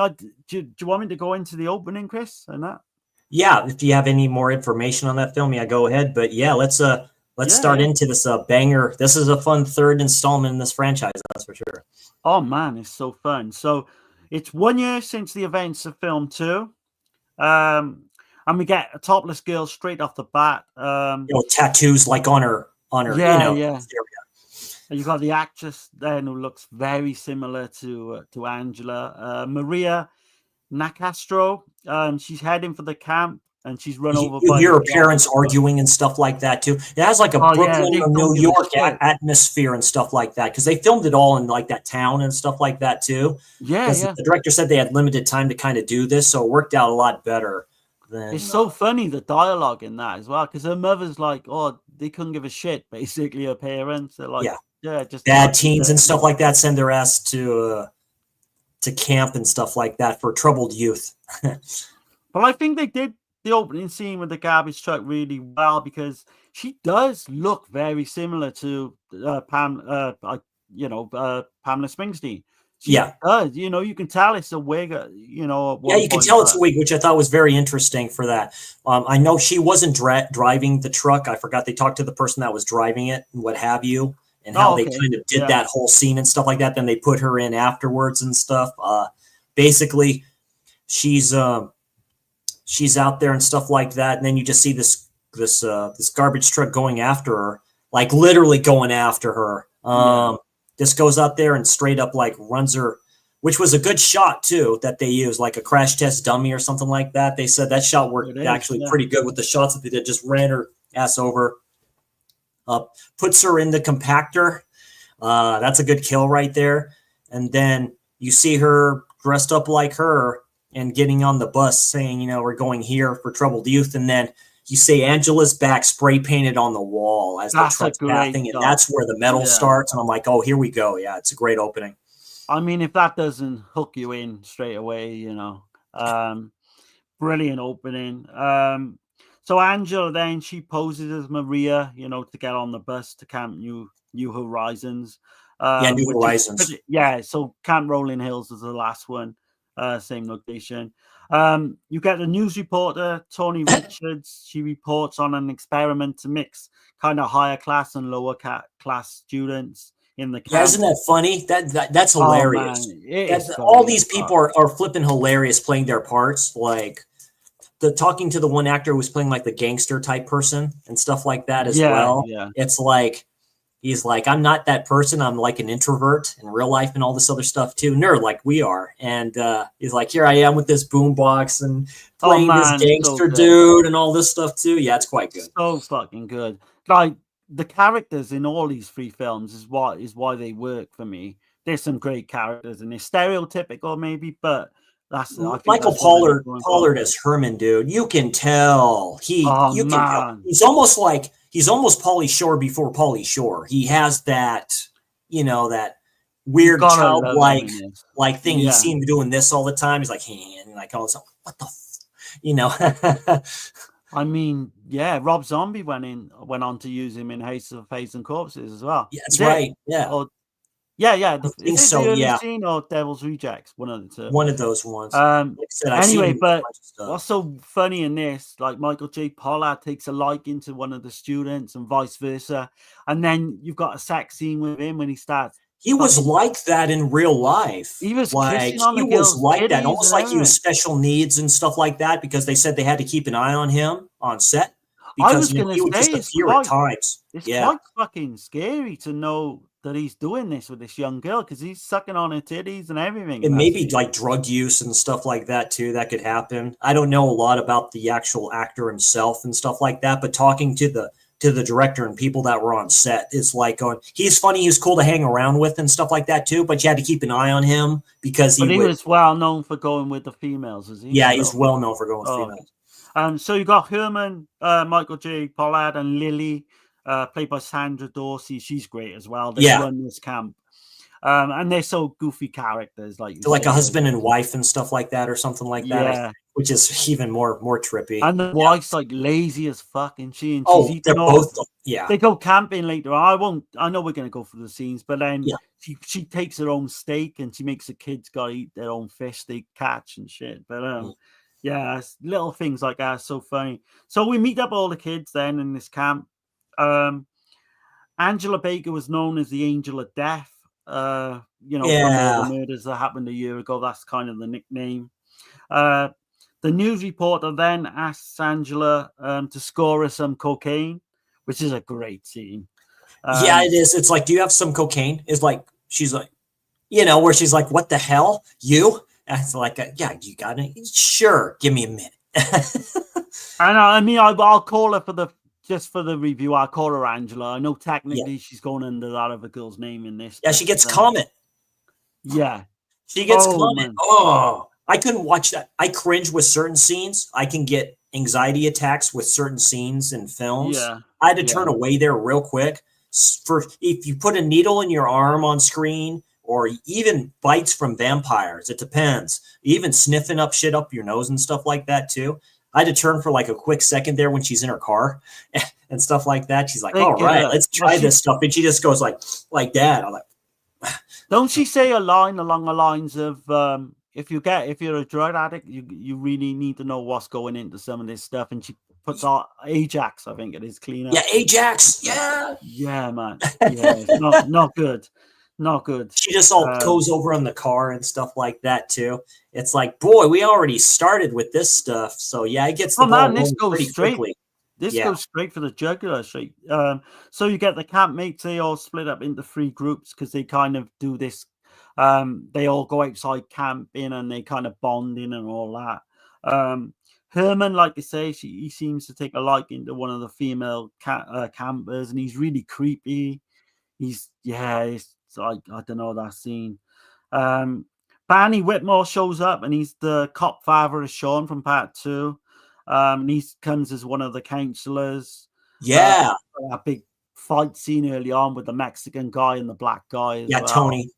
do you want me to go into the opening, Chris, and that? Yeah, if you have any more information on that film, go ahead. But yeah, let's start into this banger. This is a fun third installment in this franchise, that's for sure. Oh man, it's so fun. So it's 1 year since the events of film 2. And we get a topless girl straight off the bat. Tattoos like on her. Yeah. And you got the actress then who looks very similar to Angela, Maria Nacastro. She's heading for the camp, and she's run over. You hear her parents arguing and stuff like that too. It has like a Brooklyn or New York atmosphere and stuff like that, because they filmed it all in like that town and stuff like that too. Yeah. The director said they had limited time to kind of do this, so it worked out a lot better. It's so funny, the dialogue in that as well, because her mother's like, oh, they couldn't give a shit, basically. Her parents, they're like, just bad teens and stuff like that send their ass to camp and stuff like that for troubled youth. But I think they did the opening scene with the garbage truck really well, because she does look very similar to Pamela Springsteen. She does. You know, you can tell it's a wig. You can tell it's a wig, which I thought was very interesting for that. I know she wasn't driving the truck. I forgot they talked to the person that was driving it and what have you, and how they kind of did that whole scene and stuff like that. Then they put her in afterwards and stuff. Basically, she's out there and stuff like that, and then you just see this garbage truck going after her, like literally going after her. This goes out there and straight up like runs her, which was a good shot too that they used, like a crash test dummy or something like that. They said that shot worked pretty good with the shots that they did. Just ran her ass over, puts her in the compactor. That's a good kill right there. And then you see her dressed up like her and getting on the bus saying, we're going here for troubled youth. And then you say Angela's back spray painted on the wall as the truck's passing, and that's where the metal starts. And I'm like, oh, here we go. Yeah, it's a great opening. I mean, if that doesn't hook you in straight away, brilliant opening. So Angela then, she poses as Maria, to get on the bus to Camp New Horizons. New Horizons. So Camp Rolling Hills is the last one. Same location. You get the news reporter, Tony Richards. She reports on an experiment to mix kind of higher class and lower class students in the camp. Yeah, isn't that funny? That's hilarious. All these people are flipping hilarious playing their parts. Like talking to the one actor who was playing like the gangster type person and stuff like that as well. Yeah. It's like, he's like, I'm not that person. I'm like an introvert in real life and all this other stuff too. Nerd like we are. And he's like, here I am with this boombox and playing this gangster dude and all this stuff too. Yeah, it's quite good. So fucking good. Like the characters in all these 3 films is why they work for me. There's some great characters and they're stereotypical maybe, but That's I think Michael that's what Pollard as Herman, dude. You can tell you can tell. He's almost Pauly Shore before Pauly Shore. He has that, that weird childlike thing. You see him doing this all the time. He's like, hey, and like all this, what the I mean, yeah, Rob Zombie went on to use him in Haste of Haze and Corpses as well. Yeah, that's right. Yeah. Yeah. Is it the early scene or Devil's Rejects? One of the two. One of those ones. Like I said, anyway, but what's so funny in this, like Michael J. Pollard takes a liking to one of the students and vice versa. And then you've got a sex scene with him when he starts. He was like that in real life. He was like that, almost like he was special needs and stuff like that, because they said they had to keep an eye on him on set because he would just appear at times. It's quite fucking scary to know that he's doing this with this young girl, because he's sucking on her titties and everything. And maybe like drug use and stuff like that too. That could happen. I don't know a lot about the actual actor himself and stuff like that, but talking to the director and people that were on set, it's like going, he's funny, he's cool to hang around with and stuff like that too, but you had to keep an eye on him because he was well known for going with the females, is he? Yeah, he's well known for going with females. So you got Herman, Michael J. Pollard, and Lily, played by Sandra Dorsey. She's great as well. They run this camp. And they're so goofy characters, like a husband and wife and stuff like that, or something like that, which is even more trippy. And the wife's like lazy as fuck, and she's they're both They go camping later. I know we're gonna go through the scenes, but then she takes her own steak and she makes the kids gotta eat their own fish they catch and shit. But little things like that are so funny. So we meet up all the kids then in this camp. Angela Baker was known as the Angel of Death. From all the murders that happened a year ago. That's kind of the nickname. The news reporter then asks Angela to score her some cocaine, which is a great scene. It is. It's like, do you have some cocaine? It's like, she's like, where she's like, what the hell? You? And it's like, you got it? Sure. Give me a minute. And I mean, I'll call her just for the review, I'll call her Angela. I know technically she's going under that other girl's name in this. Yeah, she gets Comet. Yeah. She gets Comet. Oh, I couldn't watch that. I cringe with certain scenes. I can get anxiety attacks with certain scenes in films. Yeah. I had to turn away there real quick. If you put a needle in your arm on screen, or even bites from vampires, it depends. Even sniffing up shit up your nose and stuff like that too. I had to turn for like a quick second there when she's in her car and stuff like that. She's like, all right, let's try this stuff. And she just goes like that. I'm like, don't she say a line along the lines of, if you're a drug addict, you really need to know what's going into some of this stuff. And she puts out Ajax, I think it is, clean up. Yeah, Ajax. Yeah. Yeah, man. Yeah, it's not good. Not good. She just goes over on the car and stuff like that too. It's like, boy, we already started with this stuff. So yeah, it gets the ball pretty quickly. This goes straight for the jugular. So you get the campmates, they all split up into 3 groups because they kind of do this. They all go outside camping and they kind of bonding and all that. Herman, like I say, he seems to take a liking to one of the female campers, and he's really creepy. I don't know that scene. Barney Whitmore shows up, and he's the cop father of Sean from part 2. And he comes as one of the counselors. Yeah. A big fight scene early on with the Mexican guy and the black guy as well. Tony.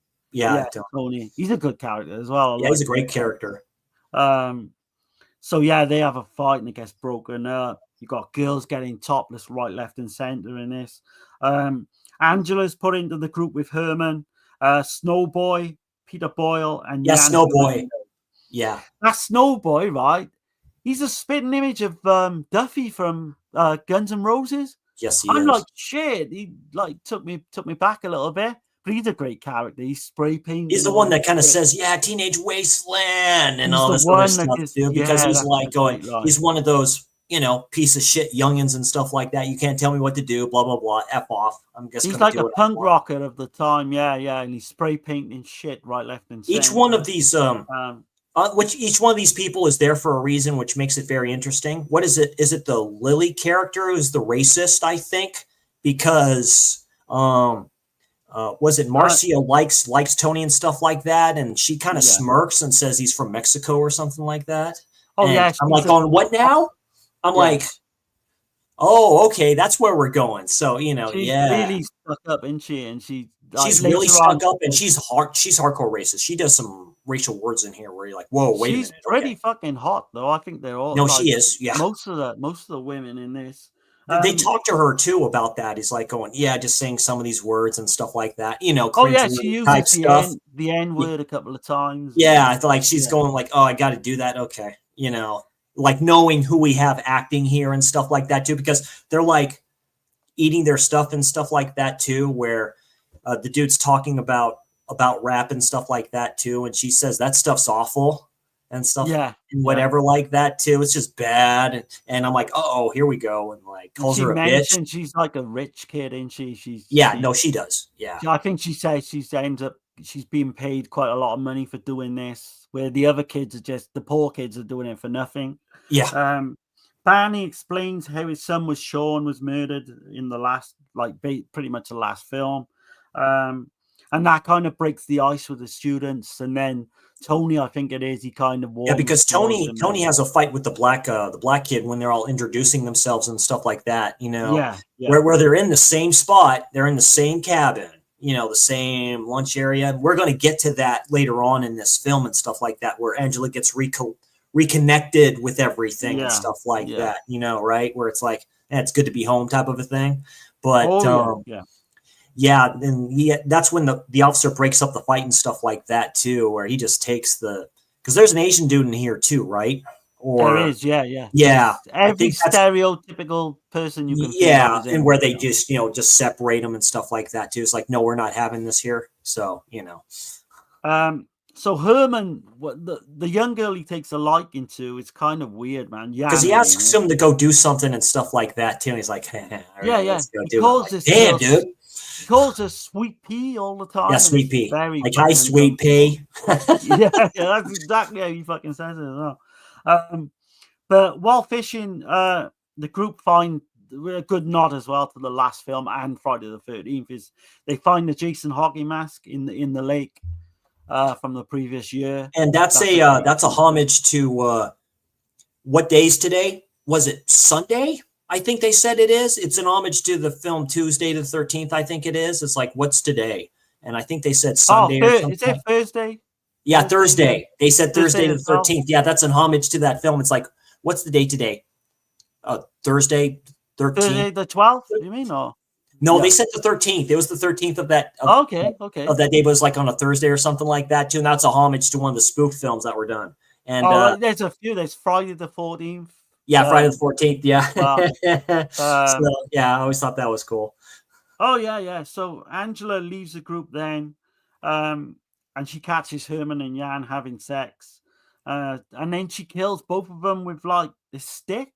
Tony. He's a good character as well. Yeah, he's a great character. So yeah, they have a fight and it gets broken up. You got girls getting topless right, left, and center in this. Angela's put into the group with Herman, Snowboy, Peter Boyle, and Snowboy. Yeah, that Snowboy, right? He's a spitting image of Duffy from Guns N' Roses. Yes, he is. I'm like, shit. He like took me back a little bit, but he's a great character. He's spray painted. He's the one that kind of says, "Teenage Wasteland" and all this other stuff too, because he's like going. He's one of those, piece of shit youngins and stuff like that. You can't tell me what to do. Blah blah blah. F off. I'm just. He's like a punk rocker of the time. Yeah, and he's spray painting shit right, left, and center. Each one of these each one of these people is there for a reason, which makes it very interesting. What is it? Is it the Lily character who's the racist? I think because was it Marcia likes Tony and stuff like that, and she kind of smirks and says he's from Mexico or something like that. Oh, and yeah. I'm like, going, what now? I'm like, oh, okay, that's where we're going. So, you know, she's really stuck up, isn't she? And she's really stuck up, and she's hardcore racist. She does some racial words in here where you're like, whoa, wait a minute. She's pretty fucking hot, though. I think they're all. No, she is. Yeah, most of the women in this. They talk to her too about that. He's like going, yeah, just saying some of these words and stuff like that. You know, oh yeah, she uses the N word a couple of times. Yeah, like she's going like, oh, I got to do that. Okay, you know, like knowing who we have acting here and stuff like that too, because they're like eating their stuff and stuff like that too, where the dude's talking about rap and stuff like that too, and she says that stuff's awful and stuff, and whatever like that too. It's just bad, and I'm like, oh, here we go, and like calls her a bitch. She's like a rich kid, isn't she? She does. Yeah, I think she says she's being paid quite a lot of money for doing this, where the other kids are just the poor kids are doing it for nothing. Yeah. Barney explains how his son Sean was murdered in the last, pretty much the last film. And that kind of breaks the ice with the students. And then Tony, I think it is, he kind of warms. Yeah, because Tony has a fight with the black kid when they're all introducing themselves and stuff like that, you know. Where they're in the same spot, they're in the same cabin, you know, the same lunch area. We're going to get to that later on in this film and stuff like that, where Angela gets reconnected with everything and stuff like that, you know, right? Where it's like, it's good to be home type of a thing. But that's when the officer breaks up the fight and stuff like that too, where he just takes because there's an Asian dude in here too, right? Or there is, yeah. Every stereotypical person you can and where they just, you know, just separate them and stuff like that too. It's like, no, we're not having this here. So, you know. So Herman, the young girl he takes a liking to, it's kind of weird, man. Yeah, because he asks him to go do something and stuff like that too. And he's like, hey, let's go do it. Like, damn, dude. He calls her Sweet Pea all the time. Yeah, Sweet Pea. Like, hi, Sweet Pea. yeah, that's exactly how he fucking says it as well. But while fishing, the group find a good nod as well to the last film and Friday the 13th is they find the Jason hockey mask in the lake from the previous year. And that's a homage to what day's today? Was it Sunday? I think they said it is. It's an homage to the film Tuesday the 13th. I think it is. It's like, what's today? And I think they said Sunday or something. Is it Thursday? Yeah, Thursday. They said Thursday the 13th. Yeah, that's an homage to that film. It's like, what's the day today? Thursday 13th. Thursday the 12th, you mean? Or? No, they said the 13th. It was the 13th of that. Okay. Of that day, but it was like on a Thursday or something like that too. And that's a homage to one of the spook films that were done. And there's a few. There's Friday the 14th. Yeah, Friday the 14th. Yeah. So, yeah, I always thought that was cool. Oh, yeah. So Angela leaves the group then, and she catches Herman and Jan having sex. And then she kills both of them with like this stick.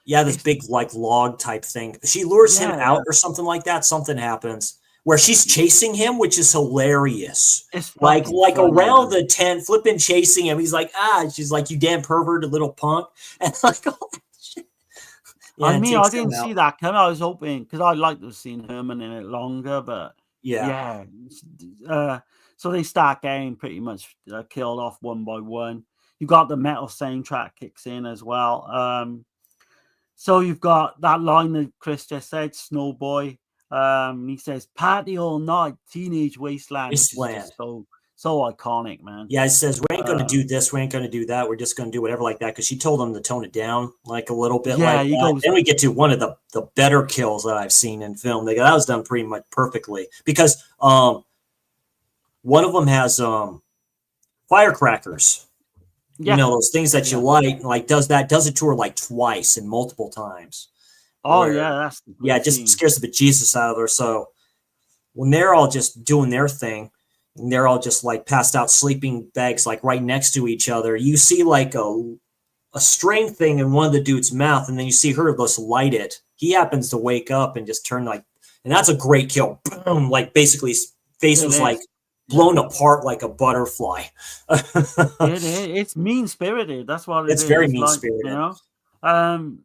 Yeah, this big like log type thing. She lures him out or something like that. Something happens where she's chasing him, which is hilarious. It's like around the tent, flipping chasing him. He's like, she's like, you damn perverted little punk. And like, all that shit. Yeah, I mean, I didn't see that coming. I was hoping, because I'd like to have seen Herman in it longer, but so they start getting pretty much killed off one by one. You got the metal soundtrack kicks in as well. So you've got that line that Chris just said, Snow Boy. He says, "Party all night, teenage wasteland." So iconic, man. Yeah, it says we ain't going to do this, we ain't going to do that. We're just going to do whatever like that. Because she told him to tone it down like a little bit. Yeah, like that. Then we get to one of the better kills that I've seen in film. That was done pretty much perfectly because one of them has firecrackers. Yeah. You know, those things that you light, like does it to her like twice and multiple times. Oh, yeah, it just scares the bejesus out of her. So when they're all just doing their thing, and they're all just like passed out sleeping bags like right next to each other, you see like a string thing in one of the dude's mouth, and then you see her just light it. He happens to wake up and just turn like, and that's a great kill. Boom! Like basically his face was like blown apart like a butterfly. It's mean-spirited. That's what it is. It's very mean-spirited. You know?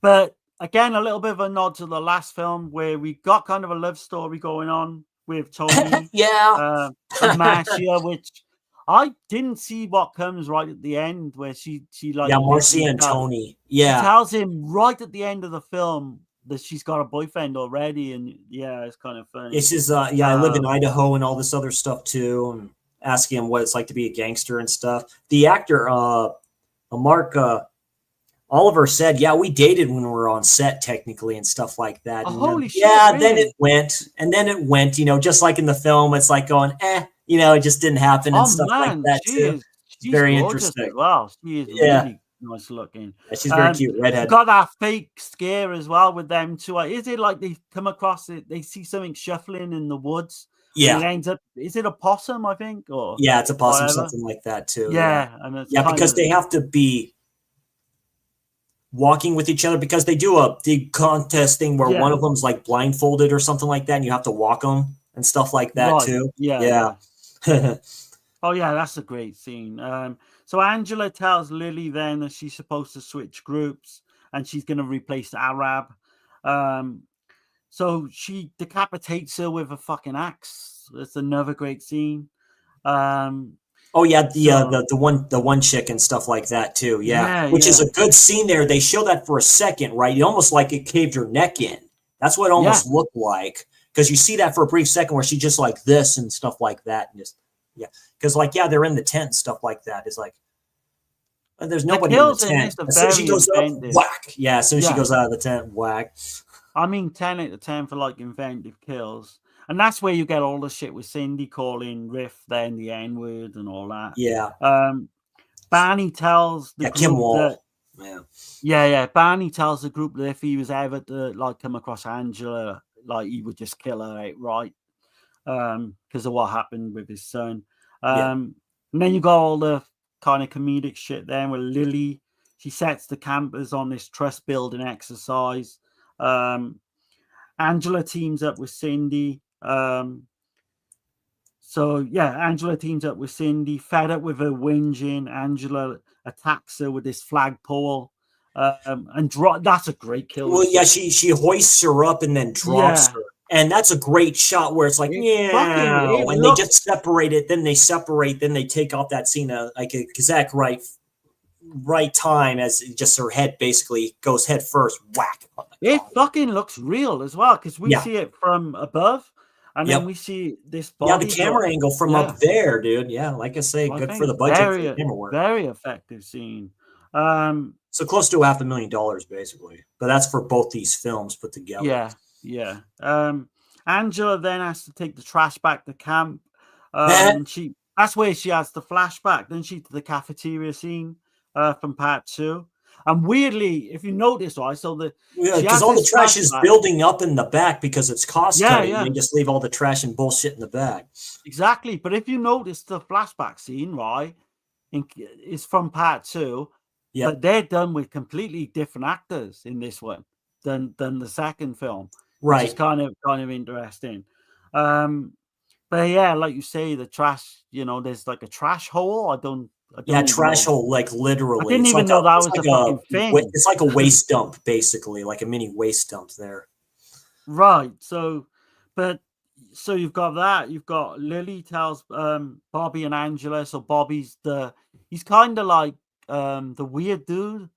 But again, a little bit of a nod to the last film where we got kind of a love story going on with Tony. Yeah. And Marcia, which I didn't see what comes right at the end, where she like Marcia and Tony. Yeah, she tells him right at the end of the film that she's got a boyfriend already, and it's kind of funny. It's just I live in Idaho and all this other stuff too, and asking him what it's like to be a gangster and stuff. The actor Mark Oliver said, "Yeah, we dated when we were on set, technically, and stuff like that." And holy shit! Yeah, really? then it went. You know, just like in the film, it's like going, you know, it just didn't happen and stuff like that too. She's very interesting. Well, she is really nice looking. Yeah, she's very cute, redhead. Got that fake scare as well with them too. Is it like they come across it? They see something shuffling in the woods. Yeah, it ends up. Is it a possum? I think, or it's a possum, whatever. something like that too. And it's because they have to be walking with each other because they do a big contest thing where one of them's like blindfolded or something like that, and you have to walk them and stuff like that too. Yeah. Oh yeah, that's a great scene. So Angela tells Lily then that she's supposed to switch groups and she's going to replace Arab. So she decapitates her with a fucking axe. That's another great scene. The one chick and stuff like that too. Which is a good scene there. They show that for a second, right? Almost like it caved her neck in. That's what it almost looked like, because you see that for a brief second where she just like this and stuff like that, and just because they're in the tent and stuff like that. It's like there's nobody in the tent. As soon as she goes up, whack. Yeah, as soon as she goes out of the tent, whack. I mean, 10 out of 10 for like inventive kills. And that's where you get all the shit with Cindy calling Riff then the N-word and all that. Yeah. Barney tells the group Kim Wall. Barney tells the group that if he was ever to come across Angela, he would just kill her outright because of what happened with his son. And then you got all the kind of comedic shit there with Lily. She sets the campers on this trust building exercise. Angela teams up with Cindy. Angela teams up with Cindy. Fed up with her whinging, Angela attacks her with this flagpole. And that's a great kill. Well, she hoists her up and then drops her. And that's a great shot where it's like, they just separate it. Then they separate. Then they take off that scene like a exact right time as just her head basically goes head first, whack. It fucking looks real as well because we see it from above. And then we see this body. The camera angle from up there, dude. Yeah, like I say, good for the budget for the camera work. Very effective scene. So close to $500,000 basically. But that's for both these films put together. Yeah. Angela then has to take the trash back to camp. That's where she has the flashback. Then she to the cafeteria scene from part 2. And weirdly, if you notice, because all the trash is building up in the back because it's cost cutting. They just leave all the trash and bullshit in the back. Exactly. But if you notice the flashback scene, right, is from part 2. Yeah. But they're done with completely different actors in this one than the second film. Right. Which is kind of interesting. But like you say, the trash, there's like a trash hole. I don't trash hole, like literally. I didn't even know that was a fucking thing. It's like a waste dump, basically, like a mini waste dump there. Right. So you've got that. You've got Lily tells Bobby and Angela. So Bobby's he's kind of like the weird dude.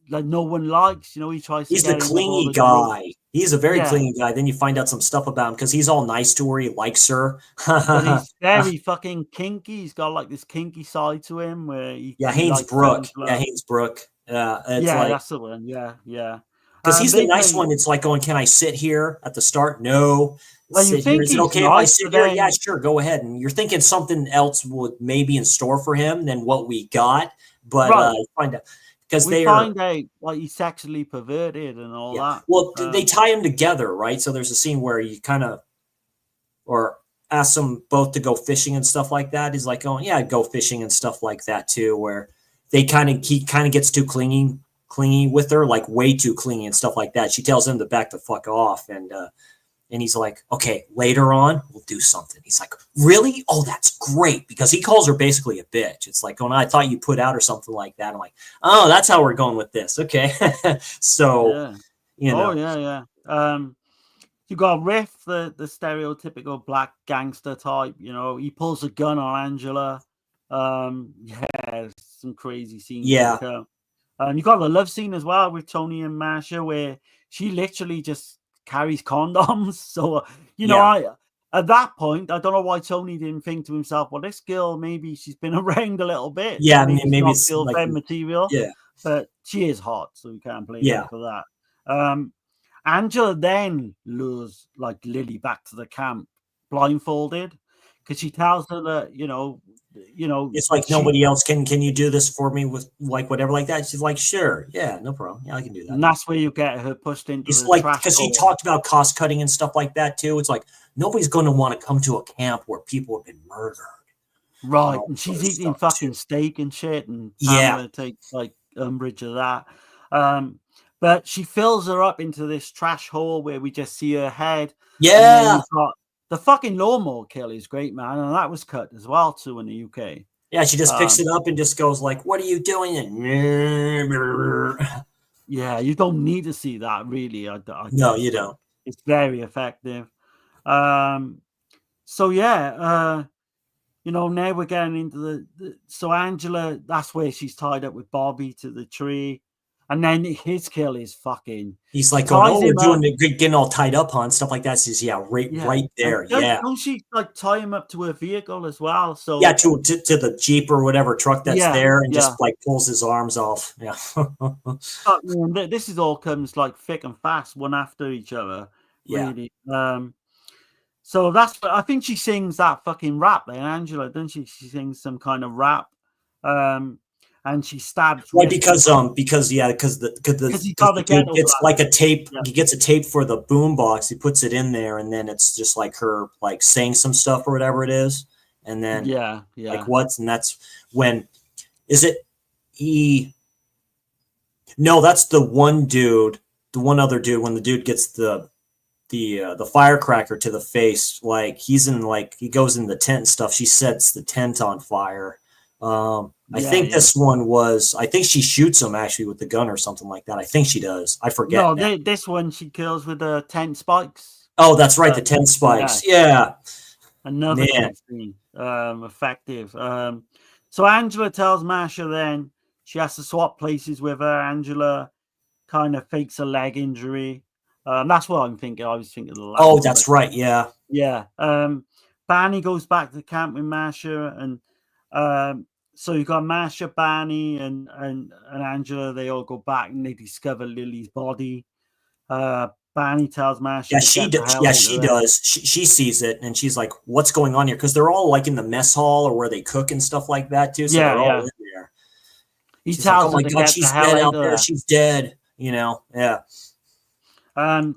Like no one likes. He tries to. He's the clingy guy. He's a very clingy guy. Then you find out some stuff about him because he's all nice to her. He likes her. But he's very fucking kinky. He's got like this kinky side to him where Haynes Brook. Yeah, Haynes Brook. That's the one. Yeah. Because he's the nice one. It's like going, can I sit here at the start? No. Well, you think is it okay if I sit here? Yeah, sure. Go ahead. And you're thinking something else would maybe in store for him than what we got. But find out. Because they find out like he's sexually perverted and all that. Well, they tie him together, right? So there's a scene where you kind of or ask them both to go fishing and stuff like that. He's like, oh yeah, I'd go fishing and stuff like that too. Where he kind of gets too clingy with her, like way too clingy and stuff like that. She tells him to back the fuck off, and he's like, okay, later on we'll do something. He's like, really? Oh, that's great, because he calls her basically a bitch. It's like, oh, no, I thought you put out or something like that. I'm like, oh, that's how we're going with this. Okay, so Oh yeah. You got Riff, the stereotypical black gangster type. You know, he pulls a gun on Angela. Yeah, some crazy scenes. Yeah. And you got the love scene as well with Tony and Masha, where she literally just carries condoms. So, you know, at that point, I don't know why Tony didn't think to himself, well, this girl, maybe she's been around a little bit. Yeah, maybe it's not like, girlfriend material. Yeah. But she is hot, so you can't blame her for that. Angela then lures like Lily back to the camp blindfolded because she tells her that, you know, it's like nobody else can you do this for me with like whatever like that. She's like, sure, yeah, no problem, yeah, I can do that. And that's where you get her pushed into it's the like trash because he hole. talked about cost cutting and stuff like that too. It's like nobody's going to want to come to a camp where people have been murdered, right? And she's eating fucking steak and shit, and Pamela takes like umbrage of that. But she fills her up into this trash hole where we just see her head. Yeah. The fucking lawnmower kill is great, man. And that was cut as well, too, in the UK. Yeah, she just picks it up and just goes like, what are you doing? Yeah, you don't need to see that, really. No, you don't. It's very effective. So, yeah, you know, now we're getting into so Angela, that's where she's tied up with Bobby to the tree. And then his kill is fucking. He's like, we're getting all tied up on stuff like that. Says, right there. Don't she like tie him up to her vehicle as well? So yeah, to the Jeep or whatever truck that's there, and just like pulls his arms off. Yeah. This is all comes like thick and fast, one after each other. Really. So that's I think she sings that fucking rap then, Angela, doesn't she? She sings some kind of rap. And she stabs because the dude gets like a tape. He gets a tape for the boom box. He puts it in there, and then it's just like her like saying some stuff or whatever it is, and then like what's and that's when is it he? No, that's the one dude, the one other dude. When the dude gets the firecracker to the face, like he's in like he goes in the tent and stuff. She sets the tent on fire. I think this one was. I think she shoots him actually with the gun or something like that. I think she does. I forget. No, this one she kills with the 10 spikes. Oh, that's right, the 10 spikes. Yeah. Another scene, effective. So Angela tells Masha then she has to swap places with her. Angela kind of fakes a leg injury. That's what I'm thinking. I was thinking. Oh, that's right. Yeah. Yeah. Barney goes back to the camp with Masha and. So you got Masha, Barney, and Angela. They all go back and they discover Lily's body. Barney tells Masha. Yeah, she does. Yeah, she does. She sees it and she's like, "What's going on here?" Because they're all like in the mess hall or where they cook and stuff like that too. So they're all in there. He tells her, "Oh my God, she's dead out there. She's dead." You know, yeah.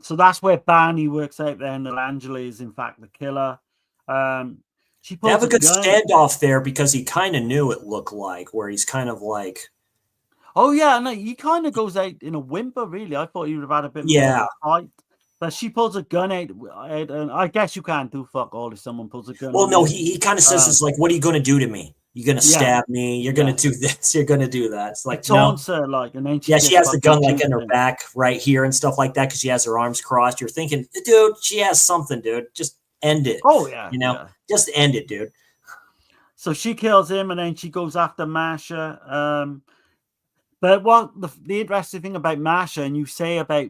So that's where Barney works out then that Angela is in fact the killer. They have a good standoff there because he kind of knew it looked like where he's kind of like, oh yeah, no, he kind of goes out in a whimper. Really, I thought he would have had a bit more of a fight, but she pulls a gun out, and I guess you can't do fuck all if someone pulls a gun. Well, no, he kind of says it's like, what are you going to do to me? You're going to stab me. You're going to do this. You're going to do that. It's like taunts her like, and then she has the gun like in her back right here and stuff like that because she has her arms crossed. You're thinking, dude, she has something, dude. Just end it. Oh yeah, you know, just end it, dude. So she kills him, and then she goes after Masha. But what the interesting thing about Masha, and you say about,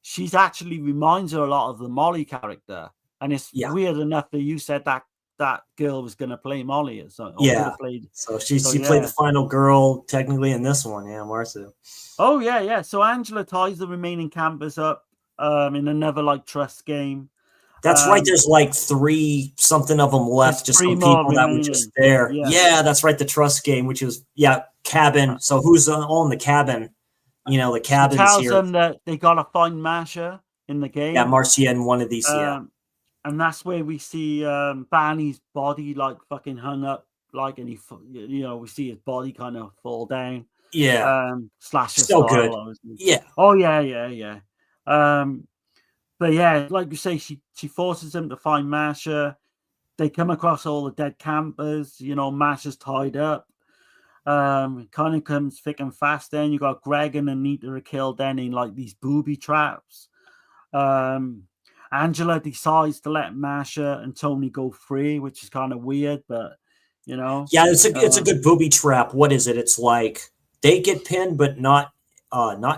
she's actually reminds her a lot of the Molly character, and it's weird enough that you said that girl was going to play Molly or something. So she played the final girl technically in this one, Marcia. Oh yeah. So Angela ties the remaining campers up in another like trust game. That's right. There's like 3 something of them left. Just some people that were just there. Yeah, that's right. The trust game, which was cabin. So who's all in the cabin? You know, the cabin tells them that they gotta find Masha in the game. Yeah, Marcia in one of these. And that's where we see Barney's body like fucking hung up, like, and we see his body kind of fall down. Yeah, Slasher so style, good. Yeah. Oh yeah. But yeah, like you say, she forces them to find Masha. They come across all the dead campers. You know, Masha's tied up. Kind of comes thick and fast. Then you got Greg and Anita are killed then in like these booby traps. Angela decides to let Masha and Tony go free, which is kind of weird, but you know. Yeah, it's a good booby trap. What is it? It's like they get pinned, but not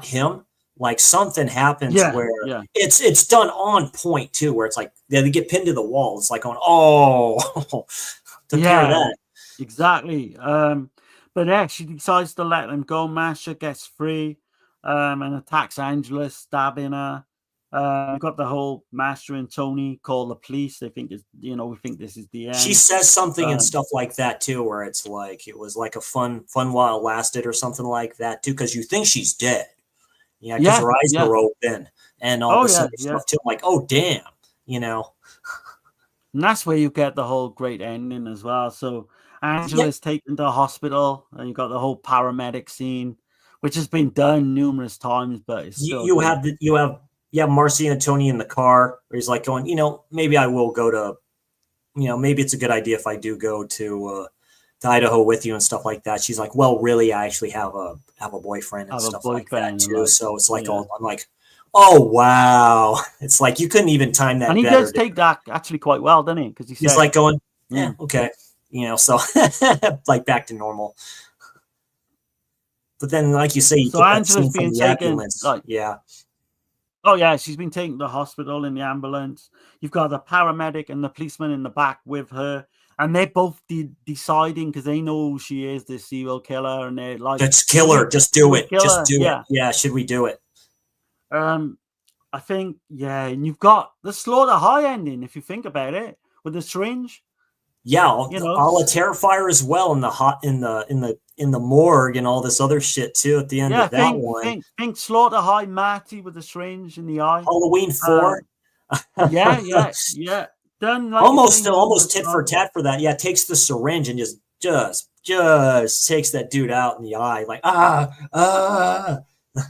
him. Like something happens where it's done on point too, where it's like they get pinned to the wall. It's like going, oh, to pair that. Exactly. But yeah, she decides to let them go. Masha gets free and attacks Angela, stabbing her. We've got the whole Masha and Tony call the police. They think we think this is the end. She says something and stuff like that too, where it's like it was like a fun while it lasted or something like that too, because you think she's dead. Yeah, because her eyes are open and all this other stuff too. I'm like, oh damn, you know. And that's where you get the whole great ending as well. So Angela's taken to the hospital, and you got the whole paramedic scene, which has been done numerous times, but it's still you have Marcy and Tony in the car, where he's like going, maybe I will go to, maybe it's a good idea if I do go to Idaho with you and stuff like that. She's like, well, really, I actually have a boyfriend and stuff like that too. So it's like, I'm like, oh wow, it's like you couldn't even time that. And he does take that actually quite well, doesn't he? Because he's like going, yeah, okay, so like back to normal. But then, like you say, you so Angela's being taken, Oh yeah, she's been taken to the hospital in the ambulance. You've got the paramedic and the policeman in the back with her. And they're both deciding, because they know who she is, the serial killer, and they're like, let's kill her. Just do it. Just do it. Yeah, should we do it? I think, and you've got the Slaughter High ending, if you think about it, with the syringe. Yeah, all the Terrifier as well in the morgue and all this other shit too at the end of that one. Think Slaughter High Marty with the syringe in the eye. Halloween 4. Yeah. Done like almost tit for tat for that. Yeah, takes the syringe and just takes that dude out in the eye, like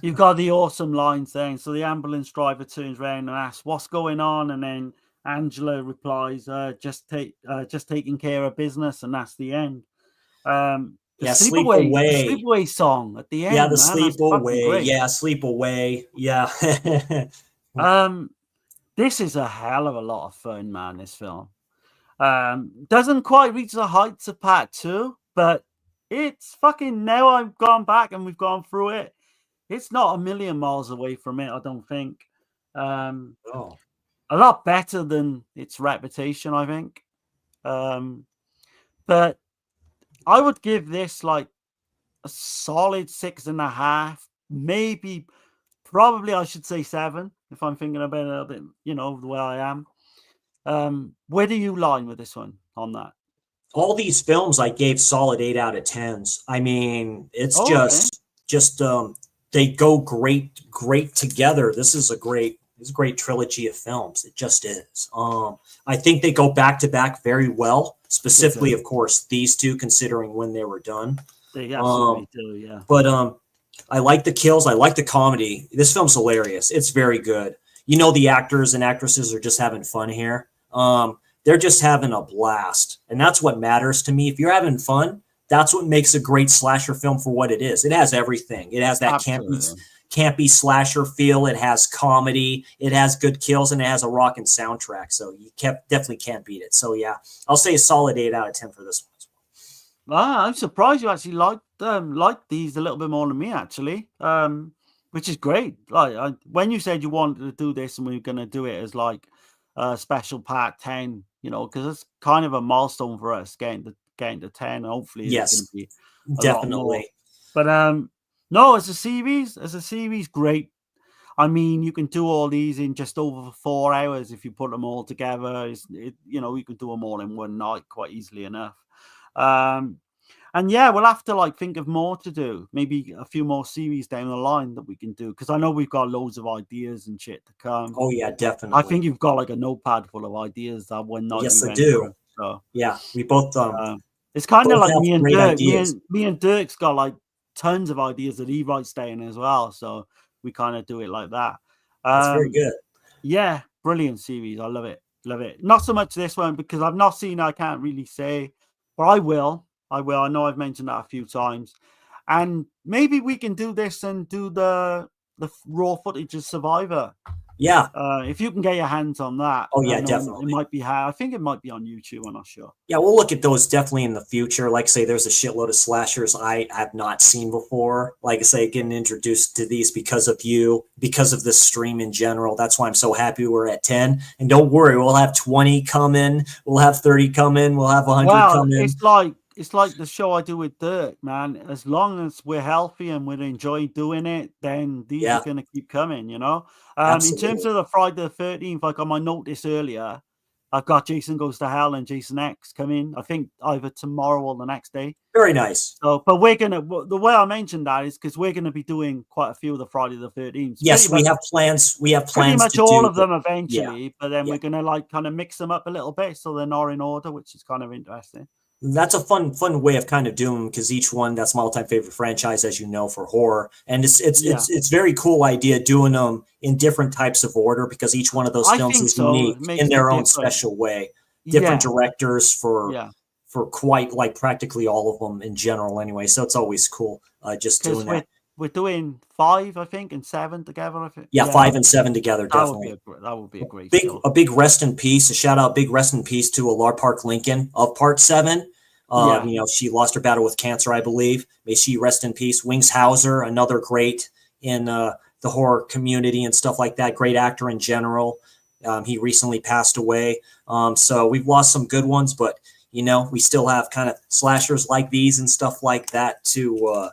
You've got the awesome line saying, so the ambulance driver turns around and asks, "What's going on?" And then Angela replies, just taking care of business, and that's the end. Sleepaway song at the end. Yeah, the Sleepaway. Yeah, Sleepaway. Yeah. This is a hell of a lot of fun, man, this film. Doesn't quite reach the heights of part 2, but it's fucking, now I've gone back and we've gone through it. It's not a million miles away from it, I don't think. A lot better than its reputation, I think. But I would give this like a solid 6.5, probably I should say 7. If I'm thinking about it a bit, the way I am. Where do you line with this one on that? All these films I gave solid 8 out of 10s. I mean, it's just they go great together. This is a great trilogy of films. It just is. I think they go back to back very well. Specifically, of course, these two, considering when they were done. They absolutely do, yeah. But I like the kills. I like the comedy. This film's hilarious. It's very good. The actors and actresses are just having fun here. They're just having a blast. And that's what matters to me. If you're having fun, that's what makes a great slasher film for what it is. It has everything. It has that campy slasher feel. It has comedy. It has good kills, and it has a rockin' soundtrack. So you definitely can't beat it. So yeah, I'll say a solid 8 out of 10 for this one as well. I'm surprised you actually liked these a little bit more than me, actually, which is great. Like when you said you wanted to do this and we were going to do it as like a special part 10, because it's kind of a milestone for us getting to 10. Hopefully, yes, it's going to be definitely. But no, as a series, great. I mean, you can do all these in just over 4 hours if you put them all together. You can do them all in one night quite easily enough. And yeah, we'll have to think of more to do. Maybe a few more series down the line that we can do, because I know we've got loads of ideas and shit to come. Oh yeah, definitely. I think you've got a notepad full of ideas that one night. Yes, I do. So yeah, we both. It's kind of like me and Dirk. Me and Dirk's got tons of ideas that he writes down as well. So we kind of do it like that. That's very good. Yeah, brilliant series. I love it. Not so much this one because I've not seen it. I can't really say, but I will. I know I've mentioned that a few times. And maybe we can do this and do the raw footage of Survivor Yeah. If you can get your hands on that. Oh yeah, definitely. It might be I think it might be on YouTube. I'm not sure. Yeah, we'll look at those definitely in the future. Like I say, there's a shitload of slashers I have not seen before. Like I say, getting introduced to these because of you, because of this stream in general. That's why I'm so happy we're at 10. And don't worry, we'll have 20 come in, we'll have 30 come in, we'll have 100 come in. It's like the show I do with Dirk, man. As long as we're healthy and we enjoy doing it, then these are going to keep coming, you know? In terms of the Friday the 13th, like on my notice earlier, I've got Jason Goes to Hell and Jason X coming, I think either tomorrow or the next day. Very nice. So, but the way I mentioned that is because we're going to be doing quite a few of the Friday the 13th. Yes, we have plans. We have plans. Pretty much all of them eventually, but then we're going to like kind of mix them up a little bit so they're not in order, which is kind of interesting. That's a fun way of kind of doing, because each one, that's my all-time favorite franchise, as you know, for horror, and it's very cool idea doing them in different types of order, because each one of those films is unique in their own special way. Different directors for quite like practically all of them in general, anyway. So it's always cool just doing that. We're doing 5, I think, and 7 together. I think. Yeah, 5 and 7 together, definitely. That would be a great. A big rest in peace. A shout out, big rest in peace to Alar Park Lincoln of Part 7. You know, she lost her battle with cancer, I believe. May she rest in peace. Wings Hauser, another great in the horror community and stuff like that. Great actor in general. He recently passed away. So we've lost some good ones, but you know, we still have kind of slashers like these and stuff like that to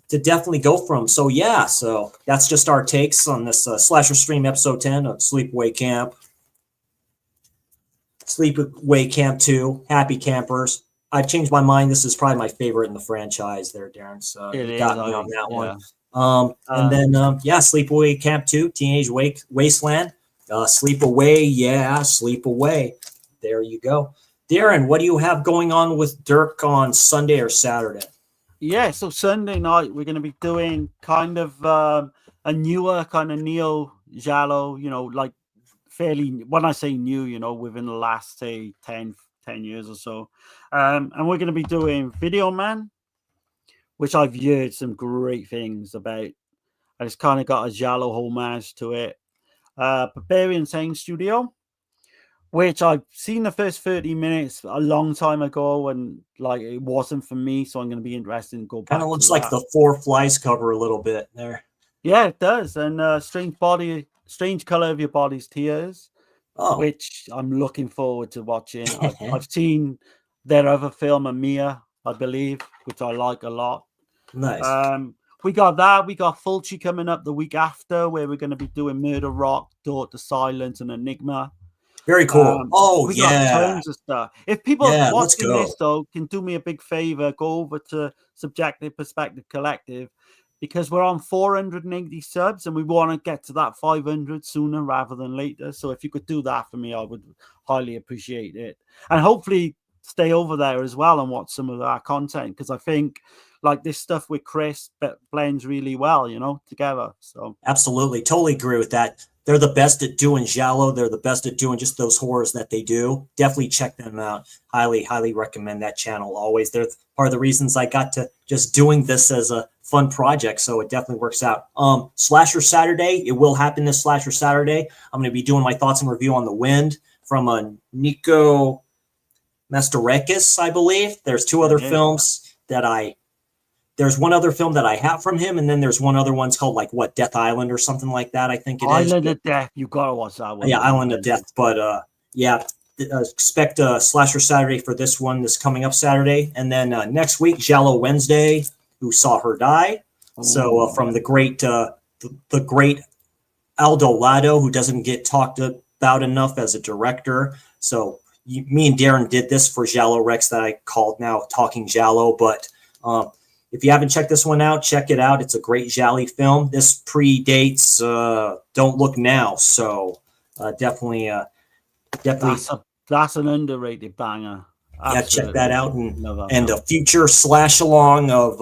definitely go from. So yeah, so that's just our takes on this Slasher Stream episode 10 of Sleepaway Camp. Sleepaway Camp 2, Happy Campers. I've changed my mind. This is probably my favorite in the franchise there, Darren. So you got me on that one. And then, Sleepaway Camp 2, Teenage Wasteland. Sleepaway, Sleepaway. There you go. Darren, what do you have going on with Dirk on Sunday or Saturday? Yeah, so Sunday night we're going to be doing kind of a newer kind of neo giallo, you know, like fairly, when I say new, you know, within the last, say, 10 years or so. And we're going to be doing Video Man, which I've heard some great things about. And it's kind of got a giallo homage to it. Barbarian Sound Studio, which I've seen the first 30 minutes a long time ago, and like it wasn't for me, so I'm going to be interested in go back. Kind of looks like the Four Flies cover a little bit there. Yeah, it does. And Strange Color of Your Body's Tears, which I'm looking forward to watching. I've seen their other film, Amia, I believe, which I like a lot. Nice. We got that. We got Fulci coming up the week after, where we're going to be doing Murder Rock, Door to Silence, and Enigma. Very cool. We got tons of stuff. If people watching this, though, can do me a big favor, go over to Subjective Perspective Collective, because we're on 480 subs and we want to get to that 500 sooner rather than later. So if you could do that for me, I would highly appreciate it. And hopefully stay over there as well and watch some of our content, because I think like this stuff with Chris blends really well, you know, together. So absolutely, totally agree with that. They're the best at doing giallo. They're the best at doing just those horrors that they do. Definitely check them out. Highly, highly recommend that channel always. They're part of the reasons I got to just doing this as a fun project. So it definitely works out. Slasher Saturday. It will happen this Slasher Saturday. I'm going to be doing my thoughts and review on The Wind from Nico Mastorakis, I believe. There's two other films that there's one other film that I have from him, and then there's one other one's called Death Island or something like that, I think it is. Island of Death. You gotta watch that one. Yeah, Island of Death. But expect a Slasher Saturday for this one, this coming up Saturday. And then next week, Giallo Wednesday, Who Saw Her Die. So from the great Aldo Lado, who doesn't get talked about enough as a director. So me and Darren did this for Giallo Rex that I called now Talking Giallo, but if you haven't checked this one out, check it out. It's a great giallo film. This predates Don't Look Now, so definitely. That's an underrated banger. Absolutely. Yeah, check that out, and a future slash along of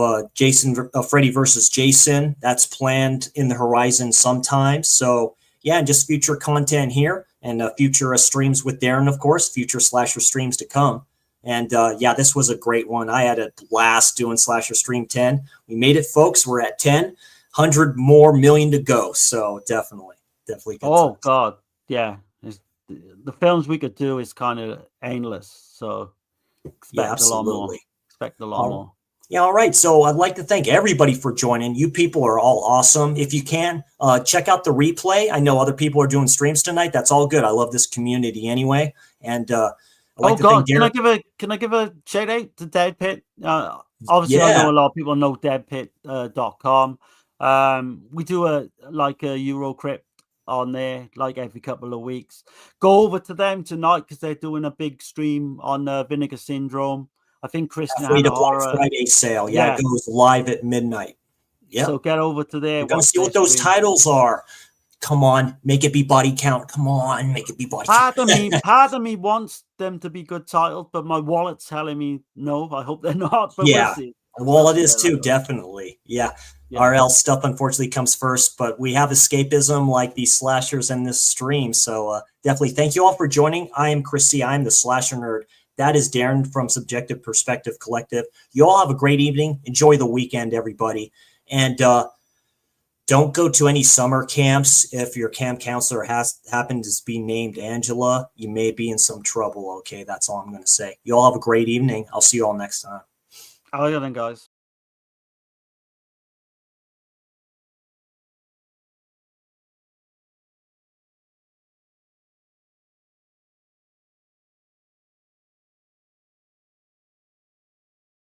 Freddy versus Jason. That's planned in the horizon sometime. So yeah, just future content here, and future streams with Darren, of course. Future slasher streams to come. And this was a great one. I had a blast doing Slasher Stream 10. We made it, folks. We're at 10. 100 more million to go. So definitely. Definitely good Oh times. God, yeah. The films we could do is kind of endless, so expect a lot more. Expect a lot more. Yeah, all right. So I'd like to thank everybody for joining. You people are all awesome. If you can, check out the replay. I know other people are doing streams tonight. That's all good. I love this community anyway. And I'd like to thank Darren. Can I give a shout out to Dead Pit? Obviously, I know a lot of people know deadpit.com. We do a Eurocrypt on there like every couple of weeks. Go over to them tonight because they're doing a big stream on Vinegar Syndrome. I think Christian Free had to a Black horror Friday sale. Yeah, it goes live at midnight. Yeah. So get over to there. You're gonna see what those titles are. Come on, make it be body count. Come on, make it be body count. Part of me wants them to be good titles, but my wallet's telling me no. I hope they're not. But yeah. We'll see. Well, it is too, definitely. Yeah. RL stuff unfortunately comes first, but we have escapism like these slashers in this stream. So definitely thank you all for joining. I am Chrissy. I'm the Slasher Nerd. That is Darren from Subjective Perspective Collective. You all have a great evening. Enjoy the weekend, everybody. And don't go to any summer camps. If your camp counselor happens to be named Angela, you may be in some trouble. Okay, that's all I'm going to say. You all have a great evening. I'll see you all next time. How are you then, guys?